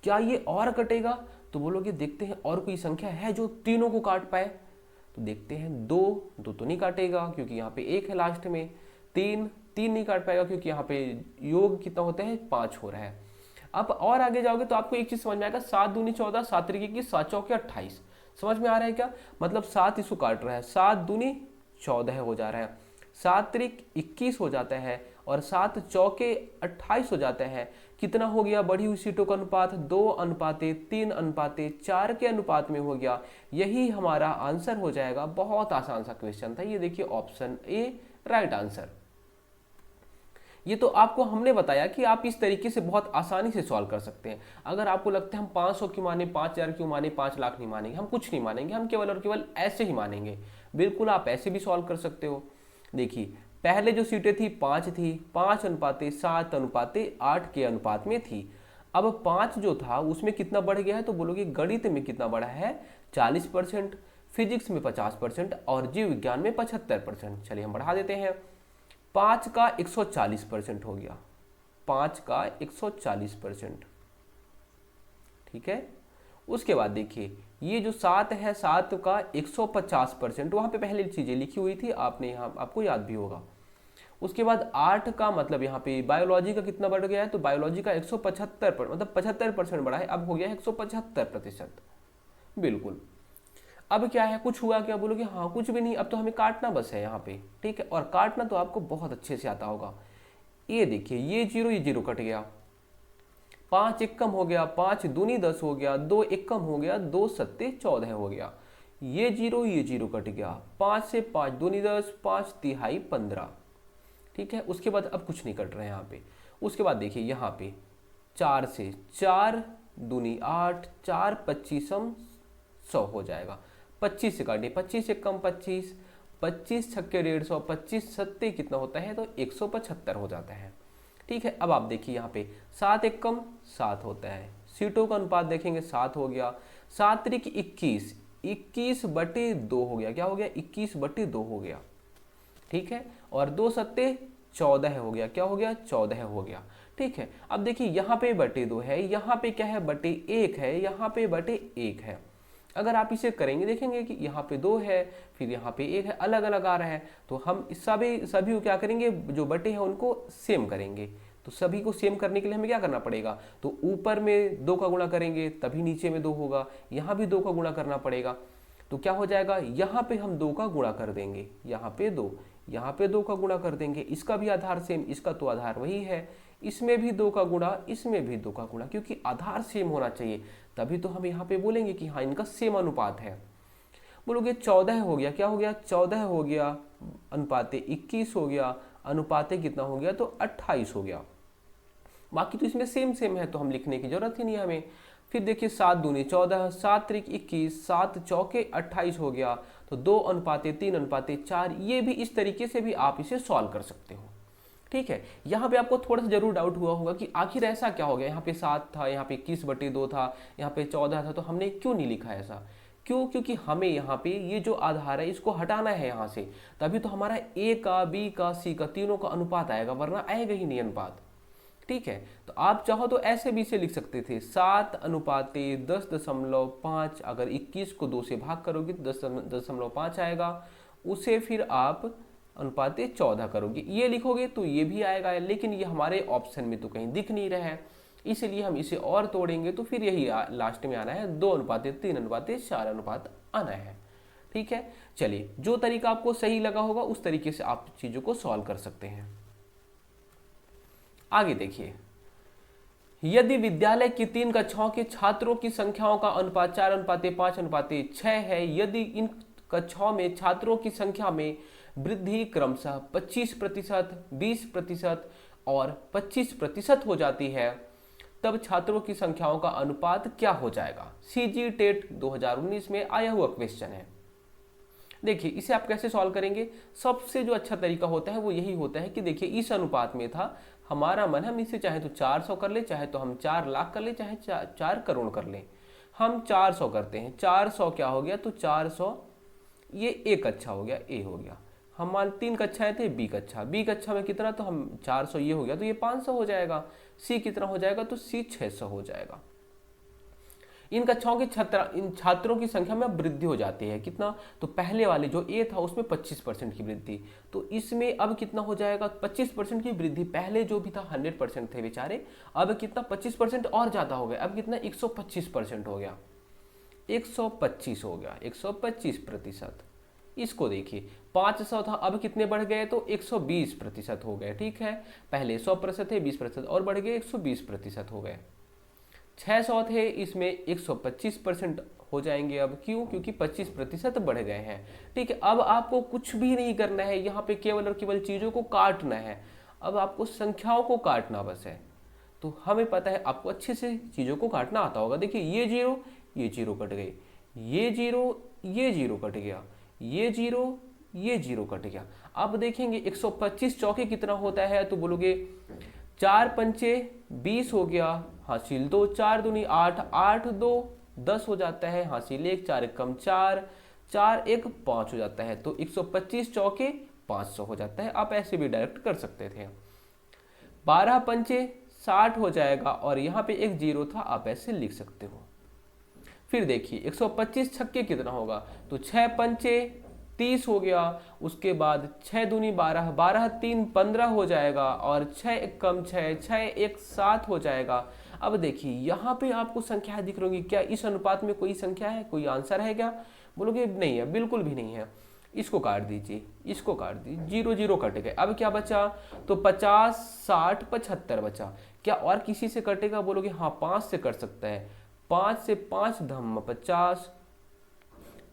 क्या ये और कटेगा? तो बोलोगे देखते हैं और कोई संख्या है जो तीनों को काट पाए। तो देखते हैं, 2 तो नहीं काटेगा क्योंकि यहाँ पे 1 है लास्ट में। 3 नहीं काट पाएगा क्योंकि यहाँ पे योग कितना होता है? 5 हो रहा है। अब और आगे जाओगे तो आपको एक चीज समझ में आएगा, 7 दूनी 14, 7 त्रिकी 21, 7 चौके 28। समझ में आ रहा है क्या? मतलब 7 इसको काट रहा है, 7 दूनी 14 हो जा रहा है, 7 त्रिक 21 हो जाता है, और 7 चौके 28 हो जाता है। कितना हो गया? बढ़ी हुई सीटों का अनुपात 2:3:4 के अनुपात में हो गया। यही हमारा आंसर हो जाएगा। बहुत आसान सा क्वेश्चन था ये, देखिए ऑप्शन ए राइट आंसर। ये तो आपको हमने बताया कि आप इस तरीके से बहुत आसानी से सॉल्व कर सकते हैं। अगर आपको लगता है हम 500 क्यों माने, 5000 क्यों माने, 5 लाख नहीं मानेंगे, हम कुछ नहीं मानेंगे, हम केवल और केवल ऐसे ही मानेंगे। बिल्कुल आप ऐसे भी सॉल्व कर सकते हो। देखिए पहले जो सीटें थी 5 थी, 5:7:8 के अनुपात में थी। अब 5 जो था उसमें कितना बढ़ गया है? तो बोलोगे गणित में कितना बढ़ा है? 40%, फिजिक्स में 50% और जीव विज्ञान में 75%। चलिए हम बढ़ा देते हैं, 5 का 140% हो गया, 5 का 140%, ठीक है। उसके बाद देखिए ये जो 7 है, 7 का 150%, वहाँ पे पहले चीज़ें लिखी हुई थी, आपने यहाँ आपको याद भी होगा। उसके बाद 8 का मतलब यहाँ पे बायोलॉजी का कितना बढ़ गया है, तो बायोलॉजी का 175 मतलब 75% बढ़ा है, अब हो गया है 175%, बिल्कुल। अब क्या है, कुछ हुआ क्या, बोलोगे हाँ कुछ भी नहीं, अब तो हमें काटना बस है यहाँ पे, ठीक है। और काटना तो आपको बहुत अच्छे से आता होगा। ये देखिए ये जीरो कट गया, 5 एक कम हो गया, 5 दूनी 10 हो गया, 2 एक कम हो गया, 2 सत्ते 14 हो गया, ये जीरो कट गया, 5 से 5 दूनी 10, 5 तिहाई 15, ठीक है। उसके बाद अब कुछ नहीं कट रहा है यहाँ पे। उसके बाद देखिए यहाँ पे 4 से 4 दूनी 8, 4 25 100 हो जाएगा, 25 से काटिए, 25 से कम 25, 25 छक्के 150, 25 सत्ते कितना होता है, तो 175 हो जाता है, ठीक है। अब आप देखिए यहाँ पे 7 एक कम 7 होता है, सीटों का अनुपात देखेंगे 7 हो गया, 7 त्रिक 21, 21/2 हो गया, क्या हो गया, 21/2 हो गया, ठीक है। और 2 सत्ते 14 हो गया, क्या हो गया, 14 हो गया, ठीक है। अब देखिए यहाँ पे बटे 2 है, यहाँ पे क्या है, बटे 1 है, यहाँ पे बटे 1 है। अगर आप इसे करेंगे देखेंगे कि यहाँ पे 2 है, फिर यहाँ पे 1 है, अलग अलग आ रहा है, तो हम सभी को क्या करेंगे, जो बटे हैं उनको सेम करेंगे। तो सभी को सेम करने के लिए हमें क्या करना पड़ेगा, तो ऊपर में 2 का गुणा करेंगे तभी नीचे में 2 होगा, यहाँ भी 2 का गुणा करना पड़ेगा। तो क्या हो जाएगा, यहाँ पे हम 2 का गुणा कर देंगे, यहाँ पे 2, यहाँ पे 2 का गुणा कर देंगे, इसका भी आधार सेम, इसका तो आधार वही है, इसमें भी 2 का गुणा, इसमें भी 2 का गुणा, क्योंकि आधार सेम होना चाहिए, तभी तो हम यहाँ पे बोलेंगे कि हाँ इनका सेम अनुपात है। बोलोगे 14 हो गया, क्या हो गया, 14 हो गया, अनुपाते 21 हो गया, अनुपाते कितना हो गया, तो 28 हो गया। बाकी तो इसमें सेम है, तो हम लिखने की जरूरत ही नहीं है हमें। फिर देखिए 7 दूनी 14, 7 त्रिक 21, 7 चौके 28 हो गया, तो 2:3:4, ये भी इस तरीके से भी आप इसे सॉल्व कर सकते हो, ठीक है। यहाँ पे आपको थोड़ा सा जरूर डाउट हुआ होगा कि आखिर ऐसा क्या हो गया, यहाँ पे 7 था, यहाँ पे 21/2 था, यहाँ पे 14 था, तो हमने क्यों नहीं लिखा ऐसा, क्यों, क्योंकि हमें यहाँ पे ये जो आधार है इसको हटाना है यहाँ से, तभी तो हमारा ए का, बी का, सी का, तीनों का अनुपात आएगा, वरना आएगा ही नहीं अनुपात, ठीक है। तो आप चाहो तो ऐसे भी इसे लिख सकते थे, 7:10.5, अगर 21 को 2 से भाग करोगे तो 10.5 आएगा, उसे फिर आप अनुपाते 14 करोगे, ये लिखोगे तो ये भी आएगा, लेकिन ये हमारे ऑप्शन में तो कहीं दिख नहीं रहा है, इसलिए हम इसे और तोड़ेंगे तो फिर यही लास्ट में आना है, 2:3:4 आना है, ठीक है। चलिए जो तरीका आपको सही लगा होगा उस तरीके से आप चीजों को सॉल्व कर सकते हैं। आगे देखिए, यदि विद्यालय की 3 कक्षाओं के छात्रों की संख्याओं का अनुपात 4:5:6 है, यदि इन कक्षाओं में छात्रों की संख्या में वृद्धि क्रमशः 25%, 20% और 25% हो जाती है, तब छात्रों की संख्याओं का अनुपात क्या हो जाएगा। सीजी टेट 2019 में आया हुआ क्वेश्चन है। देखिए इसे आप कैसे सॉल्व करेंगे, सबसे जो अच्छा तरीका होता है वो यही होता है कि देखिए इस अनुपात में था, हमारा मन, हम इसे चाहे तो 400 कर ले, चाहे तो हम 4 लाख कर ले, चाहे 4 करोड़ कर ले, हम 400 करते हैं। 400 क्या हो गया, तो 400 ये एक कक्षा हो गया, ए हो गया, हम मान 3 कक्षाएं थे, बी कक्षा में कितना, तो हम 400 ये हो गया, तो ये 500 हो जाएगा। सी कितना हो जाएगा, तो सी 600 हो जाएगा। इन कक्षाओं के इन छात्रों की संख्या में वृद्धि हो जाती है, कितना, तो पहले वाले जो ए था उसमें 25% की वृद्धि, तो इसमें अब कितना हो जाएगा, 25% की वृद्धि। पहले जो भी था 100% थे बेचारे, अब कितना 25% और ज्यादा हो गया, अब कितना 125% हो गया, 125 हो गया, 125%। इसको देखिए 500 था, अब कितने बढ़ गए, तो 120% हो गए, ठीक है। पहले 100% थे, 20% और बढ़ गए, 120% हो गए। 600 थे, इसमें 125% हो जाएंगे अब, क्यों, क्योंकि 25% बढ़ गए हैं, ठीक है। अब आपको कुछ भी नहीं करना है, यहाँ पे केवल और केवल चीज़ों को काटना है, अब आपको संख्याओं को काटना बस है। तो हमें पता है आपको अच्छे से चीज़ों को काटना आता होगा। देखिए ये जीरो कट गए, ये जीरो कट गया, ये जीरो कट गया। अब देखेंगे 125 चौके कितना होता है, तो बोलोगे 4 पंचे 20 हो गया, हासिल 2, 4 दूनी 8, 8 2 10 हो जाता है, हासिल 1, 4 1 कम 4, 4 1 5 हो जाता है, तो 125 चौके 500 हो जाता है। आप ऐसे भी डायरेक्ट कर सकते थे। 12 पंचे 60 हो जाएगा और यहाँ पे एक जीरो था, आप ऐसे लिख सकते हो। फिर देखिए 125 छक्के कितना होगा, तो 6 पंचे 30 हो गया, उसके बाद 6 दूनी 12, 12 3 15 हो जाएगा और 6 एक कम 6, 6 एक 7 हो जाएगा। अब देखिए यहाँ पे आपको संख्याएं दिख रही होंगी, क्या इस अनुपात में कोई संख्या है, कोई आंसर है क्या? बोलोगे नहीं है, बिल्कुल भी नहीं है। इसको काट दीजिए, इसको काट दीजिए, जीरो जीरो कट गए। अब क्या बचा, तो 50 60 75 बचा। क्या और किसी से कटेगा? बोलोगे हाँ 5 से कट सकता है। 5 से 5 धम्म 50,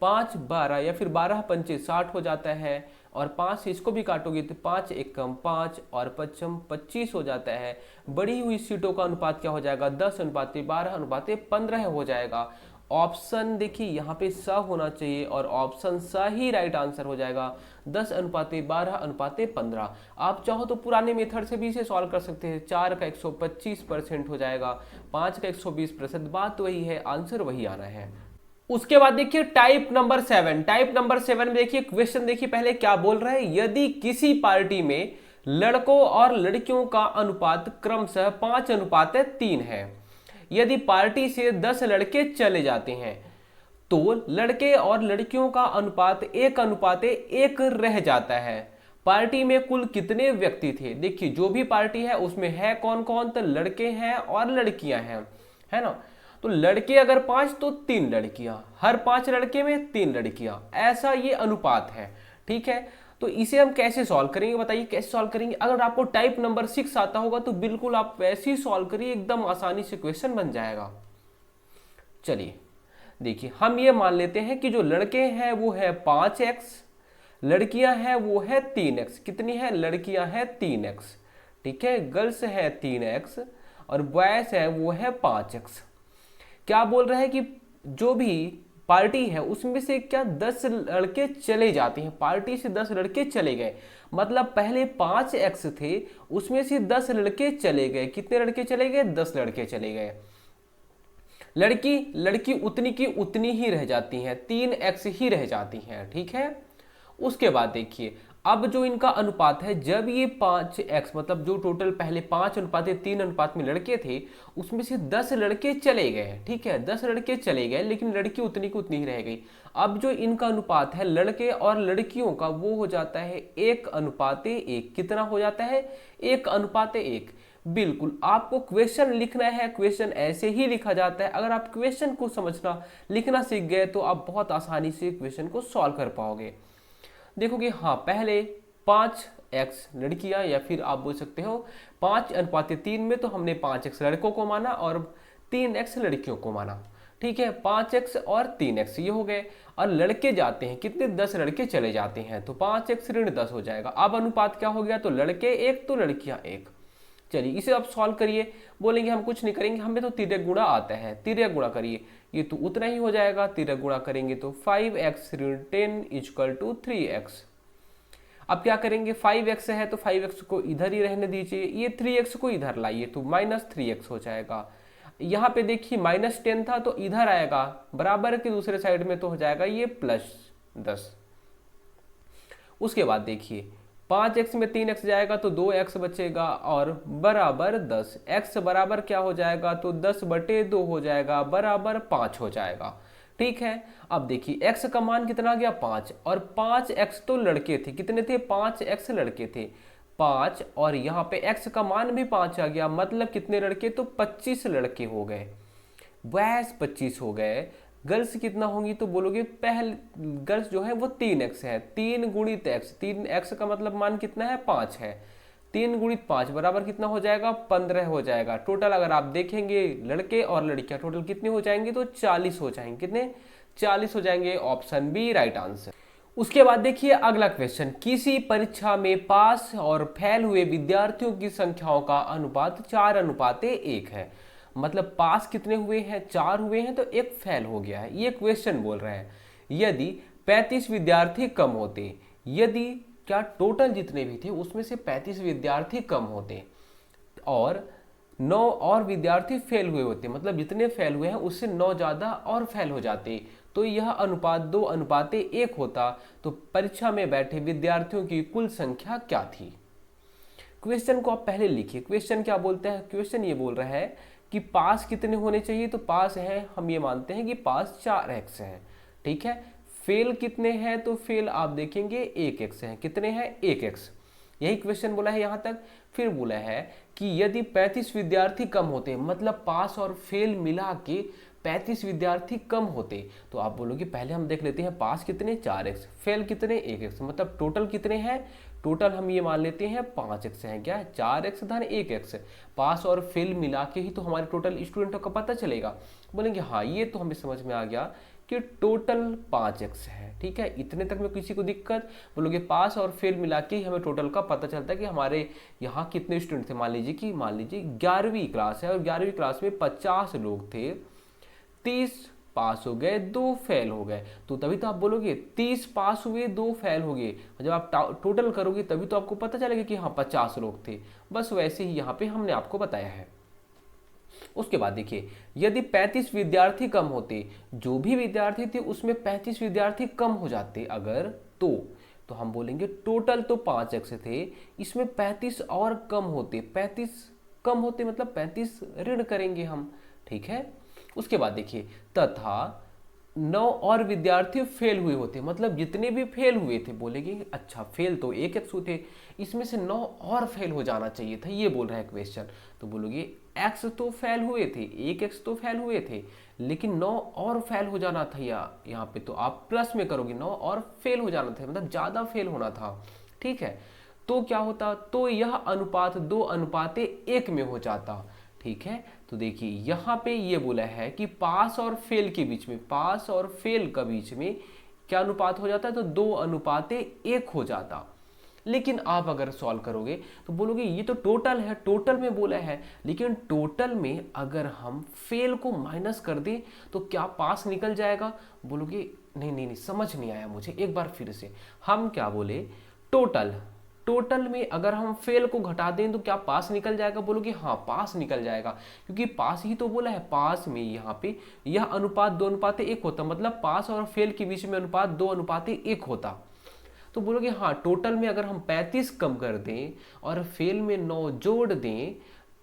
5 12 या फिर 12 पंचे 60 हो जाता है और 5 से इसको भी काटोगे तो 5 एक कम 5 और 5 25 हो जाता है। बढ़ी हुई सीटों का अनुपात क्या हो जाएगा, 10:12:15 हो जाएगा। ऑप्शन देखिए यहाँ पे स होना चाहिए और ऑप्शन स ही राइट आंसर हो जाएगा, 10:12:15। आप चाहो तो पुराने मेथड से भी इसे सॉल्व कर सकते हैं। 4 का 125% हो जाएगा, 5 का 120%, बात वही है, आंसर वही आना है। उसके बाद देखिए टाइप नंबर 7। टाइप नंबर 7 में देखिए क्वेश्चन देखिए पहले क्या बोल रहा है, यदि किसी पार्टी में लड़कों और लड़कियों का अनुपात क्रमशः 5:3 है, यदि पार्टी से 10 लड़के चले जाते हैं तो लड़के और लड़कियों का अनुपात 1:1 रह जाता है। पार्टी में कुल कितने व्यक्ति थे? देखिए जो भी पार्टी है उसमें है कौन कौन, तो लड़के हैं और लड़कियां हैं, है ना। तो लड़के अगर 5 तो 3 लड़कियां, हर 5 लड़के में 3 लड़कियां, ऐसा ये अनुपात है, ठीक है। तो इसे हम कैसे सॉल्व करेंगे, बताइए कैसे सॉल्व करेंगे। अगर आपको टाइप नंबर 6 आता होगा तो बिल्कुल आप वैसे ही सॉल्व करिए, एकदम आसानी से क्वेश्चन बन जाएगा। चलिए देखिए हम ये मान लेते हैं कि जो लड़के हैं वो है 5x, लड़कियां हैं वो है 3x। कितनी है? लड़कियां हैं 3x, ठीक है। गर्ल्स है 3x और बॉयज है वो है 5x। क्या बोल रहा है कि जो भी पार्टी है उसमें से क्या 10 लड़के चले जाते हैं, पार्टी से 10 लड़के चले गए, मतलब पहले 5x थे उसमें से 10 लड़के चले गए। कितने लड़के चले गए? 10 लड़के चले गए। लड़की उतनी की उतनी ही रह जाती हैं, 3x ही रह जाती हैं, ठीक है। उसके बाद देखिए अब जो इनका अनुपात है, जब ये 5x मतलब जो टोटल पहले 5:3 अनुपात में लड़के थे उसमें से 10 लड़के चले गए, ठीक है। 10 लड़के चले गए लेकिन लड़की उतनी की उतनी ही रह गई। अब जो इनका अनुपात है लड़के और लड़कियों का वो हो जाता है 1:1। कितना हो जाता है? 1:1। बिल्कुल आपको क्वेश्चन लिखना है, क्वेश्चन ऐसे ही लिखा जाता है। अगर आप क्वेश्चन को समझना लिखना सीख गए तो आप बहुत आसानी से क्वेश्चन को सॉल्व कर पाओगे। देखोगे हाँ पहले 5x लड़कियां या फिर आप बोल सकते हो 5:3 में तो हमने 5x लड़कों को माना और 3x लड़कियों को माना, ठीक है। 5x और 3x ये हो गए और लड़के जाते हैं कितने? 10 लड़के चले जाते हैं तो 5x ऋण 10 हो जाएगा। अब अनुपात क्या हो गया? तो लड़के 1 तो लड़कियां 1। चलिए इसे आप सॉल्व करिए। बोलेंगे हम कुछ नहीं करेंगे, हमें तो तिर्यक गुणा आता है, तिर्यक गुणा करिए, ये तो उतना ही हो जाएगा। तिर्यक गुणा करेंगे तो 5x ऋण 10 = 3x। अब क्या करेंगे? 5x है तो 5x को इधर ही रहने दीजिए, ये 3x को इधर लाइए तो -3x हो जाएगा। यहाँ पे देखिए -10 था तो इधर आएगा, बराबर के दूसरे साइड में तो हो जाएगा ये +10। उसके बाद देखिए 5x में 3x जाएगा तो 2x बचेगा और बराबर 10। x बराबर क्या हो जाएगा? तो 10/2 हो जाएगा, बराबर 5 हो जाएगा, ठीक है। अब देखिए x का मान कितना आ गया? 5 और 5x तो लड़के थे, कितने थे? 5x लड़के थे 5 और यहाँ पे x का मान भी 5 आ गया, मतलब कितने लड़के? तो 25 लड़के हो गए। बॉयज 25 हो गए। गर्ल्स कितना होंगी? तो बोलोगे पहले गर्ल्स जो है वो 3x है, 3 गुणित x, 3x का मतलब मान कितना है? 5 है। 3 गुणित 5 बराबर कितना हो जाएगा? 15 हो जाएगा। टोटल अगर आप देखेंगे लड़के और लड़कियां टोटल कितने हो जाएंगे? तो 40 हो जाएंगे। कितने? 40 हो जाएंगे। Option B right answer. उसके बाद देखिए अगला क्वेश्चन, किसी परीक्षा में पास और फेल हुए विद्यार्थियों की संख्याओं का अनुपात 4:1 है। मतलब पास कितने हुए हैं? 4 हुए हैं तो एक फेल हो गया है, ये क्वेश्चन बोल रहे हैं। यदि 35 विद्यार्थी कम होते, यदि क्या टोटल जितने भी थे उसमें से 35 विद्यार्थी कम होते और 9 और विद्यार्थी फेल हुए होते, मतलब जितने फेल हुए हैं उससे 9 ज़्यादा और फेल हो जाते, तो यह अनुपात 2:1 होता। तो परीक्षा में बैठे विद्यार्थियों की कुल संख्या क्या थी? क्वेश्चन को आप पहले लिखिए। क्वेश्चन क्या बोलता है? क्वेश्चन ये बोल रहा है कि पास कितने होने चाहिए, तो पास है, हम ये मानते हैं कि पास 4x है, ठीक है। फेल कितने हैं, तो फेल आप देखेंगे 1x है। कितने हैं? 1x। यही क्वेश्चन बोला है यहाँ तक। फिर बोला है कि यदि 35 विद्यार्थी कम होते, मतलब पास और फेल मिला के 35 विद्यार्थी कम होते, तो आप बोलोगे पहले हम देख लेते हैं पास कितने, 4x, फेल कितने, 1x, मतलब टोटल कितने हैं? टोटल हम ये मान लेते हैं 5x है। क्या? 4x धन 1x। पास और फेल मिला के ही तो हमारे टोटल स्टूडेंटों का पता चलेगा। बोलेंगे हाँ, ये तो हमें समझ में आ गया कि टोटल 5x है, ठीक है। इतने तक में किसी को दिक्कत? बोलोगे पास और फेल मिला के ही हमें टोटल का पता चलता है कि हमारे यहाँ कितने स्टूडेंट थे। मान लीजिए 11वीं क्लास है और 11वीं क्लास में 50 लोग थे, 30 पास हो गए, 2 फेल हो गए, तो तभी तो आप बोलोगे 30 पास हुए, 2 फेल हो गए। जब आप टोटल करोगे तभी तो आपको पता चलेगा कि हाँ 50 लोग थे। बस वैसे ही यहाँ पे हमने आपको बताया है। उसके बाद देखिए, यदि 35 विद्यार्थी कम होते, जो भी विद्यार्थी थे उसमें 35 विद्यार्थी कम हो जाते अगर, तो हम बोलेंगे टोटल तो 5x थे, इसमें 35 और कम होते, 35 कम होते मतलब 35 ऋण करेंगे हम, ठीक है। उसके बाद देखिए, तथा 9 और विद्यार्थी फेल हुए होते, मतलब जितने भी फेल हुए थे, बोलेंगे अच्छा फेल तो 1x हुए थे, इसमें से 9 और फेल हो जाना चाहिए था, ये बोल रहा है क्वेश्चन। तो बोलोगे x तो फेल हुए थे, 1x तो फेल हुए थे, लेकिन 9 और फेल हो जाना था। यहाँ पे तो आप प्लस में करोगे, 9 और फेल हो जाना था, मतलब ज़्यादा फेल होना था, ठीक है। तो क्या होता? तो यह अनुपात 2:1 में हो जाता, ठीक है। तो देखिए यहाँ पे ये बोला है कि पास और फेल के बीच में, पास और फेल के बीच में क्या अनुपात हो जाता है? तो 2:1 हो जाता। लेकिन आप अगर सॉल्व करोगे तो बोलोगे ये तो टोटल है, टोटल में बोला है, लेकिन टोटल में अगर हम फेल को माइनस कर दें तो क्या पास निकल जाएगा? बोलोगे नहीं नहीं नहीं, समझ नहीं आया मुझे, एक बार फिर से। हम क्या बोले? टोटल, टोटल में अगर हम फेल को घटा दें तो क्या पास निकल जाएगा? बोलोगे हाँ पास निकल जाएगा, क्योंकि पास ही तो बोला है। पास में यहाँ पे यह अनुपात 2:1 होता, मतलब पास और फेल के बीच में अनुपात 2:1 होता। तो बोलोगे हाँ, टोटल में अगर हम 35 कम कर दें और फेल में 9 जोड़ दें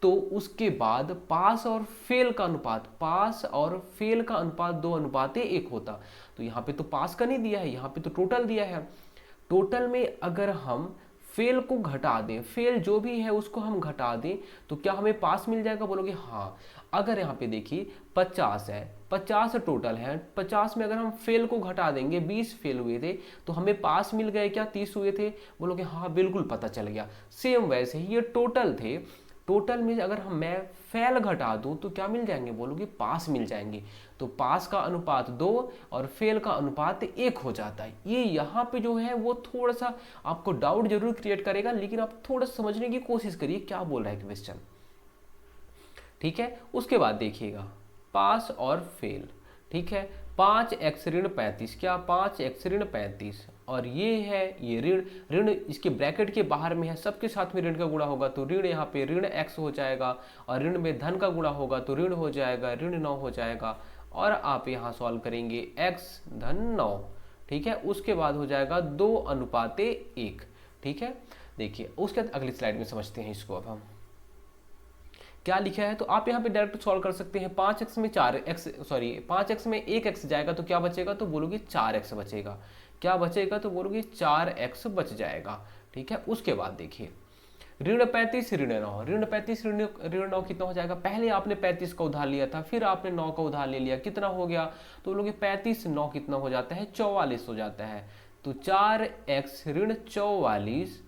तो उसके बाद पास और फेल का अनुपात, पास और फेल का अनुपात 2:1 होता। तो यहाँ पे तो पास का नहीं दिया है, यहाँ पे तो टोटल दिया है। टोटल में अगर हम फेल को घटा दें, फेल जो भी है उसको हम घटा दें, तो क्या हमें पास मिल जाएगा? बोलोगे हाँ। अगर यहाँ पे देखिए 50 है, 50 टोटल है, 50 में अगर हम फेल को घटा देंगे, 20 फेल हुए थे, तो हमें पास मिल गए क्या? 30 हुए थे। बोलोगे हाँ बिल्कुल पता चल गया। सेम वैसे ही ये टोटल थे, टोटल में अगर मैं फेल घटा दूं तो क्या मिल जाएंगे? बोलोगे पास मिल जाएंगे। तो पास का अनुपात 2 और फेल का अनुपात 1 हो जाता है। ये यहाँ पे जो है वो थोड़ा सा आपको डाउट जरूर क्रिएट करेगा, लेकिन आप थोड़ा समझने की कोशिश करिए क्या बोल रहा है क्वेश्चन, ठीक है। उसके बाद देखिएगा पास और फेल, ठीक है। 5x ऋण 35, क्या? 5x ऋण 35, और ये है ये ऋण, ऋण इसके ब्रैकेट के बाहर में है, सबके साथ में ऋण का गुणा होगा तो ऋण यहाँ पे ऋण x हो जाएगा, और ऋण में धन का गुणा होगा तो ऋण हो जाएगा, ऋण 9 हो जाएगा। और आप यहाँ सॉल्व करेंगे x धन 9, ठीक है। उसके बाद हो जाएगा 2:1, ठीक है। देखिए उसके बाद अगली स्लाइड में समझते हैं इसको। अब हम क्या लिखा है तो आप यहाँ पे डायरेक्ट सॉल्व कर सकते हैं। 5x में 5x में 1x जाएगा तो क्या बचेगा? तो बोलोगे 4x बचेगा। क्या बचेगा? तो बोलोगे 4x बच जाएगा, ठीक है। उसके बाद देखिए ऋण 35 ऋण 9, ऋण 35 ऋण 9 कितना हो जाएगा? पहले आपने 35 का उधार लिया था, फिर आपने 9 का उधार ले लिया, कितना हो गया? तो बोलोगे 35 9 कितना हो जाता है? 44 हो जाता है। तो 4x ऋण 44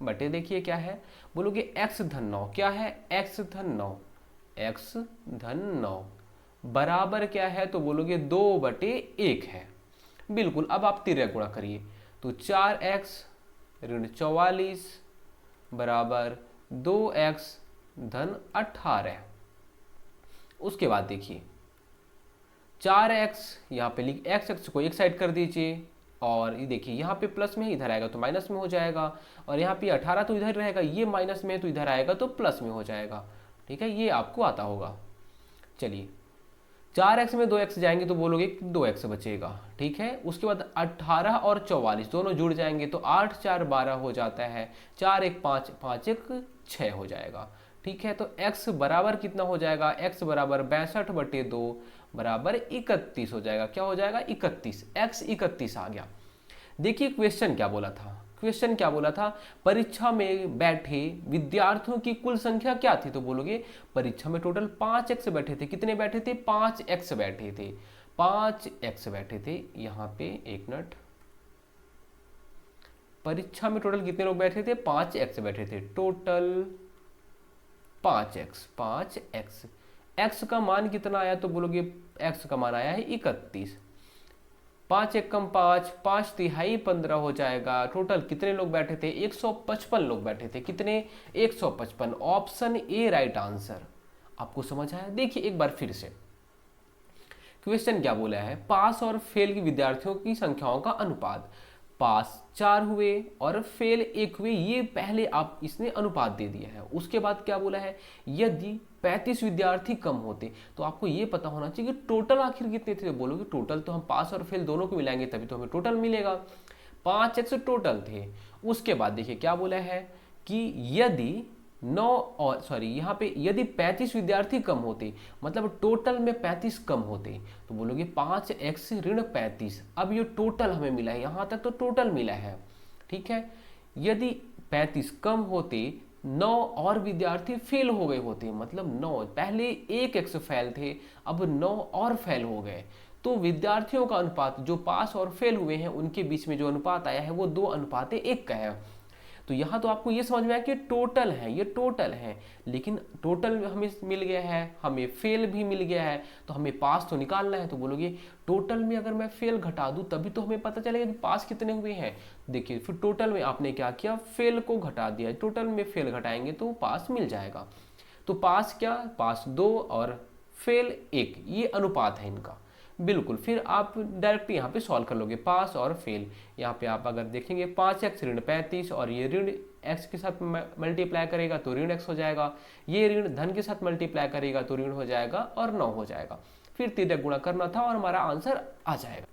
बटे देखिए क्या है? बोलोगे x धन 9, क्या है? x धन 9, x धन 9 बराबर क्या है? तो बोलोगे 2/1 है, बिल्कुल। अब आप तिर्यक गुणा करिए, तो 4x ऋण 44 बराबर 2x धन 18। उसके बाद देखिए 4x यहाँ पे लिख, x को एक साइड कर दीजिए, और ये देखिए यहाँ पे प्लस में है, इधर आएगा तो माइनस में हो जाएगा, और यहाँ पे 18 तो इधर रहेगा, ये माइनस में है तो इधर आएगा तो प्लस में हो जाएगा, ठीक है। ये आपको आता होगा। चलिए 4x में 2x जाएंगे तो बोलोगे 2x बचेगा, ठीक है। उसके बाद 18 और 44 दोनों जुड़ जाएंगे तो 8 4 12 हो जाता है, 4 1 5 5 1 6 हो जाएगा, ठीक है। तो x बराबर कितना हो जाएगा, x बराबर 62/2 बराबर 31 हो जाएगा। क्या हो जाएगा, 31, x 31 आ गया। देखिए क्वेश्चन क्या बोला था, क्वेश्चन क्या बोला था, परीक्षा में बैठे विद्यार्थियों की कुल संख्या क्या थी, तो बोलोगे परीक्षा में टोटल 5x बैठे थे। कितने बैठे थे, 5x बैठे थे, 5x बैठे थे। यहाँ पे एक मिनट, परीक्षा में टोटल कितने लोग बैठे थे, 5x बैठे थे, टोटल 5x। x का मान कितना आया, तो बोलोगे x का मान आया है 31। 5 एकम 5, 5 तिहाई 15 हो जाएगा। टोटल कितने लोग बैठे थे, 155 लोग बैठे थे। कितने, 155। Option A right answer. आपको समझ आया। देखिए एक बार फिर से क्वेश्चन क्या बोला है, पास और फेल की विद्यार्थियों की संख्याओं का अनुपात। पास 4 हुए और फेल 1 हुए, ये पहले आप इसने अनुपात दे दिया है। उसके बाद क्या बोला है, यदि 35 विद्यार्थी कम होते, तो आपको ये पता होना चाहिए कि टोटल आखिर कितने थे। बोलोगे टोटल तो हम पास और फेल दोनों को मिलाएंगे तभी तो हमें टोटल मिलेगा। 5x टोटल थे। उसके बाद देखिए क्या बोला है कि यदि 9 और यहाँ पे यदि 35 विद्यार्थी कम होते, मतलब टोटल में 35 कम होते, तो बोलोगे 5x ऋण 35। अब ये टोटल हमें मिला है, यहाँ तक तो टोटल मिला है, ठीक है। यदि 35 कम होते, 9 और विद्यार्थी फेल हो गए होते, मतलब 9 पहले 1x फेल थे, अब 9 और फेल हो गए, तो विद्यार्थियों का अनुपात जो पास और फेल हुए हैं उनके बीच में जो अनुपात आया है वो 2:1 का है। तो यहाँ तो आपको ये समझ में आया कि टोटल है, ये टोटल है, लेकिन टोटल हमें मिल गया है, हमें फेल भी मिल गया है, तो हमें पास तो निकालना है। तो बोलोगे टोटल में अगर मैं फेल घटा दूं तभी तो हमें पता चलेगा कि पास कितने हुए हैं। देखिए फिर टोटल में आपने क्या किया, फेल को घटा दिया, टोटल में फेल घटाएंगे तो पास मिल जाएगा। तो पास क्या, पास 2 और फेल 1, ये अनुपात है इनका, बिल्कुल। फिर आप डायरेक्ट यहाँ पे सॉल्व कर लोगे, पास और फेल। यहाँ पे आप अगर देखेंगे 5x ऋण 35 और ये ऋण x के साथ मल्टीप्लाई करेगा तो ऋण x हो जाएगा, ये ऋण धन के साथ मल्टीप्लाई करेगा तो ऋण हो जाएगा और 9 हो जाएगा। फिर तिर्यक गुणा करना था और हमारा आंसर आ जाएगा।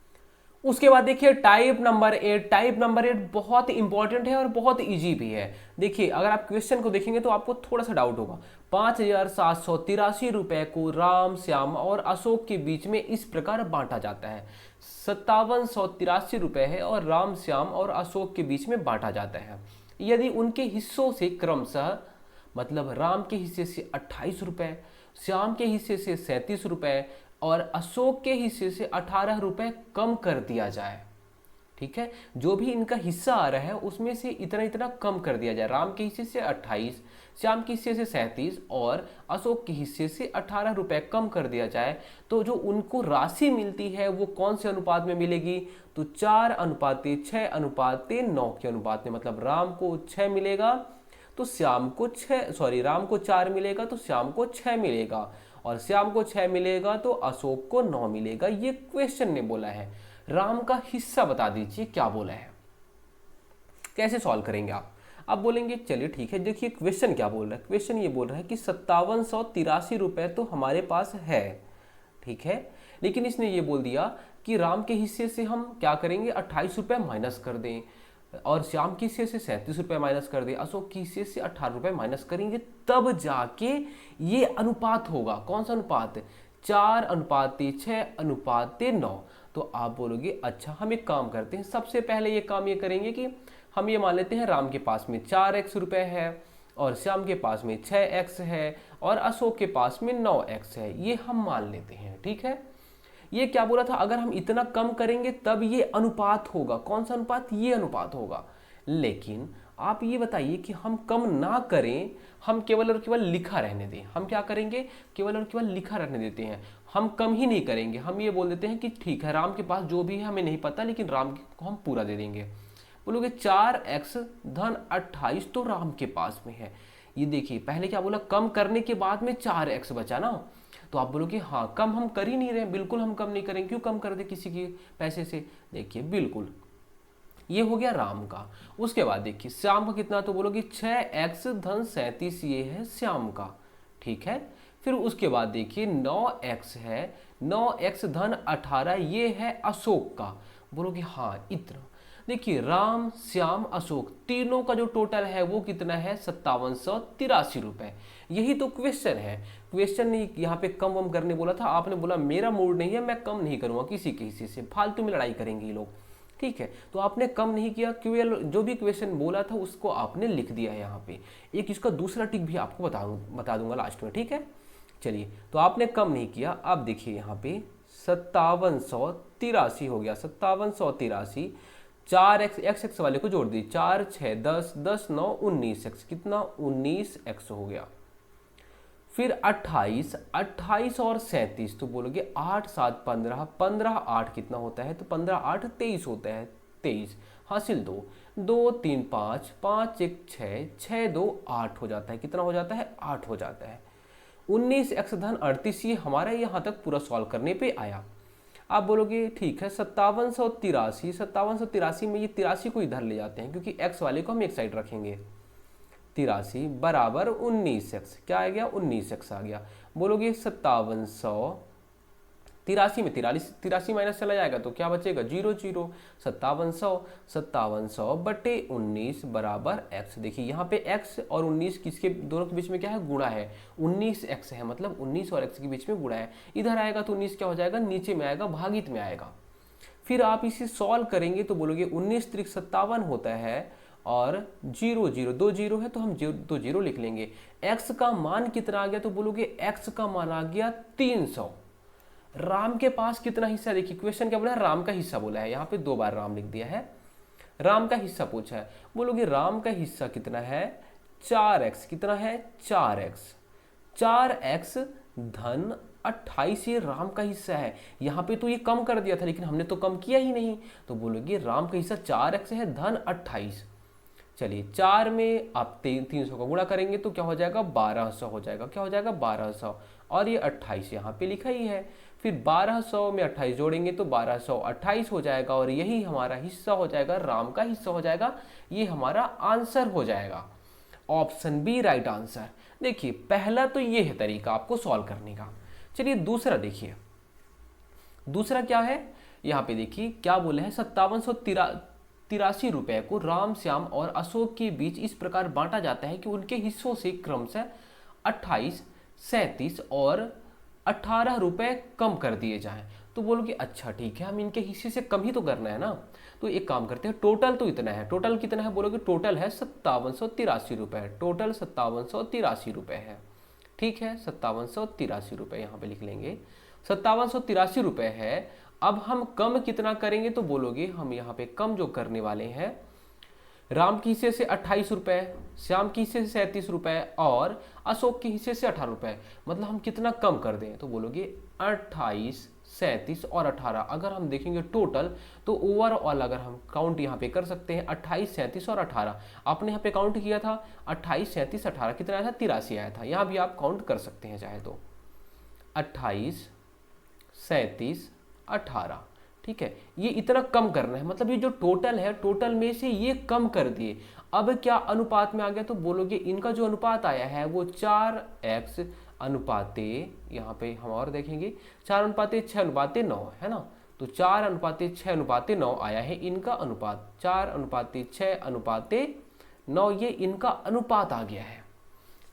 उसके बाद देखिए टाइप नंबर 8। टाइप नंबर 8 बहुत इंपॉर्टेंट है और बहुत इजी भी है। देखिए अगर आप क्वेश्चन को देखेंगे तो आपको थोड़ा सा डाउट होगा। 5,783 रुपए को राम, श्याम और अशोक के बीच में इस प्रकार बांटा जाता है। 5783 रुपए है और राम, श्याम और अशोक के बीच में बांटा जाता है। यदि उनके हिस्सों से क्रमशः, मतलब राम के हिस्से से 28 रुपए, श्याम के हिस्से से 37 रुपए और अशोक के हिस्से से 18 रुपए कम कर दिया जाए, ठीक है। जो भी इनका हिस्सा आ रहा है उसमें से इतना इतना कम कर दिया जाए। राम के हिस्से से 28, श्याम के हिस्से से 37 और अशोक के हिस्से से 18 रुपए कम कर दिया जाए, तो जो उनको राशि मिलती है वो कौन से अनुपात में मिलेगी, तो 4:6:9 के अनुपात में। मतलब राम को 6 मिलेगा तो श्याम को 6, राम को 4 मिलेगा तो श्याम को 6 मिलेगा, और श्याम को 6 मिलेगा तो अशोक को 9 मिलेगा। ये क्वेश्चन ने बोला है। राम का हिस्सा बता दीजिए क्या बोला है, कैसे सॉल्व करेंगे आप। अब बोलेंगे चलिए ठीक है, देखिए क्वेश्चन क्या बोल रहा है। क्वेश्चन ये बोल रहा है कि 5783 रुपए तो हमारे पास है, ठीक है, लेकिन इसने ये बोल दिया कि राम के हिस्से से हम क्या करेंगे, 28 रुपए माइनस कर दें, और श्याम के हिस्से से 37 रुपए माइनस कर दें, अशोक के हिस्से से 18 रुपए माइनस करेंगे, तब जाके ये अनुपात होगा। कौन सा अनुपात, 4:6:9। तो आप बोलोगे अच्छा हम एक काम करते हैं, सबसे पहले ये काम ये करेंगे कि हम ये मान लेते हैं राम के पास में 4x रुपए है और श्याम के पास में 6x है और अशोक के पास में 9x है, ये हम मान लेते हैं, ठीक है। ये क्या बोला था, अगर हम इतना कम करेंगे तब ये अनुपात होगा। कौन सा अनुपात, ये अनुपात होगा। लेकिन आप ये बताइए कि हम कम ना करें, हम केवल और केवल लिखा रहने दें। हम क्या करेंगे, केवल और केवल लिखा रहने देते हैं, हम कम ही नहीं करेंगे। हम ये बोल देते हैं कि ठीक है राम के पास जो भी है हमें नहीं पता, लेकिन राम को हम पूरा दे देंगे। बोलोगे 4x धन 28 तो राम के पास में है। ये देखिए पहले क्या बोला, कम करने के बाद में 4x बचा ना, तो आप बोलोगे हाँ कम हम कर ही नहीं रहे, बिल्कुल हम कम नहीं करेंगे, क्यों कम कर दे किसी के पैसे से। देखिए बिल्कुल ये हो गया राम का। उसके बाद देखिए श्याम का कितना, तो बोलोगे 6x धन 37 ये है श्याम का, ठीक है। फिर उसके बाद देखिए 9x है, 9x धन 18 ये है अशोक का। बोलोगे हाँ इतना। देखिए राम श्याम अशोक तीनों का जो टोटल है वो कितना है 5783 रुपए। यही तो क्वेश्चन है। क्वेश्चन ने यहाँ पे कम वम करने बोला था, आपने बोला मेरा मूड नहीं है, मैं कम नहीं करूंगा किसी के हिस्से से, फालतू में लड़ाई करेंगे ये लोग। ठीक है, तो आपने कम नहीं किया, क्यों जो भी क्वेश्चन बोला था उसको आपने लिख दिया है यहाँ पे। एक इसका दूसरा टिक भी आपको बता दूंगा लास्ट में। ठीक है, चलिए तो आपने कम नहीं किया। अब देखिए यहाँ पे 5783 हो गया, 5783। 4x x वाले को जोड़ दी, 4 6 10 10 9 19x, कितना 19x हो गया। फिर 28, 28 और 37, तो बोलोगे 8 7 15, 15 8 कितना होता है, तो 15 8 23 होता है, 23 हासिल 2 2 3 5 5 1 6 6 2 8 हो जाता है, कितना हो जाता है 8 हो जाता है। 19x धन 38 ये हमारा यहाँ तक पूरा सॉल्व करने पे आया। आप बोलोगे ठीक है 5783, 5783 में ये 83 को इधर ले जाते हैं क्योंकि x वाले को हम एक साइड रखेंगे। 83 बराबर 19x, क्या आ गया 19x आ गया। बोलोगे 5783 में 83 माइनस चला जाएगा तो क्या बचेगा 0 0। 5700 बटे 19 बराबर x। देखिए यहाँ पे x और 19 किसके दोनों के बीच में क्या है, गुणा है। 19x है, मतलब 19 और x के बीच में गुणा है। इधर आएगा तो 19 क्या हो जाएगा, नीचे में आएगा, भागित में आएगा। फिर आप इसे सॉल्व करेंगे तो बोलोगे 19 त्रिक 57 होता है और 0 0 2 0 है तो हम 2 0 लिख लेंगे। x का मान कितना आ गया, तो बोलोगे x का मान आ गया 300। राम के पास कितना हिस्सा, देखिए क्वेश्चन क्या बोला है, राम का हिस्सा बोला है, यहाँ पे 2 बार राम लिख दिया है। राम का हिस्सा पूछा है, बोलोगे राम का हिस्सा कितना है 4x, कितना है 4x। 4x धन 28 ये राम का हिस्सा है। यहाँ पे तो ये कम कर दिया था लेकिन हमने तो कम किया ही नहीं, तो बोलोगे राम का हिस्सा 4x है धन 28। चलिए 4 में आप 300 का गुणा करेंगे तो क्या हो जाएगा 1200 हो जाएगा, क्या हो जाएगा 1200, और ये 28 यहाँ पे लिखा ही है। फिर 1200 में 28 जोड़ेंगे तो 1228 हो जाएगा और यही हमारा हिस्सा हो जाएगा, राम का हिस्सा हो जाएगा। ये हमारा आंसर हो जाएगा, ऑप्शन बी राइट आंसर। देखिए पहला तो ये है तरीका आपको सॉल्व करने का। चलिए दूसरा देखिए, दूसरा क्या है, यहाँ पे देखिए क्या बोले हैं 5783 रुपए को राम श्याम और अशोक के बीच इस प्रकार बांटा जाता है कि उनके हिस्सों से क्रमशः 28 37 और 18 रुपए कम कर दिए जाएं। तो बोलोगे अच्छा ठीक है, हम इनके हिस्से से कम ही तो करना है ना, तो एक काम करते हैं, टोटल तो इतना है, टोटल कितना है, बोलोगे टोटल है 5783 रुपए, टोटल 5783 रुपए है। ठीक है 5783 रुपए यहाँ पे लिख लेंगे, 5783 रुपए है। अब हम कम कितना करेंगे, तो बोलोगे हम यहाँ पे कम जो करने वाले हैं, राम के हिस्से से 28 रुपए, श्याम के हिस्से से 37 रुपए और अशोक के हिस्से से 18 रुपए, मतलब हम कितना कम कर दें, तो बोलोगे 28 37 और 18। अगर हम देखेंगे टोटल तो ओवरऑल अगर हम काउंट यहाँ पे कर सकते हैं 28 37 और 18। आपने यहाँ पे काउंट किया था 28 37 18 कितना आया था 83 आया था, यहाँ भी आप काउंट कर सकते हैं चाहे तो 28 37 18। ठीक है, ये इतना कम करना है, मतलब ये जो टोटल है टोटल में से ये कम कर दिए। अब क्या अनुपात में आ गया, तो बोलोगे इनका जो अनुपात आया है वो 4x अनुपाते, यहाँ पे हम और देखेंगे 4:6:9 है ना, तो 4:6:9 आया है इनका अनुपात, 4:6:9 ये इनका अनुपात आ गया है।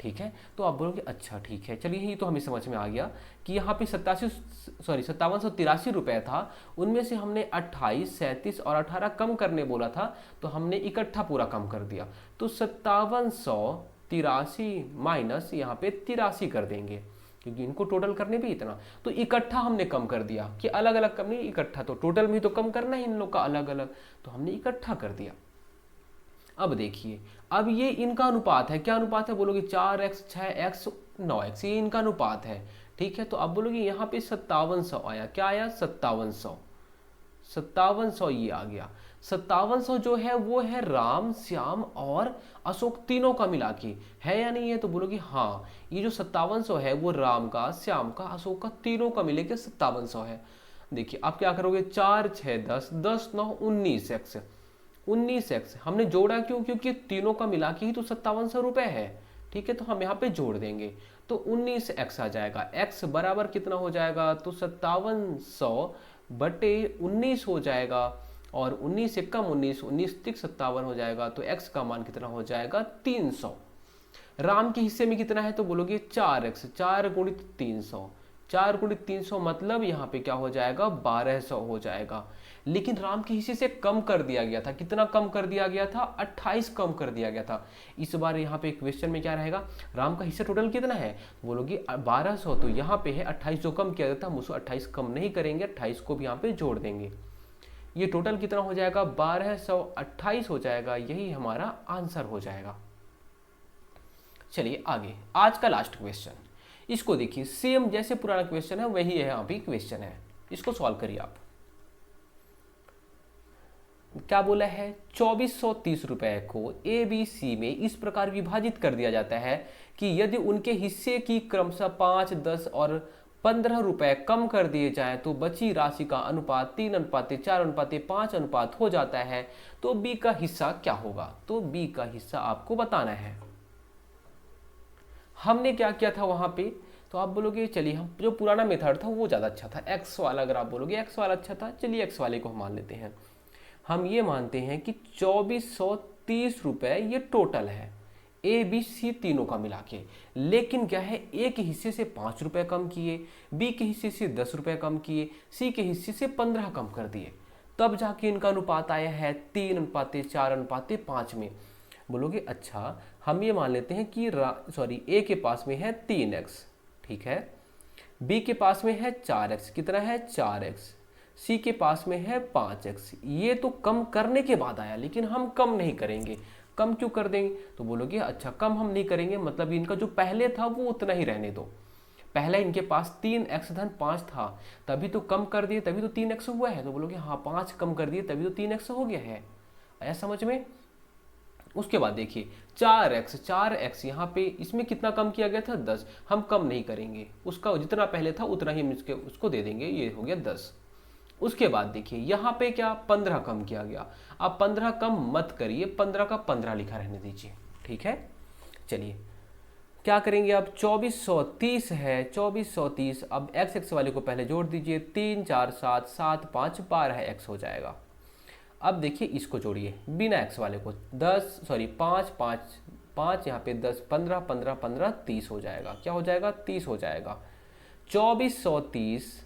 ठीक है, तो आप बोलोगे अच्छा ठीक है, चलिए ये तो हमें समझ में आ गया कि यहाँ पे 5783 रुपए था, उनमें से हमने 28 37 और 18 कम करने बोला था, तो हमने इकट्ठा पूरा कम कर दिया। तो 5783 माइनस यहाँ पे 83 कर देंगे क्योंकि इनको टोटल करने पे इतना, तो इकट्ठा हमने कम कर दिया कि अलग अलग कम नहीं, इकट्ठा, तो टोटल में तो कम करना है इन लोग का अलग अलग, तो हमने इकट्ठा कर दिया। अब देखिए, अब ये इनका अनुपात है, क्या अनुपात है, बोलोगे 4x 6x 9x, ये इनका अनुपात है। ठीक है, तो अब बोलोगे यहाँ पे 5700 आया, क्या आया 5700 ये आ गया। 5700 जो है वो है राम श्याम और अशोक तीनों का मिला के, है या नहीं है, तो बोलोगे हाँ, ये जो 5700 है वो राम का श्याम का अशोक का तीनों का मिले के 5700 है। देखिए आप क्या करोगे, 4 6 10 10 9 19x, 19x हमने जोड़ा क्यों, क्योंकि तीनों का मिला के ही तो 5700 रुपए है। ठीक है, तो हम यहाँ पे जोड़ देंगे तो 19x आ जाएगा। x बराबर कितना हो जाएगा, तो 5700 बटे 19 हो जाएगा, और 19 से कम 19, 19 तिक 57 हो जाएगा, तो x का मान कितना हो जाएगा 300। राम के हिस्से में कितना है, तो बोलोगे 4x, 4 गुणित 300, 4 गुणित 300 मतलब यहाँ पे क्या हो जाएगा 1200 हो जाएगा। लेकिन राम के हिस्से से कम कर दिया गया था, कितना कम कर दिया गया था, 28 कम कर दिया गया था। इस बार यहाँ पे क्वेश्चन में क्या रहेगा, राम का हिस्सा टोटल कितना है, बोलोगे 1200, तो यहाँ पे है 28 जो कम किया गया था, हम उसको 28 कम नहीं करेंगे, 28 को भी यहाँ पे जोड़ देंगे। ये टोटल कितना हो जाएगा 1228 हो जाएगा, यही हमारा आंसर हो जाएगा। चलिए आगे, आज का लास्ट क्वेश्चन, इसको देखिए, सेम जैसे पुराना क्वेश्चन है वही है यहाँ भी क्वेश्चन है, इसको सॉल्व करिए आप। क्या बोला है, 2430 रुपए को ए बी सी में इस प्रकार विभाजित कर दिया जाता है कि यदि उनके हिस्से की क्रमशः 5, 10 और 15 रुपए कम कर दिए जाएं तो बची राशि का अनुपात 3:4:5 हो जाता है, तो बी का हिस्सा क्या होगा। तो बी का हिस्सा आपको बताना है। हमने क्या किया था वहां पे, तो आप बोलोगे चलिए हम जो पुराना मेथड था वो ज़्यादा अच्छा था, एक्स वाला, अगर आप बोलोगे एक्स वाला अच्छा था, चलिए एक्स वाले को हम मान लेते हैं। हम ये मानते हैं कि 2430 रुपए ये टोटल है ए बी सी तीनों का मिला के, लेकिन क्या है, ए के हिस्से से 5 रुपए कम किए, बी के हिस्से से 10 रुपए कम किए, सी के हिस्से से 15 कम कर दिए, तब जाके इनका अनुपात आया है 3:4:5 में। बोलोगे अच्छा, हम ये मान लेते हैं कि ए के पास में है 3x, ठीक है, बी के पास में है 4x, कितना है 4x, सी के पास में है 5x। ये तो कम करने के बाद आया, लेकिन हम कम नहीं करेंगे। कम क्यों कर देंगे, तो बोलोगे अच्छा कम हम नहीं करेंगे, मतलब इनका जो पहले था वो उतना ही रहने दो। पहले इनके पास 3x धन 5 था, तभी तो कम कर दिए, तभी तो 3x हुआ है। तो बोलोगे हाँ 5 कम कर दिए तभी तो 3x हो गया है, आया समझ में। उसके बाद देखिए 4x यहाँ पे इसमें कितना कम किया गया था 10, हम कम नहीं करेंगे, उसका जितना पहले था उतना ही हम उसको दे देंगे, ये हो गया 10। उसके बाद देखिए यहाँ पे क्या 15 कम किया गया, अब 15 कम मत करिए, 15 का 15 लिखा रहने दीजिए, ठीक है। चलिए क्या करेंगे, अब 2430 है, 2430, अब x वाले को पहले जोड़ दीजिए, 3 4 7 7 5 12x हो जाएगा। अब देखिए इसको जोड़िए बिना x वाले को, 5 5 5 यहाँ पे 10 15 15 15 30 हो जाएगा, क्या हो जाएगा 30 हो जाएगा। 2430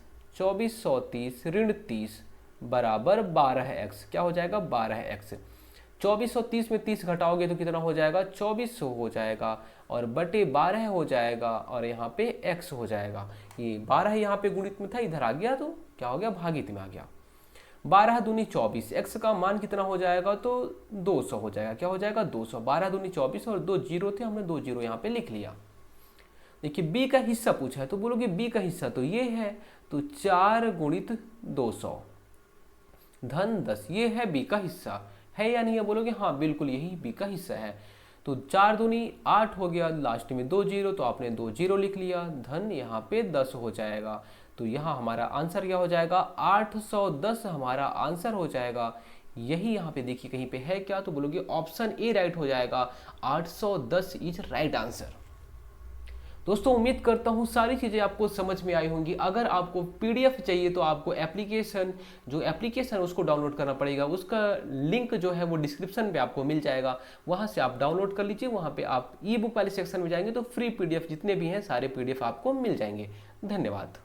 ऋण 30 बराबर 12x, क्या हो जाएगा 12x। 2430 में 30 घटाओगे तो कितना हो जाएगा 2400 हो जाएगा, और बटे 12 हो जाएगा, और यहाँ पे x हो जाएगा। ये 12 यहाँ पे गुणित में था, इधर आ गया तो क्या हो गया भागित में आ गया। 12 दूनी 24, x का मान कितना हो जाएगा तो 200 हो जाएगा, क्या हो जाएगा 200। 12 दूनी 24 और 2 जीरो थे, हमने 2 जीरो यहाँ पे लिख लिया। देखिए b का हिस्सा पूछा है, तो बोलोगे b का हिस्सा तो ये है, तो 4 गुणित 200 धन 10, ये है b का हिस्सा, है या नहीं है, बोलोगे हाँ बिल्कुल यही b का हिस्सा है। तो 4 दूनी 8 हो गया, लास्ट में 2 जीरो, तो आपने 2 जीरो लिख लिया, धन यहाँ पे 10 हो जाएगा। तो यहाँ हमारा आंसर क्या हो जाएगा 810 हमारा आंसर हो जाएगा। यही यहाँ पे देखिए कहीं पे है क्या, तो बोलोगे ऑप्शन ए राइट हो जाएगा, 810 इज राइट आंसर। दोस्तों उम्मीद करता हूँ सारी चीज़ें आपको समझ में आई होंगी। अगर आपको पीडीएफ चाहिए तो आपको एप्लीकेशन उसको डाउनलोड करना पड़ेगा, उसका लिंक जो है वो डिस्क्रिप्शन पे आपको मिल जाएगा, वहाँ से आप डाउनलोड कर लीजिए। वहाँ पे आप ई बुक वाले सेक्शन में जाएंगे तो फ्री पीडीएफ जितने भी हैं सारे पीडीएफ आपको मिल जाएंगे। धन्यवाद।